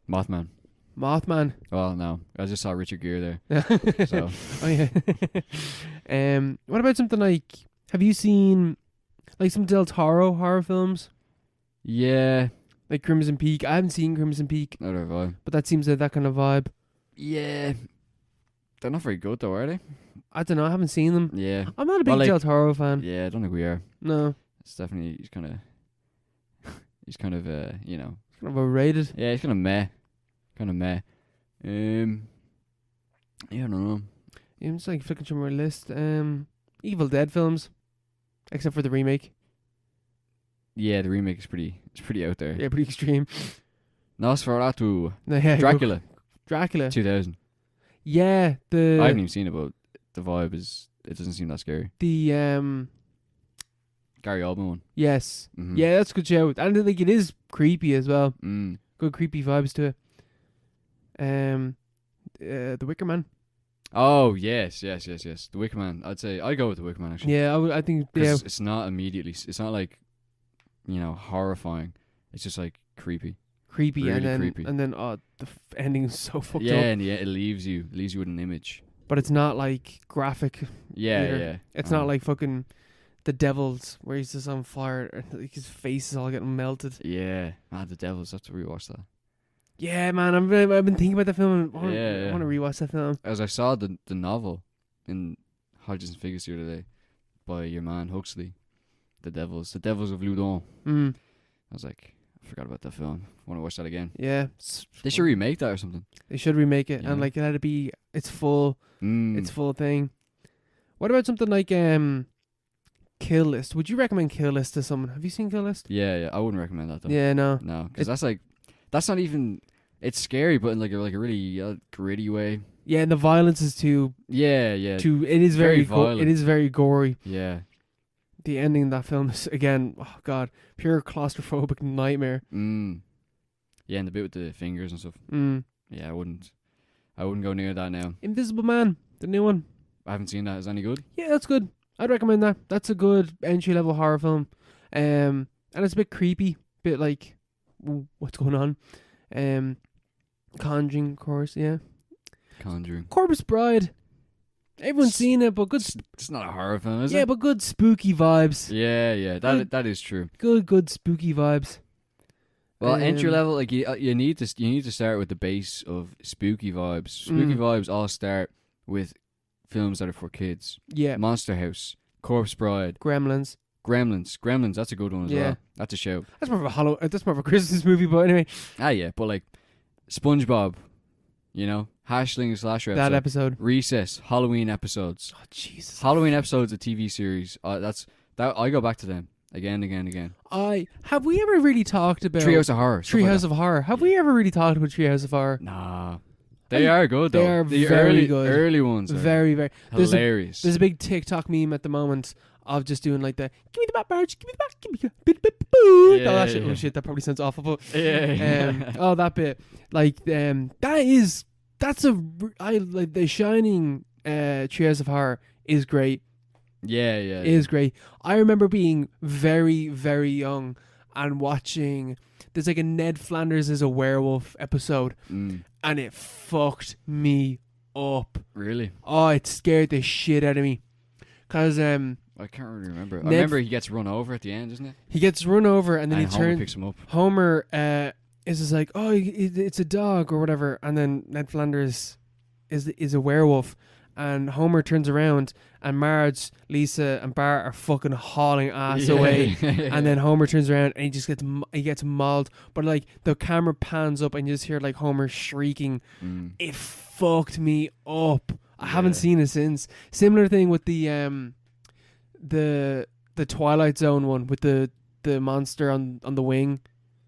Mothman. Well, no, I just saw Richard Gere there. So. Oh yeah. What about something like? Have you seen like some Del Toro horror films? Yeah. Like Crimson Peak. I haven't seen Crimson Peak, Another vibe. but that seems like that kind of vibe. Yeah. They're not very good though, are they? I don't know. I haven't seen them. Yeah. I'm not a big Well, like, Del Toro fan. Yeah, I don't think we are. No, It's definitely, he's kind of, you know. kind of overrated. Yeah, he's kind of meh. Yeah, I don't know. I'm just like flicking through my list. Evil Dead films, except for the remake. Yeah, the remake is pretty out there. Yeah, pretty extreme. Nosferatu. Yeah, Dracula. Dracula. 2000. Yeah, I haven't even seen it, but the vibe it doesn't seem that scary. the Gary Oldman one. yes, Mhm. yeah, that's a good show. And I think it is creepy as well. Good creepy vibes to it. The Wicker Man. Oh, yes. The Wicker Man. I'd go with the Wicker Man, actually. Yeah, I think yeah. Because it's not immediately, it's not like, you know, horrifying. It's just like creepy. Creepy, Really and then creepy. the ending is so fucked Yeah, up. and yeah, it leaves you with an image. But it's not like graphic. Yeah, either. yeah. It's not like fucking The Devils where he's just on fire and like his face is all getting melted. Yeah. The Devils. I have to rewatch that. Yeah, man, I've been thinking about the film. I want Yeah. to rewatch that film. As I saw the novel in Hodges and Figures the other day by your man Huxley, The Devils of Loudon. Mm. I was like, Forgot about that film. Want to watch that again? Yeah, They should remake that or something. they should remake it Yeah. and like let it be its full Mm. thing. What about something like Kill List? Would you recommend Kill List to someone? Have you seen Kill List? Yeah. I wouldn't recommend that though. Yeah, no. No, because that's not even. It's scary, but in like a really gritty way. Yeah, and the violence is too. Yeah. It is Very very. violent. It is very gory. Yeah. The ending of that film is again. Oh God, pure claustrophobic nightmare. Yeah, and the bit with the fingers and stuff. Yeah, I wouldn't go near that now. Invisible Man, the new one. I haven't seen that. Is that any good? Yeah, that's good. I'd recommend that. That's a good entry level horror film. And it's a bit creepy, bit like what's going on. Conjuring, of course, yeah. Conjuring. Corpse Bride. Everyone's seen it, but good. It's not a horror film, is Yeah, it? but good spooky vibes. Yeah. That is true. Good spooky vibes. Well, entry level, like you need to start with the base of spooky vibes. Spooky vibes all start with films that are for kids. Yeah. Monster House, Corpse Bride, Gremlins. Gremlins. That's a good one as well. That's a show. That's more of a Christmas movie, but anyway. Yeah, but like SpongeBob, Hashling Slasher That episode. Recess, Halloween episodes. Oh Jesus. Halloween episodes of TV series. I go back to them again. Have we ever really talked about Treehouse of Horror. Treehouse of Horror? Have we ever really talked about Treehouse of Horror? Nah. They are good though. They are the very good. Early ones are Very, very hilarious. There's a big TikTok meme at the moment of just doing like the give me the bat barge, give me the bat, give me the boo. Yeah, that shit. yeah. Oh shit, that probably sounds awful, but Yeah. oh that bit. Like that's The Shining Treehouse of Horror is great. Yeah. Is great. I remember being very, very young and watching there's like a Ned Flanders is a werewolf episode and it fucked me up. Really? Oh, it scared the shit out of me. Cause I can't really remember. I remember he gets run over at the end, isn't it? He gets run over and then Homer picks him up. Homer is just like, oh, it's a dog or whatever, and then Ned Flanders is a werewolf, and Homer turns around and Marge, Lisa, and Bart are fucking hauling ass away, and then Homer turns around and he gets mauled, but like the camera pans up and you just hear like Homer shrieking. It fucked me up. I haven't seen it since. Similar thing with the Twilight Zone one with the monster on the wing.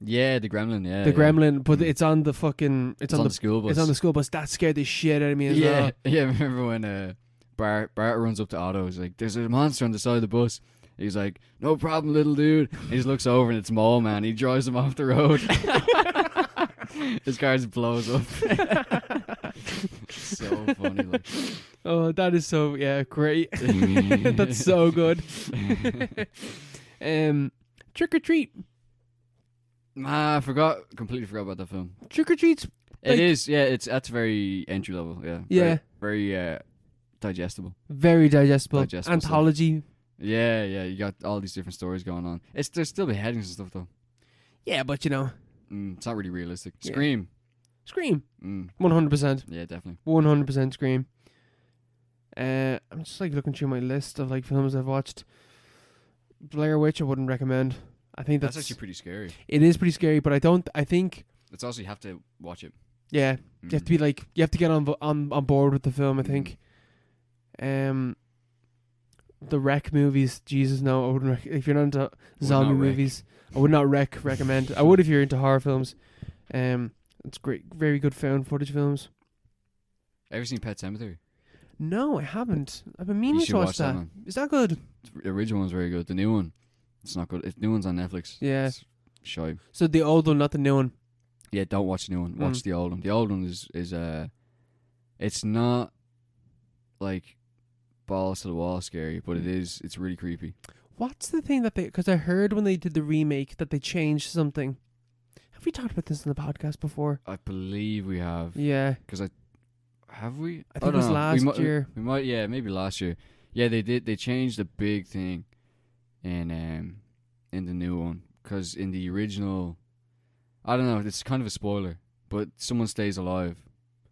Yeah, the gremlin. Yeah, the gremlin, but it's on the fucking it's on the school bus. It's on the school bus. That scared the shit out of me as well. Yeah. Remember when Bart runs up to Otto? He's like, "There's a monster on the side of the bus." He's like, "No problem, little dude." He just looks over and it's Mole Man. He drives him off the road. His car just blows up. So funny, like. Oh, that is so great. That's so good. Trick or Treat. I completely forgot about that film. Trick or Treat's It is, yeah. That's very entry level, yeah. Yeah. Very digestible. Very digestible. Digestible Anthology. Stuff. Yeah. You got all these different stories going on. There's still beheadings and stuff though. Yeah, but it's not really realistic. Yeah. Scream. 100%. Yeah, definitely. 100% Scream. I'm just like looking through my list of like films I've watched. Blair Witch I wouldn't recommend. I think that's actually pretty scary. It is pretty scary, but I think it's also you have to watch it. Yeah. You have to be like you have to get on board with the film, I think. The Wreck movies, Jesus no, I wouldn't if you're not into zombie movies, I would not recommend. I would if you're into horror films. It's great, very good found footage films. Ever seen Pet Sematary? No, I haven't. I've been meaning to watch that. Is that good? The original one's very good. The new one, it's not good. The new one's on Netflix. Yeah. It's shy. So the old one, not the new one. Yeah, don't watch the new one. Watch the old one. The old one is it's not like balls to the wall scary, but it's really creepy. What's the thing that because I heard when they did the remake that they changed something. Have we talked about this in the podcast before? I believe we have. Yeah. Because have we? I think it was last year. We might, yeah, maybe last year. Yeah, they did. They changed a big thing in the new one. Because in the original, I don't know, it's kind of a spoiler, but someone stays alive.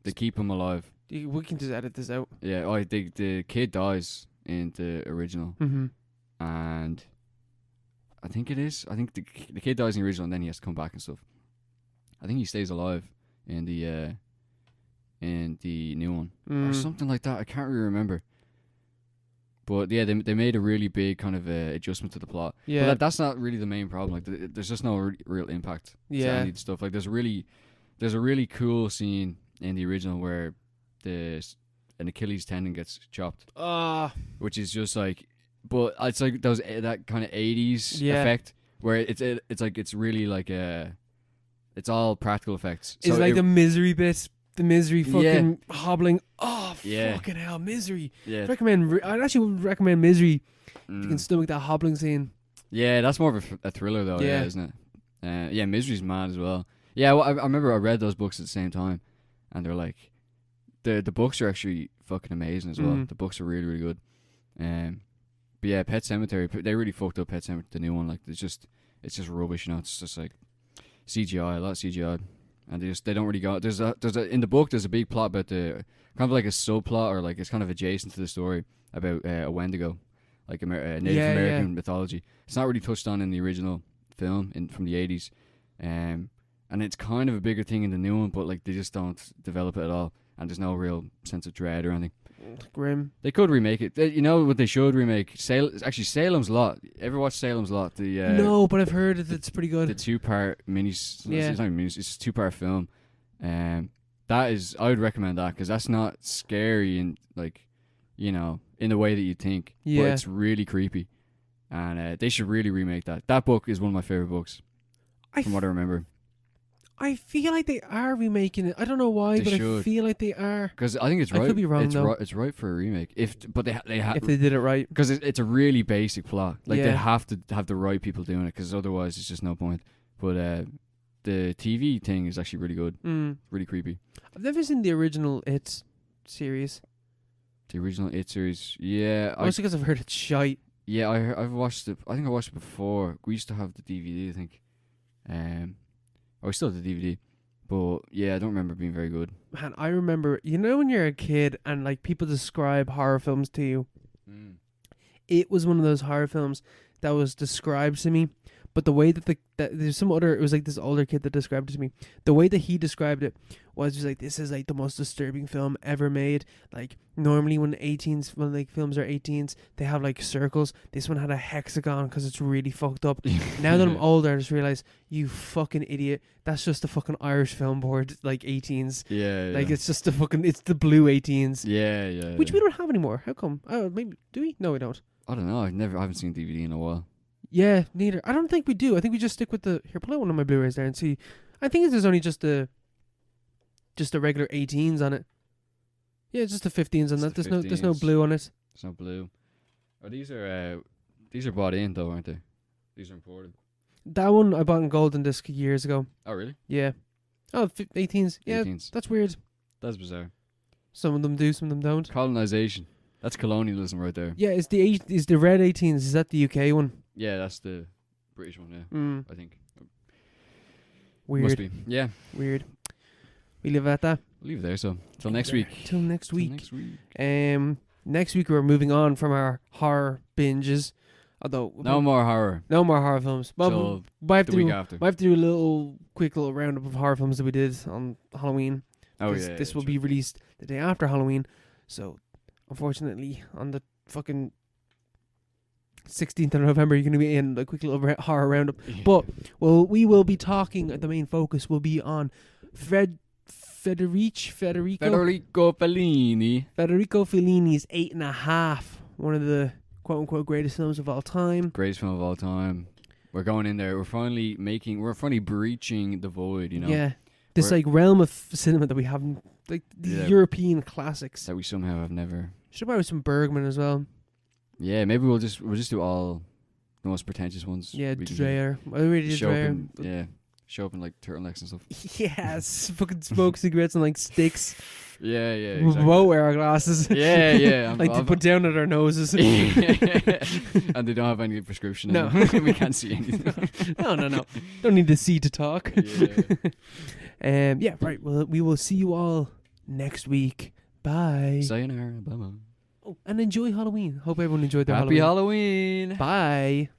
They keep him alive. We can just edit this out. Yeah, the kid dies in the original. Mm-hmm. And I think it is. I think the kid dies in the original, and then he has to come back and stuff. I think he stays alive in the new one or something like that. I can't really remember. But yeah, they made a really big kind of adjustment to the plot. Yeah, but that's not really the main problem. Like, there's just no real impact to any of the stuff. Like, there's a really cool scene in the original where an Achilles tendon gets chopped. Which is just like, but it's like that kind of 80s effect where it's like it's really like it's all practical effects. It's so like the Misery bit. The Misery fucking hobbling. Oh, Yeah. fucking hell, Misery. Yeah. I'd actually recommend Misery if you can stomach that hobbling scene. Yeah, that's more of a thriller though, Yeah. isn't it? Yeah, Misery's mad as well. Yeah, well, I remember I read those books at the same time, and they're like, the books are actually fucking amazing as well. The books are really, really good. But yeah, Pet Sematary, they really fucked up Pet Sematary, the new one. Like, it's just rubbish, you know. It's just like CGI, a lot of CGI. And they don't really go. In the book there's a big plot about the kind of like a subplot, or like it's kind of adjacent to the story about a Wendigo, like Native American mythology. It's not really touched on in the original film from the 80s, and it's kind of a bigger thing in the new one, but like they just don't develop it at all, and there's no real sense of dread or anything. Grim. They could remake it. You know what they should remake? Salem's Lot. Ever watch Salem's Lot? No, but I've heard that it's pretty good. The 2-part it's not even minis, it's a 2-part film. That is, I would recommend that, because that's not scary and like, you know, in the way that you think. Yeah. But it's really creepy, and they should really remake that. That book is one of my favorite books, from what I remember. I feel like they are remaking it. I don't know why, but I feel like they are. Because I think it's right. I could be wrong, though. It's right for a remake. If they did it right. Because it's a really basic plot. Like, they have to have the right people doing it, because otherwise it's just no point. But the TV thing is actually really good. Really creepy. I've never seen the original It series. The original It series, yeah. Mostly because I've heard it's shite. Yeah, I've watched it. I think I watched it before. We used to have the DVD, I think. We still have the DVD, but yeah, I don't remember it being very good. Man, I remember, you know, when you're a kid and like people describe horror films to you. It was one of those horror films that was described to me, but the way that there's some other, it was like this older kid that described it to me. The way that he described it was just like, this is like the most disturbing film ever made. Like, normally when like films are 18s, they have like circles. This one had a hexagon because it's really fucked up. Now that I'm older, I just realize, you fucking idiot, that's just the fucking Irish Film Board, like 18s. Yeah. Like, it's just it's the blue 18s. Yeah. Which we don't have anymore. How come? Oh, maybe, do we? No, we don't. I don't know. I haven't seen DVD in a while. Yeah, neither. I don't think we do. I think we just stick with here, pull out one of my Blu-rays there and see. I think there's only just the regular 18s on it. Yeah, just the 15s on that. There's no blue on it. There's no blue. Oh, these are bought in though, aren't they? These are imported. That one I bought in Golden Disc years ago. Oh, really? Yeah. Oh, 18s. Yeah, 18s. That's weird. That's bizarre. Some of them do, some of them don't. Colonization. That's colonialism right there. Yeah, is the red 18s? Is that the UK one? Yeah, that's the British one. Yeah, I think. Weird. Must be. Yeah. Weird. We leave it at that. We'll leave it there. So till next week. Till next week. Next week we're moving on from our horror binges. Although no more horror. No more horror films. Till the week after. We have to do a quick little roundup of horror films that we did on Halloween. Oh yeah. This will true. be released the day after Halloween. So unfortunately, on the fucking 16th of November, you're going to be in a quick little horror roundup. But we will be talking. The main focus will be on Federico Fellini. Federico Fellini's 8.5. One of the quote unquote greatest films of all time. Greatest film of all time. We're going in there. We're finally breaching the void. You know. Yeah. This realm of cinema that we haven't, like the European classics that we somehow have never. Should probably some Bergman as well. Yeah, maybe we'll just do all the most pretentious ones. Yeah, Dreyer. I already did Dreyer. Show up in like turtlenecks and stuff. Yes, fucking smoke cigarettes and like sticks. Yeah, exactly. Whoa, wear our glasses. Yeah. Like they put down at our noses. And they don't have any prescription. No, we can't see anything. No. Don't need to see to talk. Yeah. Right. Well, we will see you all next week. Bye. Sayonara. Bye. Oh, and enjoy Halloween. Hope everyone enjoyed their Happy Halloween. Bye.